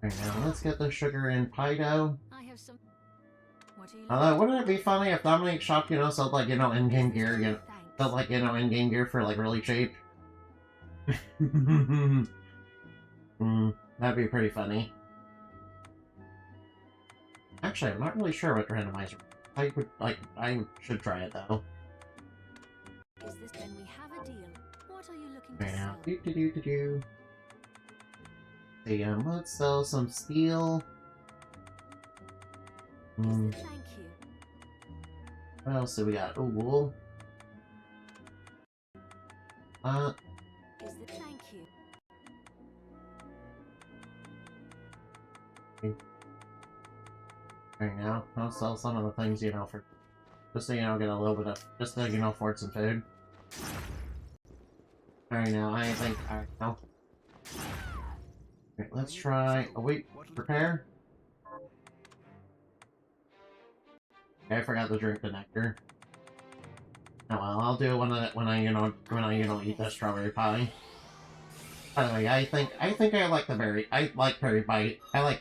Right now, let's get the sugar and pie dough. I have some. What are you? Wouldn't it be funny if Dominique's shop, you know, sold, like, you know, in-game gear, you know, sold, like, you know, in-game gear for, like, really cheap? That'd be pretty funny. Actually, I'm not really sure what randomizer. I should try it, though. Is this? Then we have a deal. What are you looking to Right now. sell? Hey, let's sell some steel. Thank you. What else do we got? Oh, wool. Is it? Thank you. Right now, I'll sell some of the things, you know, for just so you know, get a little bit of, just so you know, afford some food. Alright, now, I think, alright, now. Okay, let's try, oh wait, prepare? Okay, I forgot to drink the nectar. Oh well, I'll do it when I eat the strawberry pie. By the way, I think I like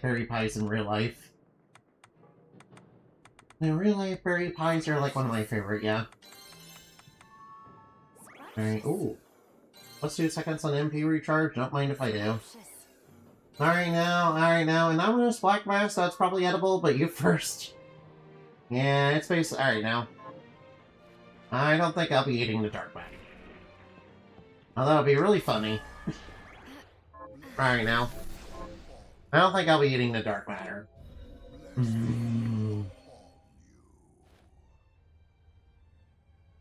berry pies in real life. In real life, berry pies are like one of my favorite, yeah. Alright, ooh. Let's do seconds on MP recharge, don't mind if I do. Alright now, and I'm gonna black mass, that's probably edible, but you first. Yeah, it's basically, alright now. I don't think I'll be eating the dark matter. Although it'd be really funny. Alright now. I don't think I'll be eating the dark matter.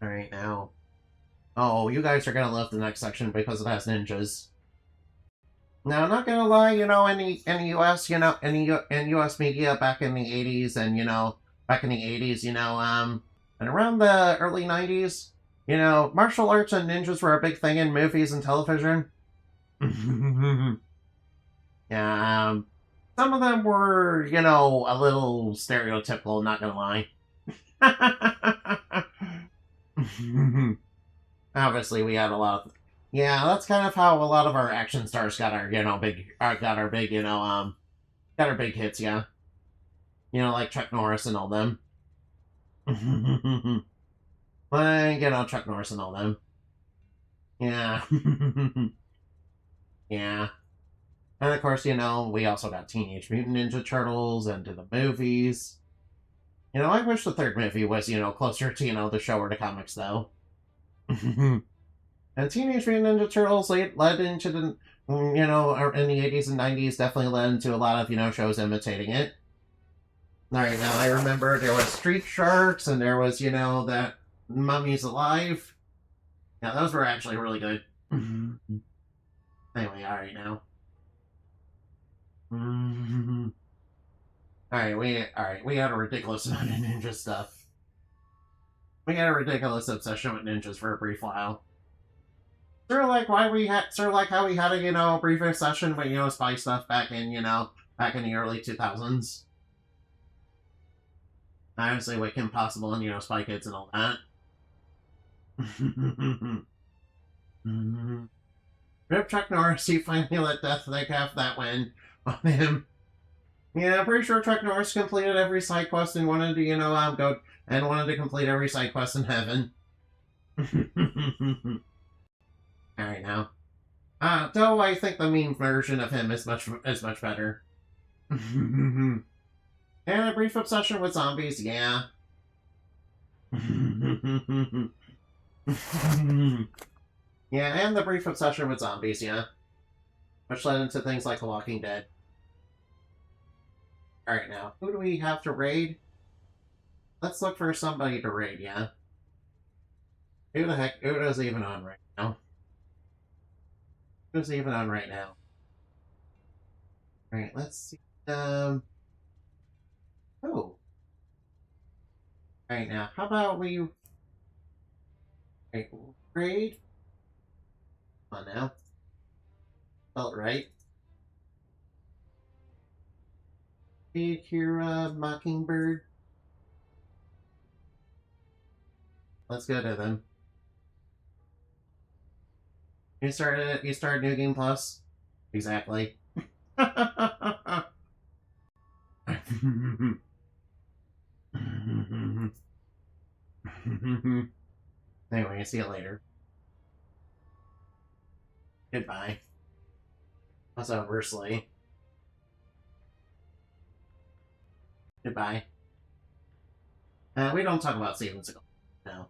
Alright now. Oh, you guys are gonna love the next section because it has ninjas. Now, not gonna lie, you know, in US, you know, in US media back in the 80s and, you know, and around the early 90s, you know, martial arts and ninjas were a big thing in movies and television. Yeah, some of them were, you know, a little stereotypical, not gonna lie. Obviously, we had a lot of... Yeah, that's kind of how a lot of our action stars got our, you know, got our big hits, yeah. You know, like Chuck Norris and all them. Like, you know, Chuck Norris and all them. Yeah. Yeah. And of course, you know, we also got Teenage Mutant Ninja Turtles and to the movies. You know, I wish the third movie was, you know, closer to, you know, the show or the comics, though. And Teenage Mutant Ninja Turtles led into the, you know, in the 80s and 90s, definitely led into a lot of, you know, shows imitating it. Alright, now I remember there was Street Sharks, and there was, you know, that Mummies Alive. Yeah, those were actually really good. Anyway, alright now. Alright, we had a ridiculous amount of ninja stuff. We had a ridiculous obsession with ninjas for a brief while. Sort of like how we had a, you know, brief obsession with, you know, spy stuff back in the early 2000s. Obviously with Kim Possible and, you know, Spy Kids and all that. Rip Chuck Norris, he finally let Death Think have that win on him. Yeah, I'm pretty sure Chuck Norris completed every side quest and wanted to, go and wanted to complete every side quest in heaven. Alright now. Though I think the meme version of him is much better. And a brief obsession with zombies, yeah. Yeah, and the brief obsession with zombies, yeah. Which led into things like The Walking Dead. Alright now, who do we have to raid? Let's look for somebody to raid, yeah? Who the heck, Udo's even on right now? Who's even on right now? Alright, let's see, oh. Alright now, how about we... Alright, raid? Come on now. Felt right. Hey, Kira, Mockingbird. Let's go to them. You started New Game Plus? Exactly. Anyway, see you later. Goodbye. That's oversly. Goodbye. We don't talk about Steven Seagal. No.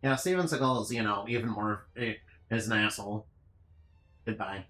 Yeah, Steven Seagal is, even more... is an asshole. Goodbye.